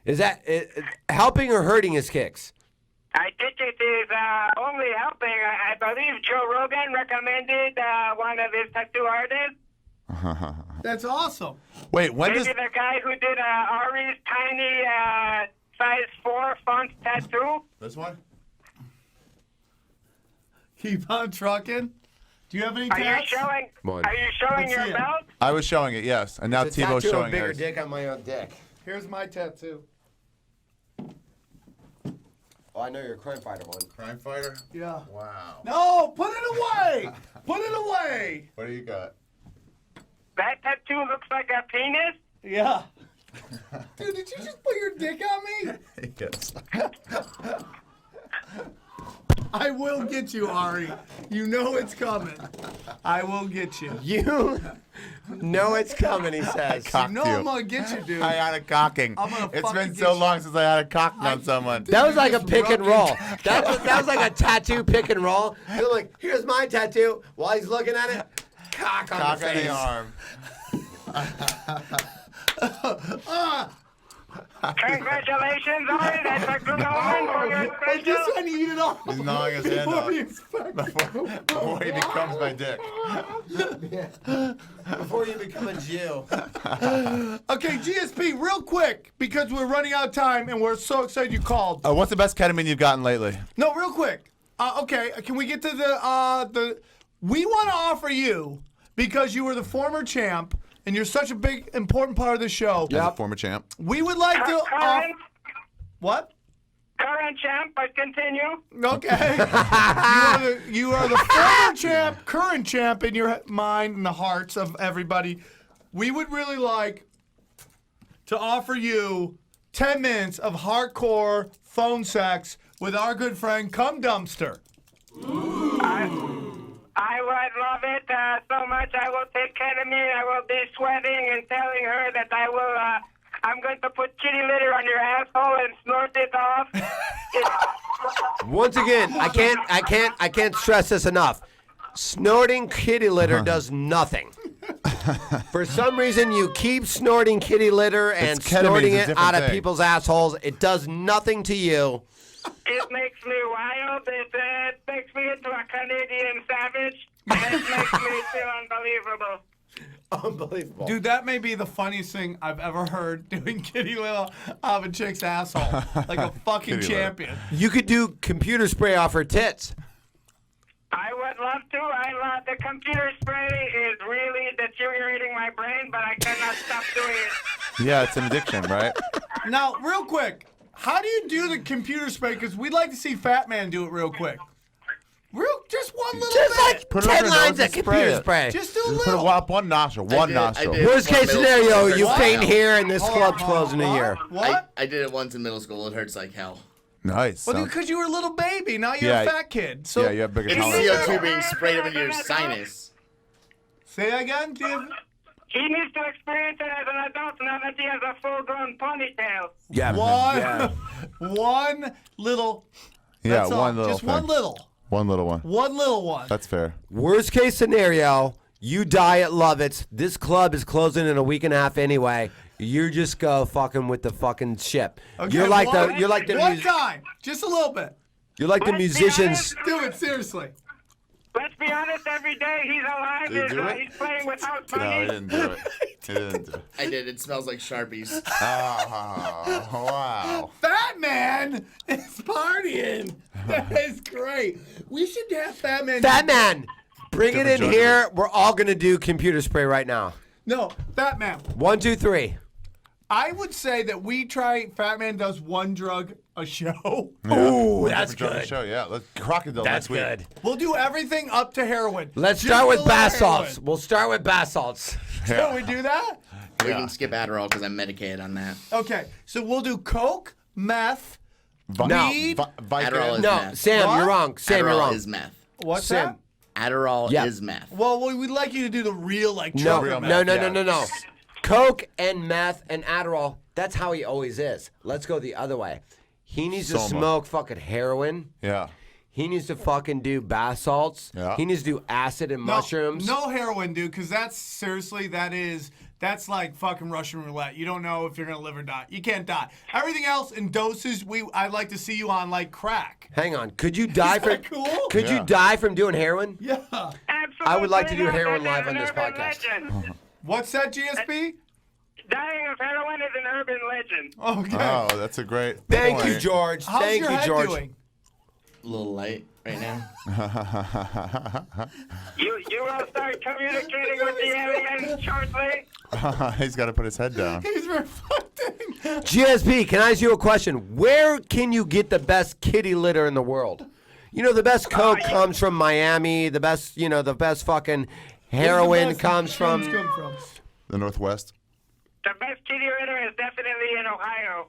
Is that helping or hurting his kicks? I think it is only helping. I believe Joe Rogan recommended one of his tattoo artists. That's awesome. Wait, when Maybe does the guy who did Ari's tiny size 4 font tattoo. this one? Keep on trucking. Do you have any Are you tats? showing? Boy. Are you showing Let's your see it. belt? I was showing it, yes, and now It's a Tebow's tattoo of a showing bigger hers. dick on my own dick. Here's my tattoo. Oh, I know you're a crime fighter one. Crime fighter. Yeah. Wow. No, put it away. Put it away. What do you got? That tattoo looks like a penis. Yeah. Dude, did you just put your dick on me? Yes. I will get you, Ari. You know it's coming. I will get you. You know it's coming, he says. You Cocked know you. I'm gonna get you, dude. I had a cocking. I'm gonna It's fucking been get so you. long since I had a cocking on someone. That was like a just pick and rubbed roll. your That was like a tattoo pick and roll. You're like, here's my tattoo. While he's looking at it, cock on Cock the on face. the arm. Congratulations, Ari. That's a good omen for your I'm special. just trying to eat it off. He's gnawing his hand Before off. he expects. Before he becomes my dick. Before you become a Jew. Okay, GSP, real quick, because we're running out of time and we're so excited you called. What's the best ketamine you've gotten lately? No, real quick. Okay, can we get to the we want to offer you, because you were the former champ and you're such a big, important part of the show. As a former champ. We would like to Current, what? current champ, but continue. Okay. you are the former champ, current champ in your mind and the hearts of everybody. We would really like to offer you 10 minutes of hardcore phone sex with our good friend Cum Dumpster. I would love it so much. I will take ketamine. I will be sweating and telling her that I will. I'm going to put kitty litter on your asshole and snort it off. Once again, I can't stress this enough. Snorting kitty litter does nothing. For some reason, you keep snorting kitty litter and It's ketamine, snorting it's a it out of different thing. people's assholes. It does nothing to you. It makes me wild. It makes me into a Canadian savage. And it makes me feel unbelievable. Unbelievable. Dude, that may be the funniest thing I've ever heard, doing kitty litter off a chick's asshole. Like a fucking Kitty litter. champion. You could do computer spray off her tits. I would love to. I love the computer spray is really deteriorating my brain, but I cannot stop doing it. Yeah, it's an addiction, right? Now, real quick, how do you do the computer spray? Because we'd like to see Fat Man do it real quick. Just one little Just bit. like Put it over 10 your lines nose of and computer spray it. spray. Just do a Just put little. it up one nostril. One nostril. Worst case Middle scenario, school, it you hurts faint like hell. here and this club's closing a year. What? I did it once in middle school. It hurts like hell. Nice. Well, Sounds- because you were a little baby. Now you're Yeah, a fat kid. So yeah, you have bigger It's tolerance. CO2 being sprayed up into your sinus. Say that again, Kim. He needs to experience it as an adult now that he has a full-grown ponytail. Yeah. One little. Yeah, That's all. one little Just thing. one little. One little one. One little one. That's fair. Worst case scenario, you die at Lovett's. This club is closing in a week and a half anyway. You just go fucking with the fucking ship. Okay, You're like one- the one time, just a little bit. you're like the Let's be musicians. honest. Do it seriously. Let's be honest, every day he's alive, Did you do it? he's playing with house No, money. he didn't do it. He didn't do it. I did. It smells like Sharpies. Oh, wow. Fat Man is partying. That is great. We should have Fat Man. Fat Man, bring it Different in genre. here. We're all gonna do computer spray right now. No, Fat Man. 1, 2, 3. I would say that we try. Fat Man does one drug a show. Ooh, We're that's different genre good. Show. Yeah, let's crocodile That's next week. good. We'll do everything up to heroin. Let's Just start a with little bath heroin. salts. We'll start with bath salts. Can we do that? We can skip Adderall because I'm medicated on that. Okay, so we'll do coke, meth. No. Weed. Vicodin. Adderall is No, meth. Sam, What? you're wrong. Sam, you're Adderall wrong. is meth. What's Sam. Adderall Yeah. is meth. that? Well, we'd like you to do the real like No, trucker no, meth. no, no, no, no. Coke and meth and Adderall. That's how he always is. Let's go the other way. He needs to Soma. smoke fucking heroin. Yeah. He needs to fucking do bath salts. Yeah. He needs to do acid and No, mushrooms. No heroin, dude, because that's seriously, that's like fucking Russian roulette. You don't know if you're gonna live or die. You can't die. Everything else in doses, I'd like to see you on like crack. Hang on. Could you die Is from? that cool? Could Yeah. you die from doing heroin? Yeah. Absolutely I would like to do not. heroin That is live on an this urban podcast. legend. What's that, GSP? Dying of heroin is an urban legend. Okay. Oh, that's a great Thank you, point. George. How's Thank your you, head George. doing? A little light right now. You will start communicating with the aliens shortly. He's got to put his head down. He's reflecting. GSP, can I ask you a question? Where can you get the best kitty litter in the world? You know, the best coke comes from Miami. The best, the best fucking heroin comes from. The Northwest. The best kitty litter is definitely in Ohio.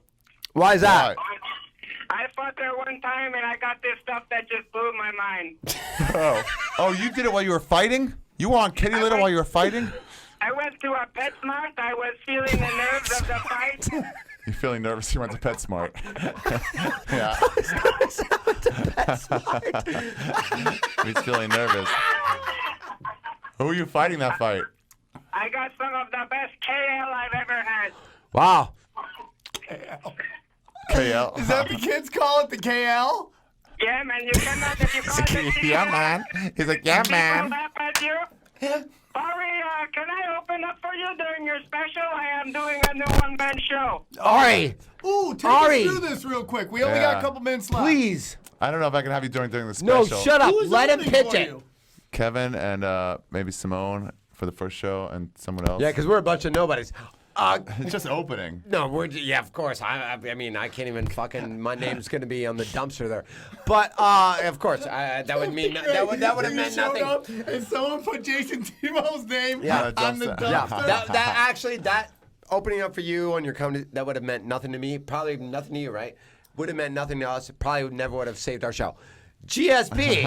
Why is that? Why? I fought there one time and I got this stuff that just blew my mind. Oh, you did it while you were fighting? You were on kitty litter while you were fighting? I went to a PetSmart. I was feeling the nerves of the fight. You're feeling nervous. You went to PetSmart. Yeah. He's feeling nervous. Who are you fighting that fight? I got some of the best KL I've ever had. Wow. KL. Is that the kids call it the KL? Yeah, man, you cannot if you call it the Yeah, man. He's like, yeah, people man. laugh at you. Ari, can I open up for you during your special? I am doing a new one-man show. Ari, Ooh, take Ari. us through this real quick. We only got a couple minutes left. please. I don't know if I can have you during the No, special. shut up. Who's Let him opening pitch for it. you? Kevin and maybe Simone for the first show and someone else. Yeah, because we're a bunch of nobodies. It's just opening. No, yeah, of course. I mean, I can't even fucking. My name's gonna be on the dumpster there, but of course, that would mean that would have You meant showed nothing. up and someone put Jayson Thibault's name Yeah. on the dumpster. Yeah, that opening up for you on your company, that would have meant nothing to me. Probably nothing to you, right? Would have meant nothing to us. Probably never would have saved our show. GSP,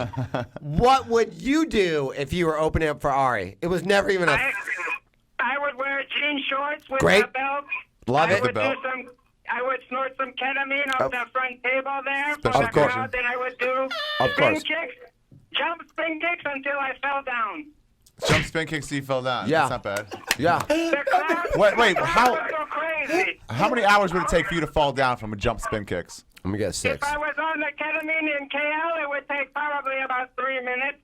what would you do if you were opening up for Ari? It was never even a. I would wear jean shorts with Great. a belt. Love it. I would snort some ketamine off the front table there for Of the course. crowd. Then I would do Of spin course. kicks, jump spin kicks until I fell down. Jump spin kicks, so you fell down. Yeah. That's not bad. Yeah. Wait, how many hours would it take for you to fall down from a jump spin kicks? Let me get 6. If I was on the ketamine in KL, it would take probably about 3 minutes.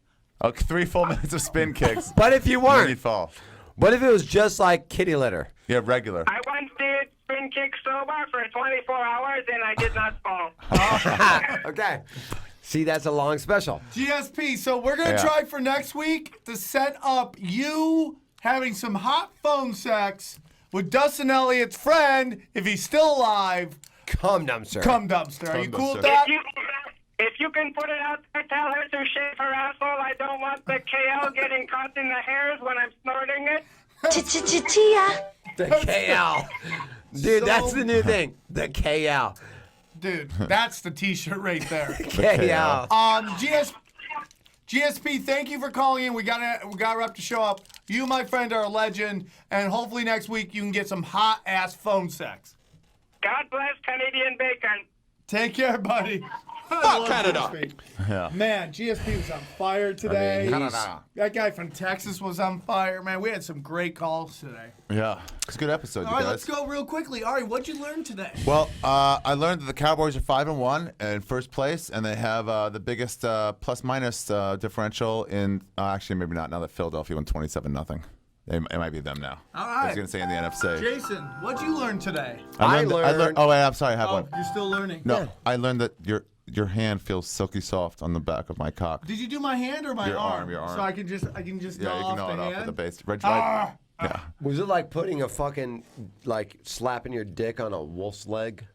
Okay, 3 full minutes of spin kicks. But if you And then weren't, you'd fall. what if it was just like kitty litter? Yeah, regular. I once did spin kick sober for 24 hours, and I did not fall. Okay. See, that's a long special. GSP, so we're going to Yeah. try for next week to set up you having some hot phone sex with Dustin Elliott's friend, if he's still alive. Cum dumpster. Cum dumpster. Are you cool with dumpster. that? If you can put it out there, tell her to shave her asshole. I don't want the KL getting caught in the hairs when I'm snorting it. The KL. Dude, that's the new thing. The KL. Dude, that's the T-shirt right there. KL. GSP, thank you for calling in. We gotta wrap the show up. You, my friend, are a legend, and hopefully next week you can get some hot ass phone sex. God bless Canadian bacon. Take care, buddy. Fuck Canada. Yeah. Man, GSP was on fire today. Canada. That guy from Texas was on fire, man. We had some great calls today. Yeah. It's a good episode, All you right, guys. let's go real quickly. Ari, what'd you learn today? Well, I learned that the Cowboys are 5-1 in first place, and they have the biggest plus-minus differential in. Actually, maybe not. Now that Philadelphia won 27-0, it might be them now. All I was right. gonna say in the NFC. Jason, what'd you learn today? I learned. Oh wait, I'm sorry. I have one. You're still learning. No, I learned that your hand feels silky soft on the back of my cock. Did you do my hand or my Your arm? arm, your arm. So I can just Yeah, you gnaw can off gnaw the it hand. off at the base. Right, yeah. Was it like putting a fucking, like, slapping your dick on a wolf's leg?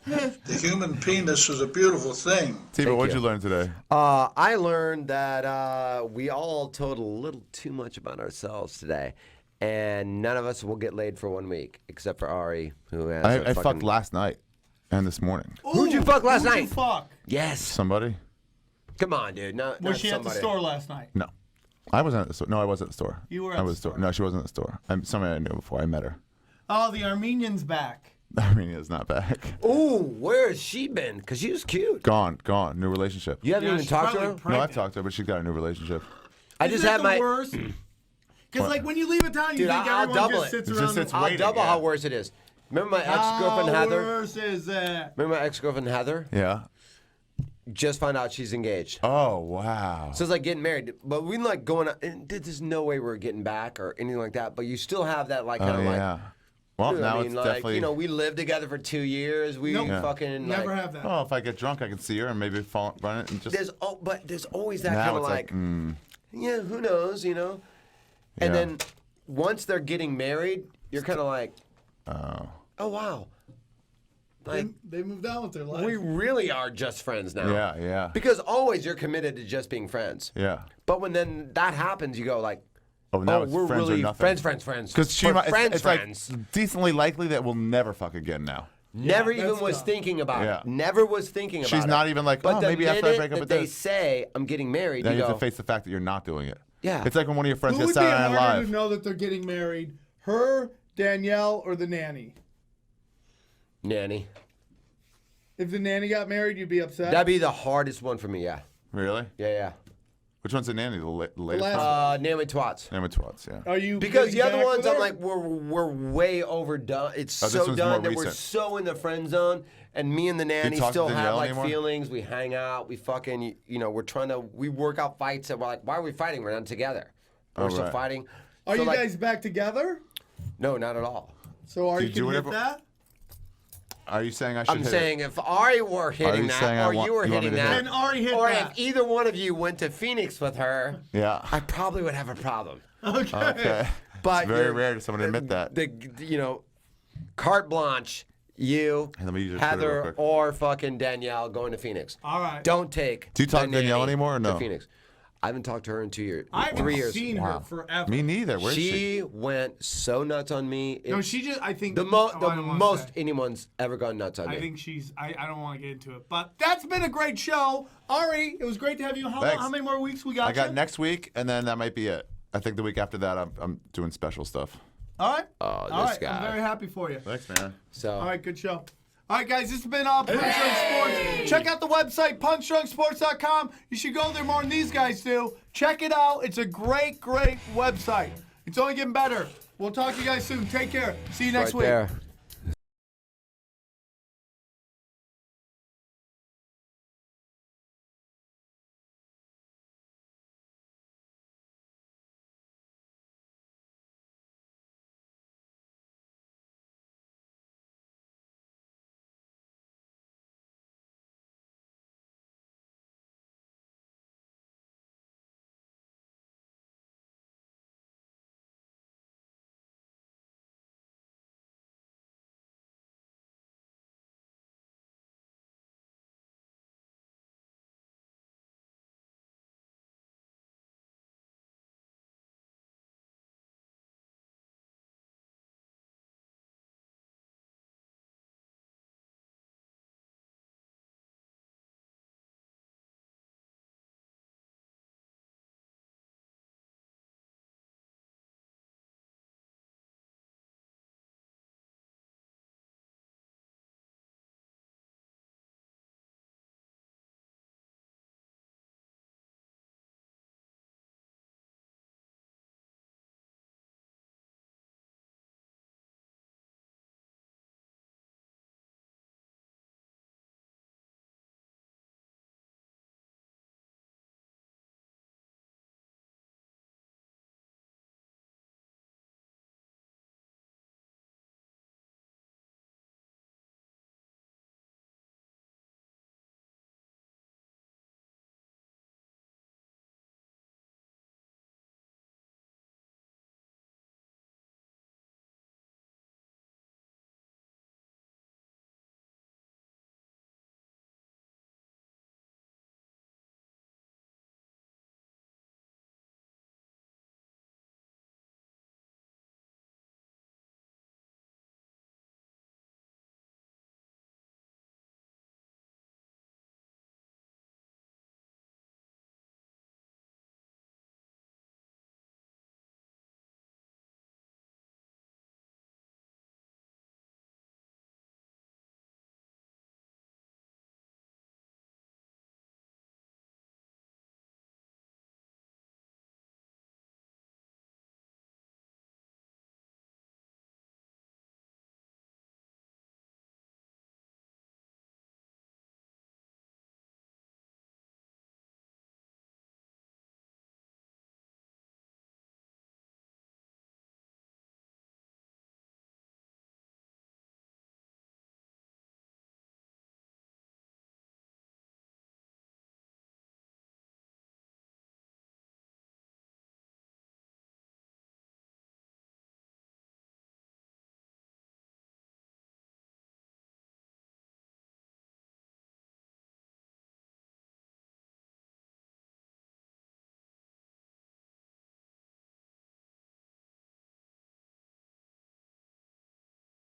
The human penis is a beautiful thing. Thibault, what'd you learn today? I learned that we all told a little too much about ourselves today, and none of us will get laid for 1 week, except for Ari, who has I fucked last night and this morning. Who'd you fuck last night? Who'd you fuck? Yes. Somebody? Come on, dude. No, Was not she somebody. at the store last night? No. I wasn't at the store. No, I was at the store. You were I at was the store. No, she wasn't at the store. Somebody I knew before. I met her. Oh, the Armenian's back. Armenia's not back. Ooh, where has she been? Because she was cute. Gone. New relationship. You haven't even talked to her? No, I've talked to her, but she's got a new relationship. I just had my. worst? Because like when you leave a town, you Dude, think I'll everyone double just it. sits around. I'll double how worse it is. Remember my ex-girlfriend How Heather? worse is that? Remember my ex-girlfriend Heather? Yeah. Just found out she's engaged. Oh, wow. So it's like getting married, but we like going out, and there's no way we're getting back or anything like that. But you still have that like kind of like. Well, you know what now I mean? it's Like, definitely. you know, we lived together for 2 years. We fucking Never like, have that. Oh, if I get drunk, I can see her and maybe run it and just. But there's always that now kind of it's like, like yeah, who knows, you know? And Yeah. then once they're getting married, you're kind of like, oh wow, like They moved on with their life. we really are just friends now. Yeah, yeah. Because always you're committed to just being friends. Yeah. But when then that happens, you go like, Oh, now it's we're friends or really nothing. friends. Because she But might. friends, It's friends. like decently likely that we'll never fuck again now. Never Yeah, even that's was tough. thinking about Yeah. it. Never was thinking about it. She's not even like, But oh, the maybe after I minute break up that with they this. say I'm getting married, Now you you have go, to face the fact that you're not doing it. Yeah. It's like when one of your friends Who gets would be Saturday Night harder Live. to know that they're getting married? Her, Danielle, or the nanny? nanny. If the nanny got married, you'd be upset. That'd be the hardest one for me. Yeah. Really? Yeah. Which one's the nanny? The latest last one? Name it twats. Name it twats, yeah. Are you Because getting the other back ones, with I'm her? like, we're way overdone. It's Oh, this so one's done more that we're recent. so in the friend zone. And me and the nanny talk to still have Danielle like anymore? feelings. We hang out. We fucking, you know, we work out fights. And we're like, why are we fighting? We're not together. We're still right. fighting. Are So, you like, guys back together? No, not at all. So are Do you you do can hit whatever- that? Are you saying I should I'm hit saying if Ari were hitting you that, saying I or want- you were you want me hitting to hit that, And Ari hit or that. if either one of you went to Phoenix with her, it? Yeah. I probably would have a problem. Okay. But It's very you're- rare to someone to admit that. You know, carte blanche, you, Hey, let me just put it real Heather, quick. or fucking Danielle going to Phoenix. All right. Don't take. Do you talk the to Danielle nanny anymore or no? To Phoenix. I haven't talked to her in 2 years. I haven't 3 years. seen her forever. Me neither. Where's she? She went so nuts on me. No, she just. I think the I don't wanna most say. anyone's ever gone nuts on me. I think she's. I don't want to get into it, but that's been a great show, Ari. It was great to have you. Thanks. How many more weeks we got? I got you? next week, and then that might be it. I think the week after that, I'm doing special stuff. All right. Oh, All this right. guy. I'm very happy for you. Thanks, man. So All right. Good show. All right, guys, this has been Punch Drunk Sports. Check out the website, punchdrunksports.com. You should go there more than these guys do. Check it out. It's a great, great website. It's only getting better. We'll talk to you guys soon. Take care. See you next week. There.